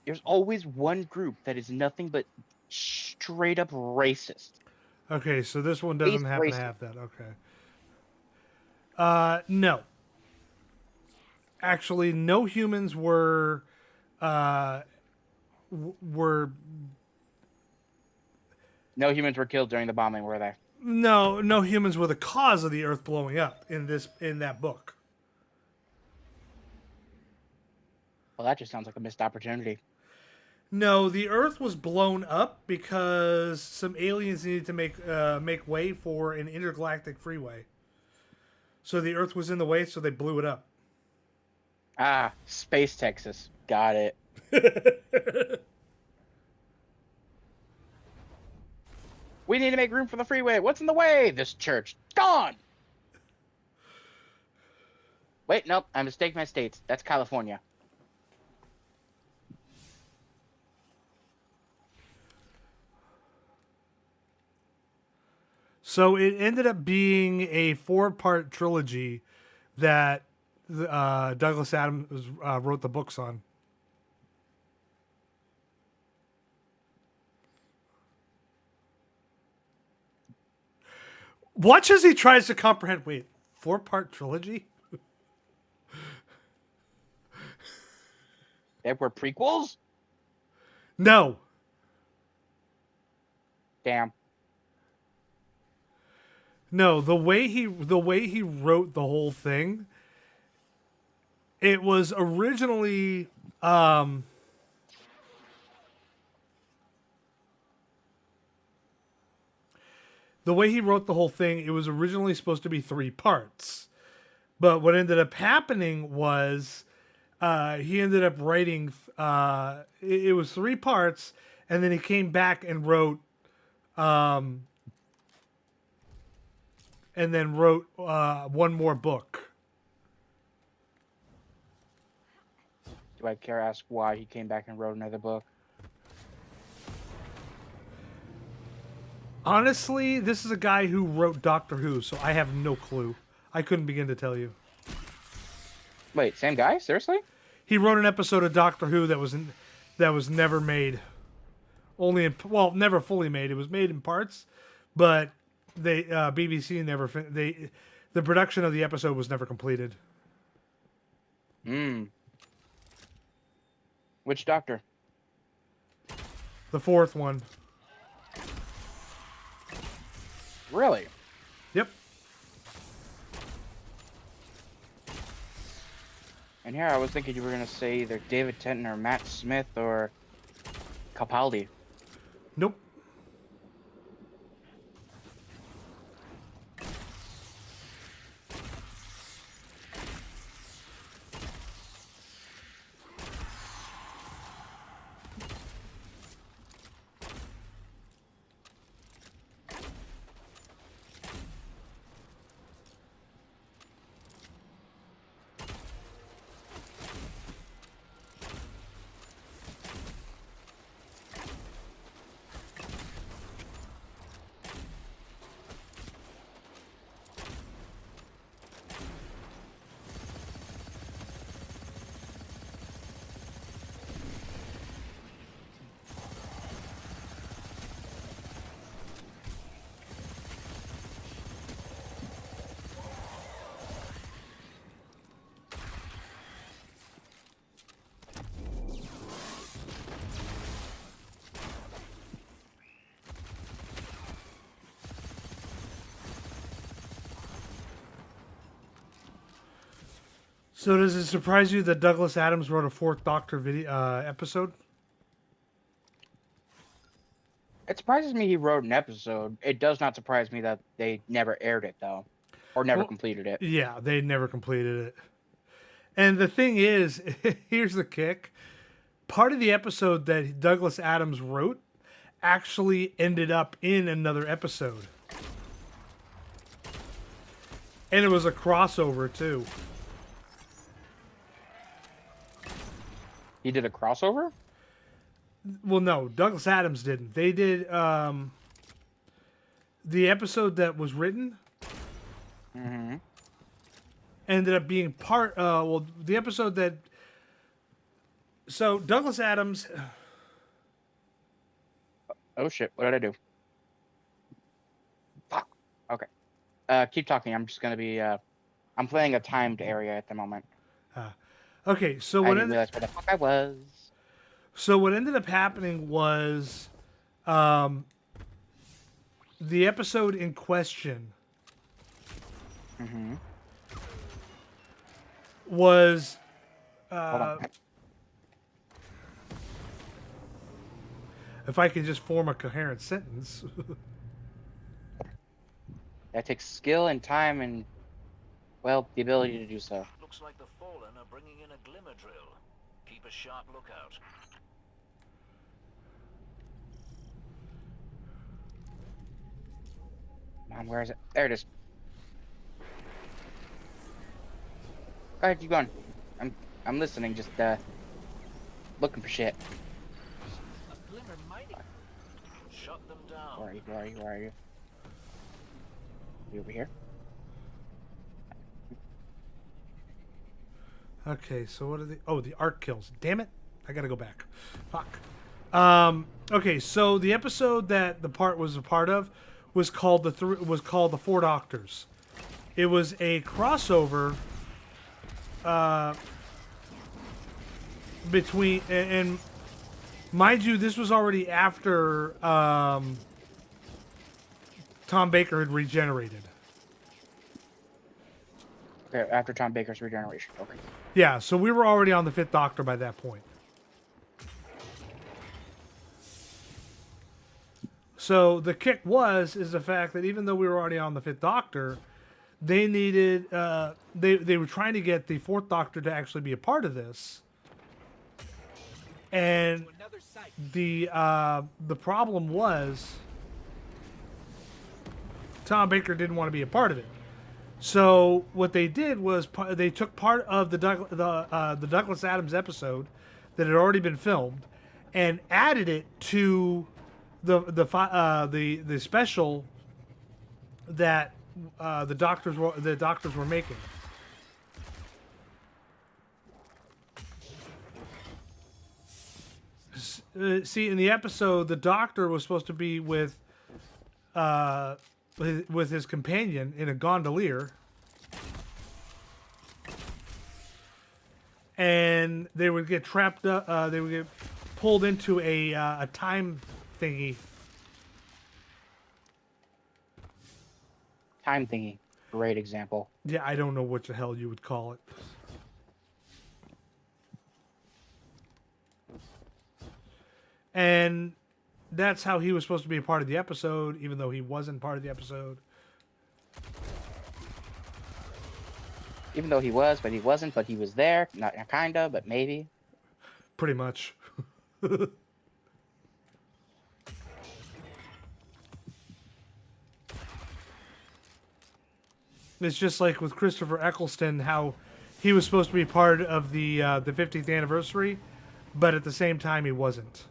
There's always one group that is nothing but straight up racist. Okay, so this one doesn't happen to have that. Okay. No. Actually, no humans were No humans were killed during the bombing, were they? no humans were the cause of the Earth blowing up in that book. Well, that just sounds like a missed opportunity. No, the Earth was blown up because some aliens needed to make way for an intergalactic freeway. So the Earth was in the way, so they blew it up. Ah, Space Texas. Got it. We need to make room for the freeway. What's in the way? This church. Gone! Wait, nope. I mistake my states. That's California. So it ended up being a 4-part trilogy that Douglas Adams wrote the books on. Watch as he tries to comprehend. Wait, 4-part trilogy? There were prequels? No. Damn. No, the way he wrote the whole thing, it was originally the way he wrote the whole thing, it was originally supposed to be 3 parts. But what ended up happening was he ended up writing it was 3 parts, and then he came back and wrote one more book. Do I care to ask why he came back and wrote another book? Honestly, this is a guy who wrote Doctor Who, so I have no clue. I couldn't begin to tell you. Wait, same guy? Seriously? He wrote an episode of Doctor Who that was never made. Never fully made. It was made in parts, but they BBC never the production of the episode was never completed. Which Doctor? The 4th one. Really? Yep. And here I was thinking you were going to say either David Tennant or Matt Smith or Capaldi. Nope. So does it surprise you that Douglas Adams wrote a 4th Doctor episode? It surprises me he wrote an episode. It does not surprise me that they never aired it, though. Or never completed it. Yeah, they never completed it. And the thing is, here's the kick. Part of the episode that Douglas Adams wrote actually ended up in another episode. And it was a crossover, too. He did a crossover? Well, no, Douglas Adams didn't. They did the episode that was written ended up being part the episode that so Douglas Adams Oh shit, what did I do? Fuck. Okay. Keep talking. I'm just gonna be I'm playing a timed area at the moment. Okay, so I didn't realize where the fuck I was. So what ended up happening was the episode in question was if I can just form a coherent sentence. That takes skill and time and, well, the ability to do so. Looks like the Fallen are bringing in a glimmer drill. Keep a sharp lookout. Come on, where is it? There it is. Go ahead, keep going. I'm listening, just looking for shit. A glimmer mighty. Shut them down. Where are you? Where are you? Where are you? You over here? Okay, so what are the... Oh, the arc kills. Damn it. I gotta go back. Fuck. Okay, so the episode that the part was a part of was called the Four Doctors. It was a crossover between... And mind you, this was already after Tom Baker had regenerated. Okay, after Tom Baker's regeneration. Okay. Yeah, so we were already on the Fifth Doctor by that point. So the kick is the fact that even though we were already on the Fifth Doctor, they needed they were trying to get the Fourth Doctor to actually be a part of this. And the problem was Tom Baker didn't want to be a part of it. So what they did was they took part of the Douglas Adams episode that had already been filmed and added it to the special that the doctors were making. See, in the episode, the Doctor was supposed to be with his companion in a gondolier, and they would get trapped up. They would get pulled into a time thingy. Time thingy. Great example. Yeah, I don't know what the hell you would call it. And that's how he was supposed to be a part of the episode, even though he wasn't part of the episode. Even though he was, but he wasn't, but he was there. Not kinda, but maybe. Pretty much. It's just like with Christopher Eccleston, how he was supposed to be part of the 50th anniversary, but at the same time he wasn't.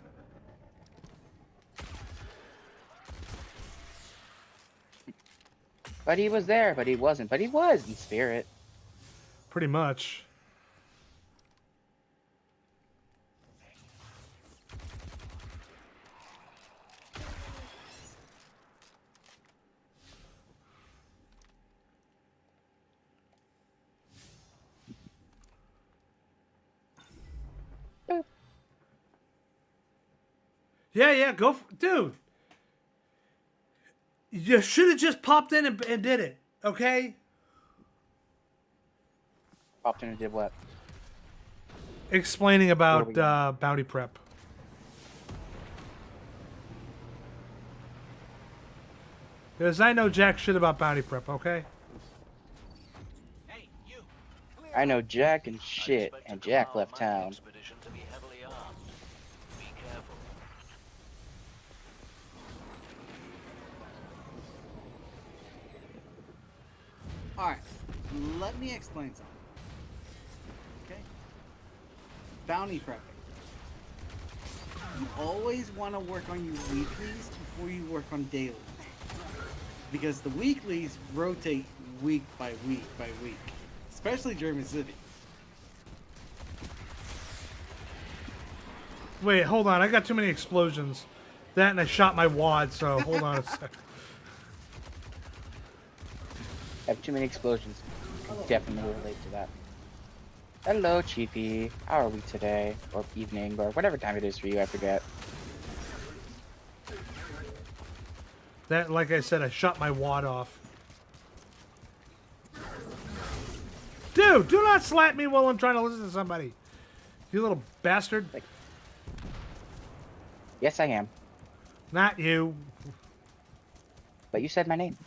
But he was there, but he wasn't. But he was in spirit. Pretty much. Yeah, go dude. You should have just popped in and did it, okay? Popped in and did what? Explaining about bounty prep. Because I know jack shit about bounty prep, okay? Hey, you. I know Jack and shit, and Jack left town. Expedition to be heavily armed. Be careful. Alright, let me explain something. Okay? Bounty prepping. You always want to work on your weeklies before you work on dailies. Because the weeklies rotate week by week by week. Especially German City. Wait, hold on. I got too many explosions. That and I shot my wad, so hold on a sec. I have too many explosions. Definitely relate to that. Hello, Chiefy. How are we today? Or evening, or whatever time it is for you, I forget. That, like I said, I shot my wad off. Dude, do not slap me while I'm trying to listen to somebody. You little bastard. Yes, I am. Not you. But you said my name.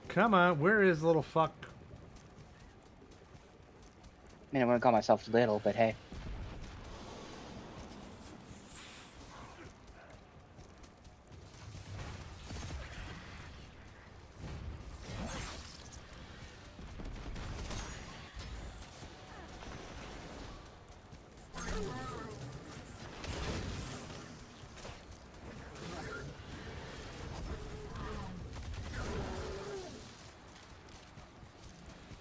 Come on, where is little fuck? I mean, I wouldn't call myself little, but hey.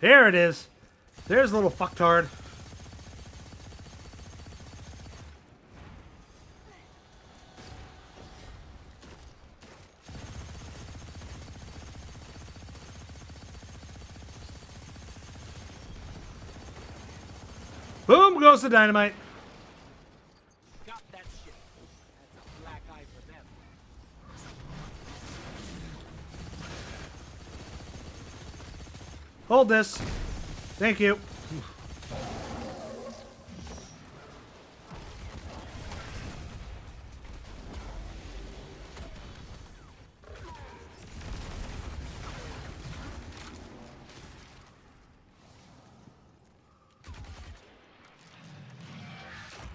Here it is. There's a little fucktard. Boom goes the dynamite. Got that shit. That's a black eye for them. Hold this. Thank you.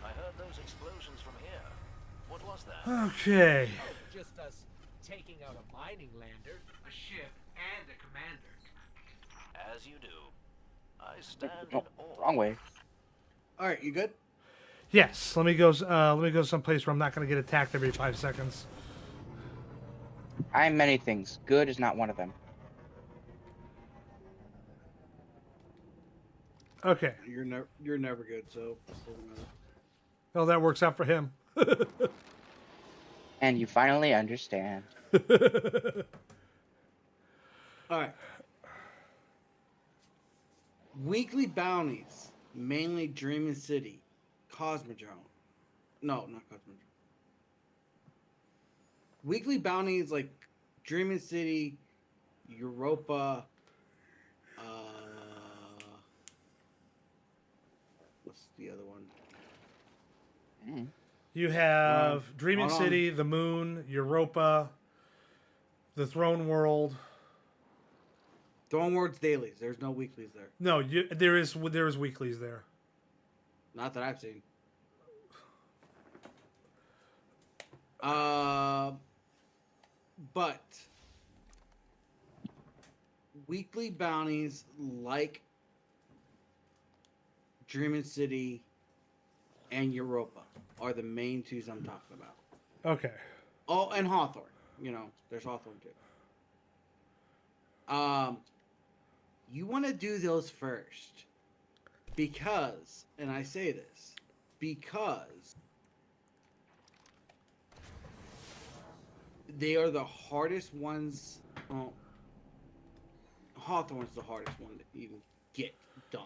I heard those explosions from here. What was that? Okay. Just us taking out a mining lander, a ship, and a commander. As you do. I stand Oh, in awe. wrong way. All right, you good? Yes. Let me go. Let me go someplace where I'm not going to get attacked every 5 seconds. I'm many things. Good is not one of them. Okay. You're never good. So doesn't matter. Well, that works out for him. And you finally understand. All right. Weekly bounties, mainly Dreaming City, Cosmodrome. No, not Cosmodrome. Weekly bounties like Dreaming City, Europa. What's the other one? You have Dreaming hold on. City, the Moon, Europa, the Throne World. Throne World's dailies. There's no weeklies there. No, there is weeklies there. Not that I've seen. But weekly bounties like Dreaming City and Europa are the main twos I'm talking about. Okay. Oh, and Hawthorne. You know, there's Hawthorne too. You want to do those first because, and I say this, because they are the hardest ones. Well, Hawthorne's the hardest one to even get done.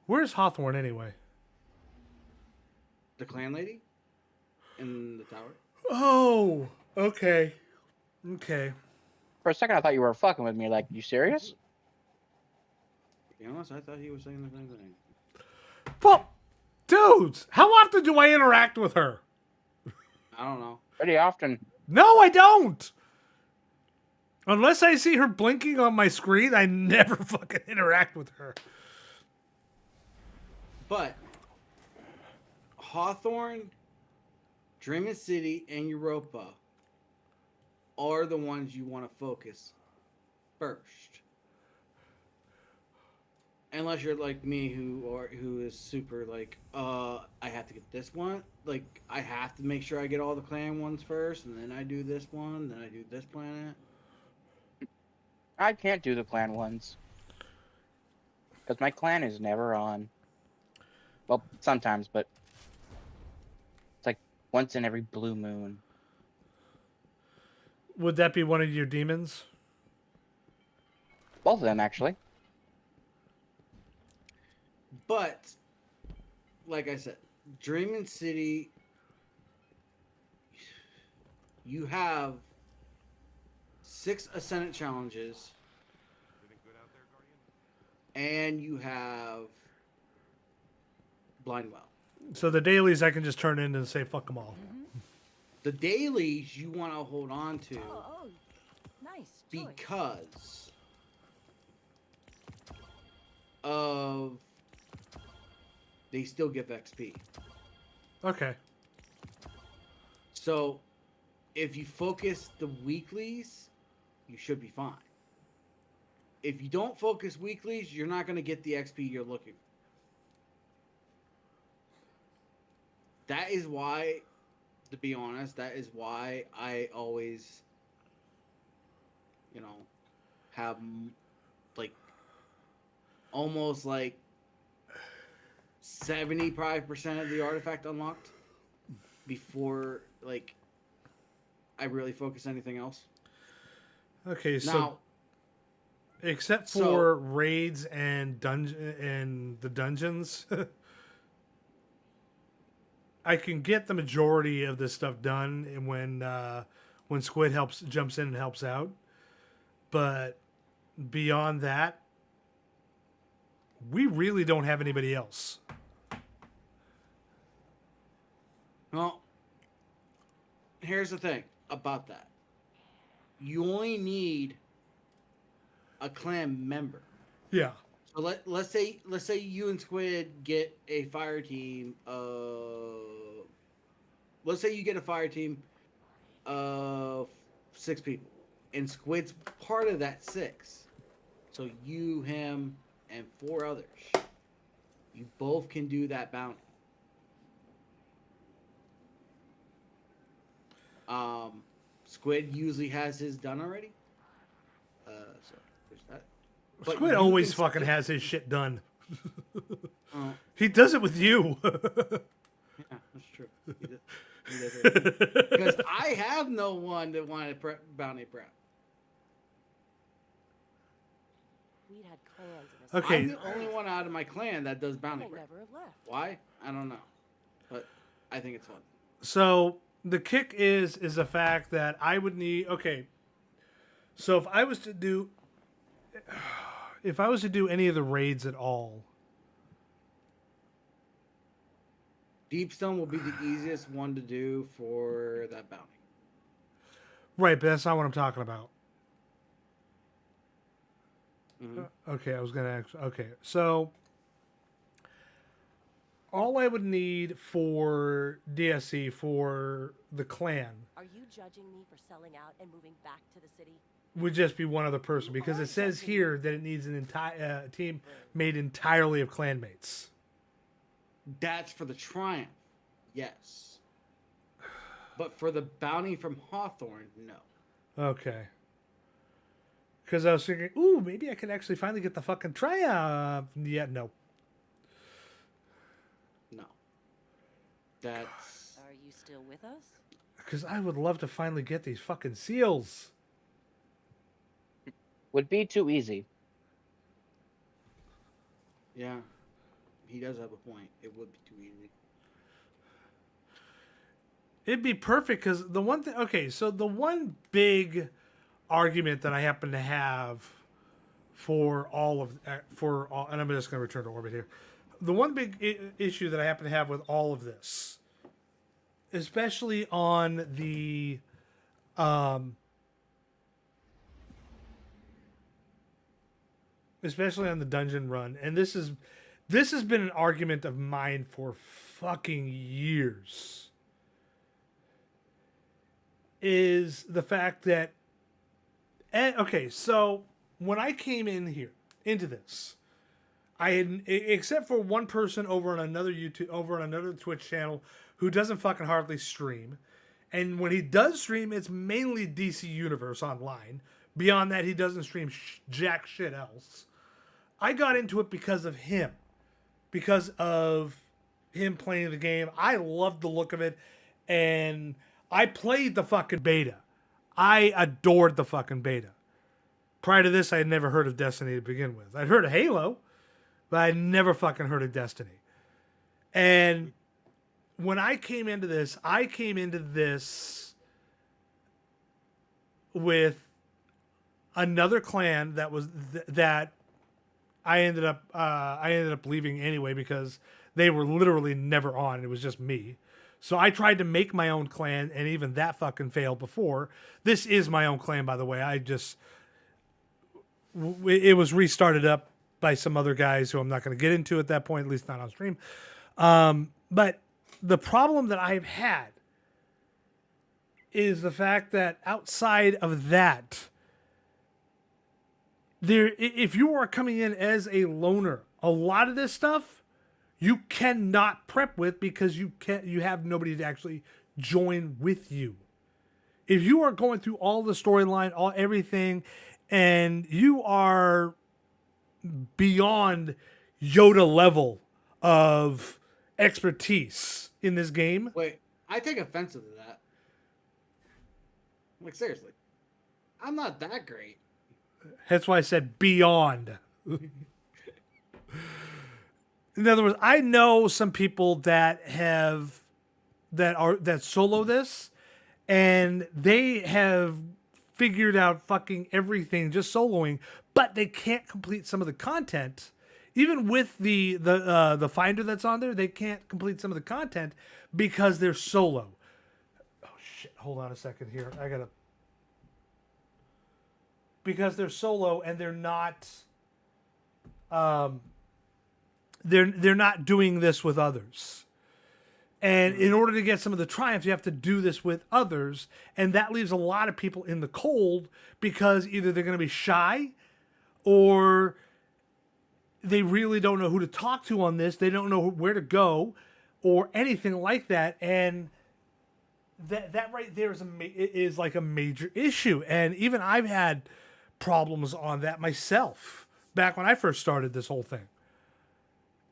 Where's Hawthorne anyway? The clan lady in the tower. Oh, okay. Okay. For a second, I thought you were fucking with me. Like, you serious? To be honest, I thought he was saying the same thing. Well, dudes, how often do I interact with her? I don't know. Pretty often. No, I don't. Unless I see her blinking on my screen, I never fucking interact with her. But Hawthorne, Dreaming City, and Europa are the ones you want to focus first. Unless you're like me, who is super like, I have to get this one. Like, I have to make sure I get all the clan ones first, and then I do this one, then I do this planet. I can't do the clan ones. Because my clan is never on. Well, sometimes, but it's like once in every blue moon. Would that be one of your demons? Both of them, actually. But, like I said, Dreaming City, you have 6 Ascendant challenges, and you have Blindwell. So the dailies I can just turn in and say fuck them all. The dailies you want to hold on to Oh, nice. because of they still give XP. Okay. So if you focus the weeklies, you should be fine. If you don't focus weeklies, you're not going to get the XP you're looking for. That is why, to be honest, that is why I always, have like almost like 75% of the artifact unlocked before like I really focus anything else. Okay, so Now, except for raids and the dungeons, I can get the majority of this stuff done and when Squid jumps in and helps out. But beyond that, we really don't have anybody else. well, here's the thing about that. You only need a clan member. Yeah. So let's say you and Squid get a fire team let's say you get a fire team of 6 people and Squid's part of that 6. So you, him, and 4 others. You both can do that bounty. Squid usually has his done already. So there's that. But Squid you always can fucking still- has his shit done. Oh, He does it with you. yeah, that's true. He does it. Because I have no one that wanted bounty prep. We'd had clans in this. Okay. I'm the only one out of my clan that does bounty They prep. never have left. Why? I don't know. But I think it's fun. So the kick is the fact that I would need. Okay. So if I was to do any of the raids at all, Deepstone will be the easiest one to do for that bounty. right? But that's not what I'm talking about. Mhm. Okay, I was gonna ask. Okay, so all I would need for DSC for the clan Are you judging me for selling out and moving back to the city? would just be one other person because it says here that it needs an entire team made entirely of clanmates. That's for the Triumph, yes. But for the bounty from Hawthorne, no. Okay. Because I was thinking, ooh, maybe I can actually finally get the fucking Triumph. Yeah, no. No. That's... Are you still with us? Because I would love to finally get these fucking seals. Would be too easy. Yeah. He does have a point. It would be too easy. It'd be perfect because the one thing. Okay, so the one big argument that I happen to have for all, and I'm just going to return to orbit here. The one big issue that I happen to have with all of this, especially on the, especially on the dungeon run, and this has been an argument of mine for fucking years, is the fact that, okay, so when I came into this, I had, except for one person over on another Twitch channel who doesn't fucking hardly stream, and when he does stream, it's mainly DC Universe online. Beyond that, he doesn't stream jack shit else. I got into it because of him. Because of him playing the game. I loved the look of it. And I played the fucking beta. I adored the fucking beta. Prior to this, I had never heard of Destiny to begin with. I'd heard of Halo, but I'd never fucking heard of Destiny. And when I came into this with another clan that was that I ended up leaving anyway because they were literally never on. It was just me. So I tried to make my own clan, and even that fucking failed before. This is my own clan, by the way. It was restarted up by some other guys who I'm not going to get into at that point, at least not on stream. But the problem that I've had is the fact that outside of that, if you are coming in as a loner, a lot of this stuff you cannot prep with because you have nobody to actually join with you. If you are going through all the storyline, everything, and you are beyond Yoda level of expertise in this game. Wait, I take offense to that. Like, seriously. I'm not that great. That's why I said beyond. In other words, I know some people that solo this, and they have figured out fucking everything just soloing, but they can't complete some of the content. Even with the finder that's on there, they can't complete some of the content because they're solo. Oh shit! Hold on a second here. I gotta, because they're solo and they're not. They're not doing this with others. And in order to get some of the triumphs, you have to do this with others. And that leaves a lot of people in the cold because either they're going to be shy or they really don't know who to talk to on this. They don't know where to go or anything like that. And that right there is like a major issue. And even I've had problems on that myself back when I first started this whole thing.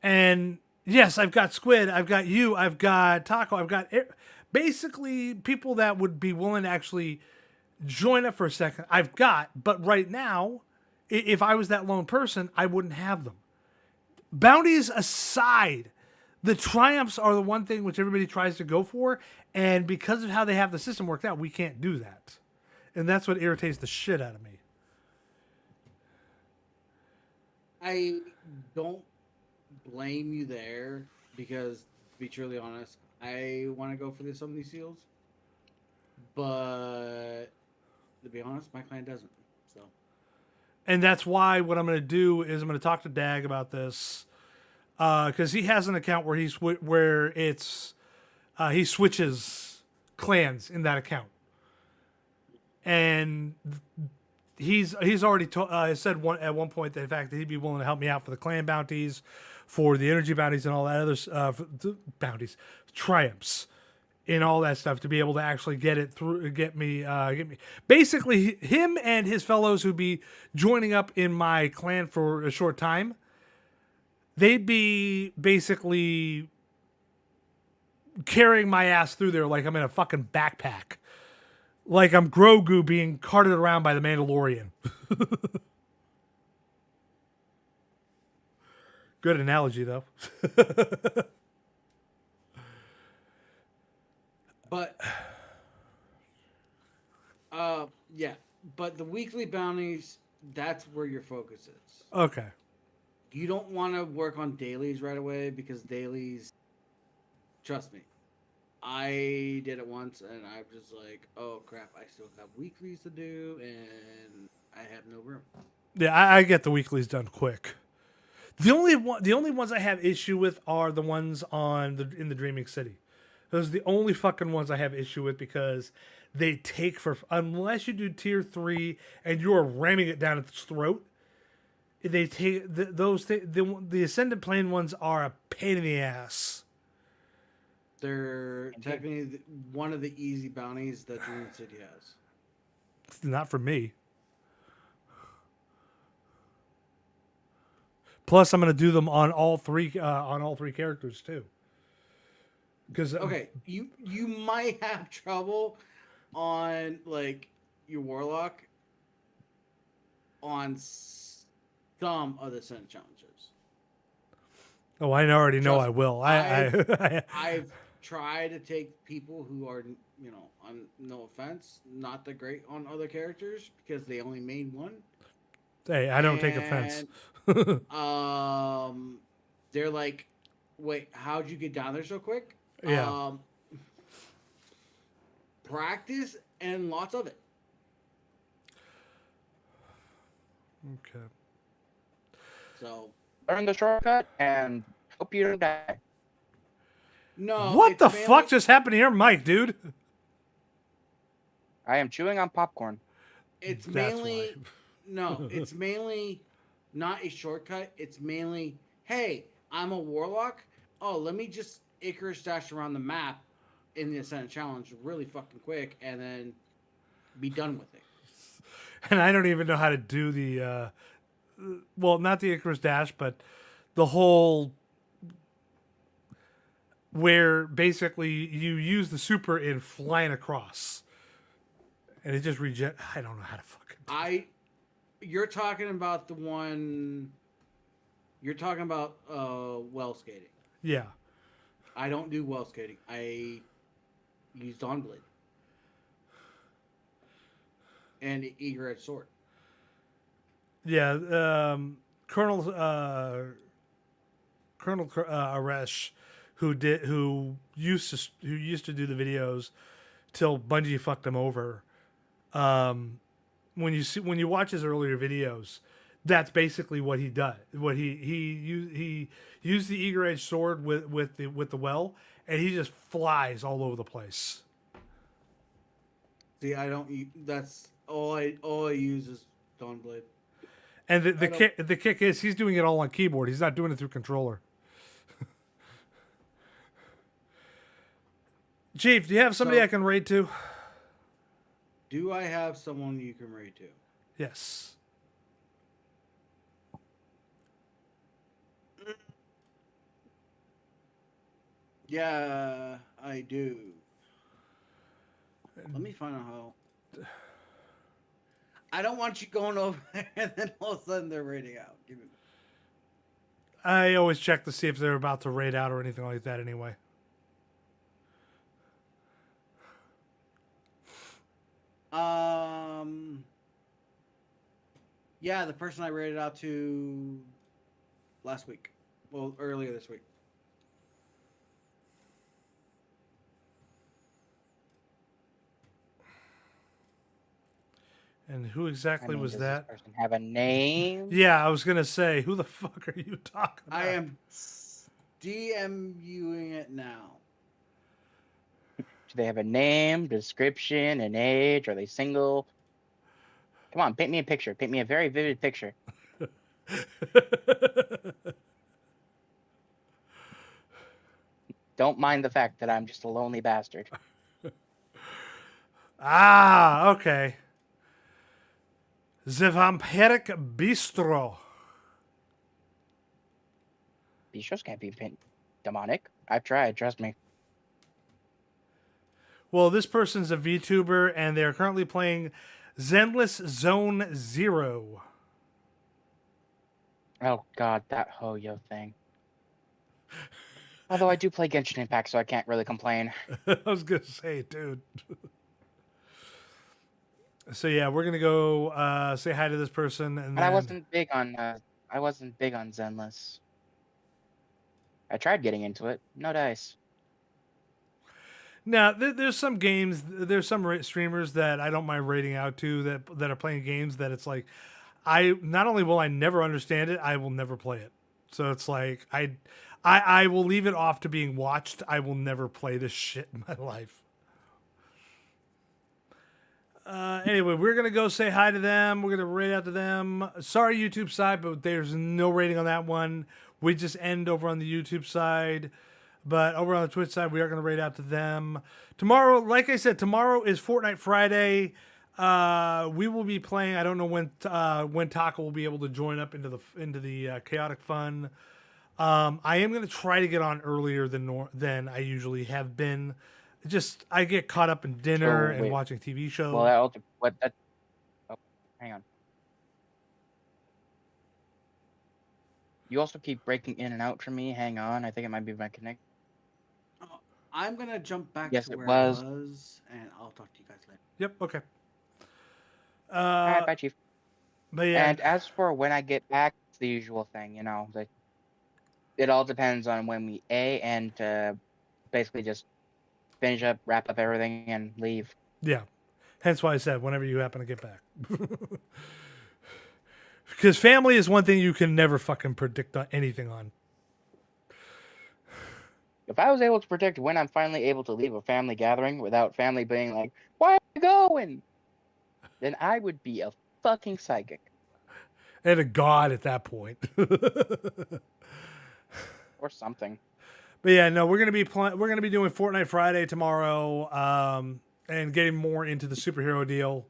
And yes, I've got Squid, I've got you, I've got Taco, I've got basically people that would be willing to actually join up for a second. I've got, but right now, if I was that lone person, I wouldn't have them. Bounties aside, the triumphs are the one thing which everybody tries to go for, and because of how they have the system worked out, we can't do that. And that's what irritates the shit out of me. I don't blame you there because, to be truly honest, I want to go for some of these seals, but to be honest, my clan doesn't. So, and that's why what I'm going to do is I'm going to talk to Dag about this because he has an account where he switches clans in that account, and he's already said at one point that in fact that he'd be willing to help me out for the clan bounties, for the energy bounties and all that other bounties, triumphs, and all that stuff to be able to actually get me. Basically, him and his fellows who'd be joining up in my clan for a short time, they'd be basically carrying my ass through there like I'm in a fucking backpack. Like I'm Grogu being carted around by the Mandalorian. Good analogy, though. but, yeah. But the weekly bounties, that's where your focus is. Okay. You don't want to work on dailies right away because dailies, trust me, I did it once and I'm just like, oh crap, I still have weeklies to do and I have no room. Yeah, I get the weeklies done quick. The only ones I have issue with are the ones in the Dreaming City. Those are the only fucking ones I have issue with because they take unless you do tier 3 and you are ramming it down its throat. They take the Ascendant Plane ones are a pain in the ass. They're technically one of the easy bounties that Dreaming City has. Not for me. Plus, I'm going to do them on all three characters too. Because okay, you might have trouble on like your Warlock on some of the Sun challenges. Oh, I already know I will. I've tried to take people who are, on no offense, not that great on other characters because they only made one. Hey, I don't take offense. They're like, wait, how'd you get down there so quick? Yeah. Practice and lots of it. Okay. So learn the shortcut and hope you don't die. No. What the fuck just happened here, Mike, dude? I am chewing on popcorn. It's mainly it's mainly not a shortcut. It's mainly, hey, I'm a warlock. Oh, let me just Icarus dash around the map in the Ascent Challenge really fucking quick and then be done with it. And I don't even know how to do well, not the Icarus Dash, but the whole where basically you use the super in flying across, and it just reject. I don't know how to fucking. You're talking about the one. You're talking about well skating. Yeah. I don't do well skating. I use Dawnblade and Eager Edge Sword. Yeah. Colonel Aresh, who used to do the videos till Bungie fucked him over. When you watch his earlier videos, that's basically what he does. What he used the Eager Edge Sword with the well, and he just flies all over the place. See, I don't. That's all I use is Dawnblade. And the kick is he's doing it all on keyboard. He's not doing it through controller. Chief, do you have somebody I can raid to? Do I have someone you can raid to? Yes. Yeah, I do. Let me find out how. I don't want you going over there and then all of a sudden they're raiding out. Give me. I always check to see if they're about to raid out or anything like that anyway. Yeah, the person I raided out to last week. Well, earlier this week. And who exactly was does that? This person have a name? Yeah, I was gonna say, who the fuck are you talking about? I am DMUing it now. Do they have a name, description, an age? Are they single? Come on, paint me a picture. Paint me a very vivid picture. Don't mind the fact that I'm just a lonely bastard. Ah, okay. The Vampiric Bistro. Bistros can't be demonic. I've tried, trust me. Well, this person's a VTuber, and they're currently playing Zenless Zone Zero. Oh god, that Hoyo thing. Although I do play Genshin Impact, so I can't really complain. I was gonna say, dude. So yeah, we're gonna go say hi to this person, and But I wasn't big on Zenless. I tried getting into it. No dice. Now, there's some games, there's some streamers that I don't mind rating out to that are playing games that it's like, I not only will I never understand it, I will never play it. So it's like I will leave it off to being watched. I will never play this shit in my life. Anyway, we're gonna go say hi to them. We're gonna rate out to them. Sorry, YouTube side, but there's no rating on that one. We just end over on the YouTube side. But over on the Twitch side, we are going to rate out to them. Tomorrow, like I said, tomorrow is Fortnite Friday. We will be playing. I don't know when Taco will be able to join up into the chaotic fun. I am going to try to get on earlier than I usually have been. Just I get caught up in dinner and watching TV shows. Well, hang on. You also keep breaking in and out from me. Hang on, I think it might be my connection. I'm gonna jump back Yes, to it where was. I was, and I'll talk to you guys later. Yep. Okay. All right, bye, Chief. But yeah. And as for when I get back, it's the usual thing, it all depends on when we basically just finish up, wrap up everything, and leave. Yeah. Hence why I said whenever you happen to get back. Because family is one thing you can never fucking predict anything on. If I was able to predict when I'm finally able to leave a family gathering without family being like, "Why are you going?" then I would be a fucking psychic. And a god at that point. Or something. But yeah, no, we're gonna be doing Fortnite Friday tomorrow, and getting more into the superhero deal.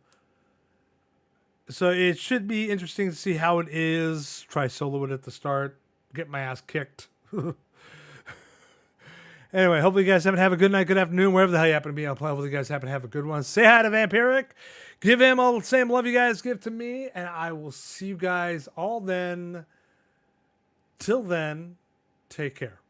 So it should be interesting to see how it is. Try solo it at the start. Get my ass kicked. Anyway, hopefully you guys happen to have a good night, good afternoon, wherever the hell you happen to be. Hopefully you guys happen to have a good one. Say hi to Vampiric. Give him all the same love you guys give to me. And I will see you guys all then. Till then, take care.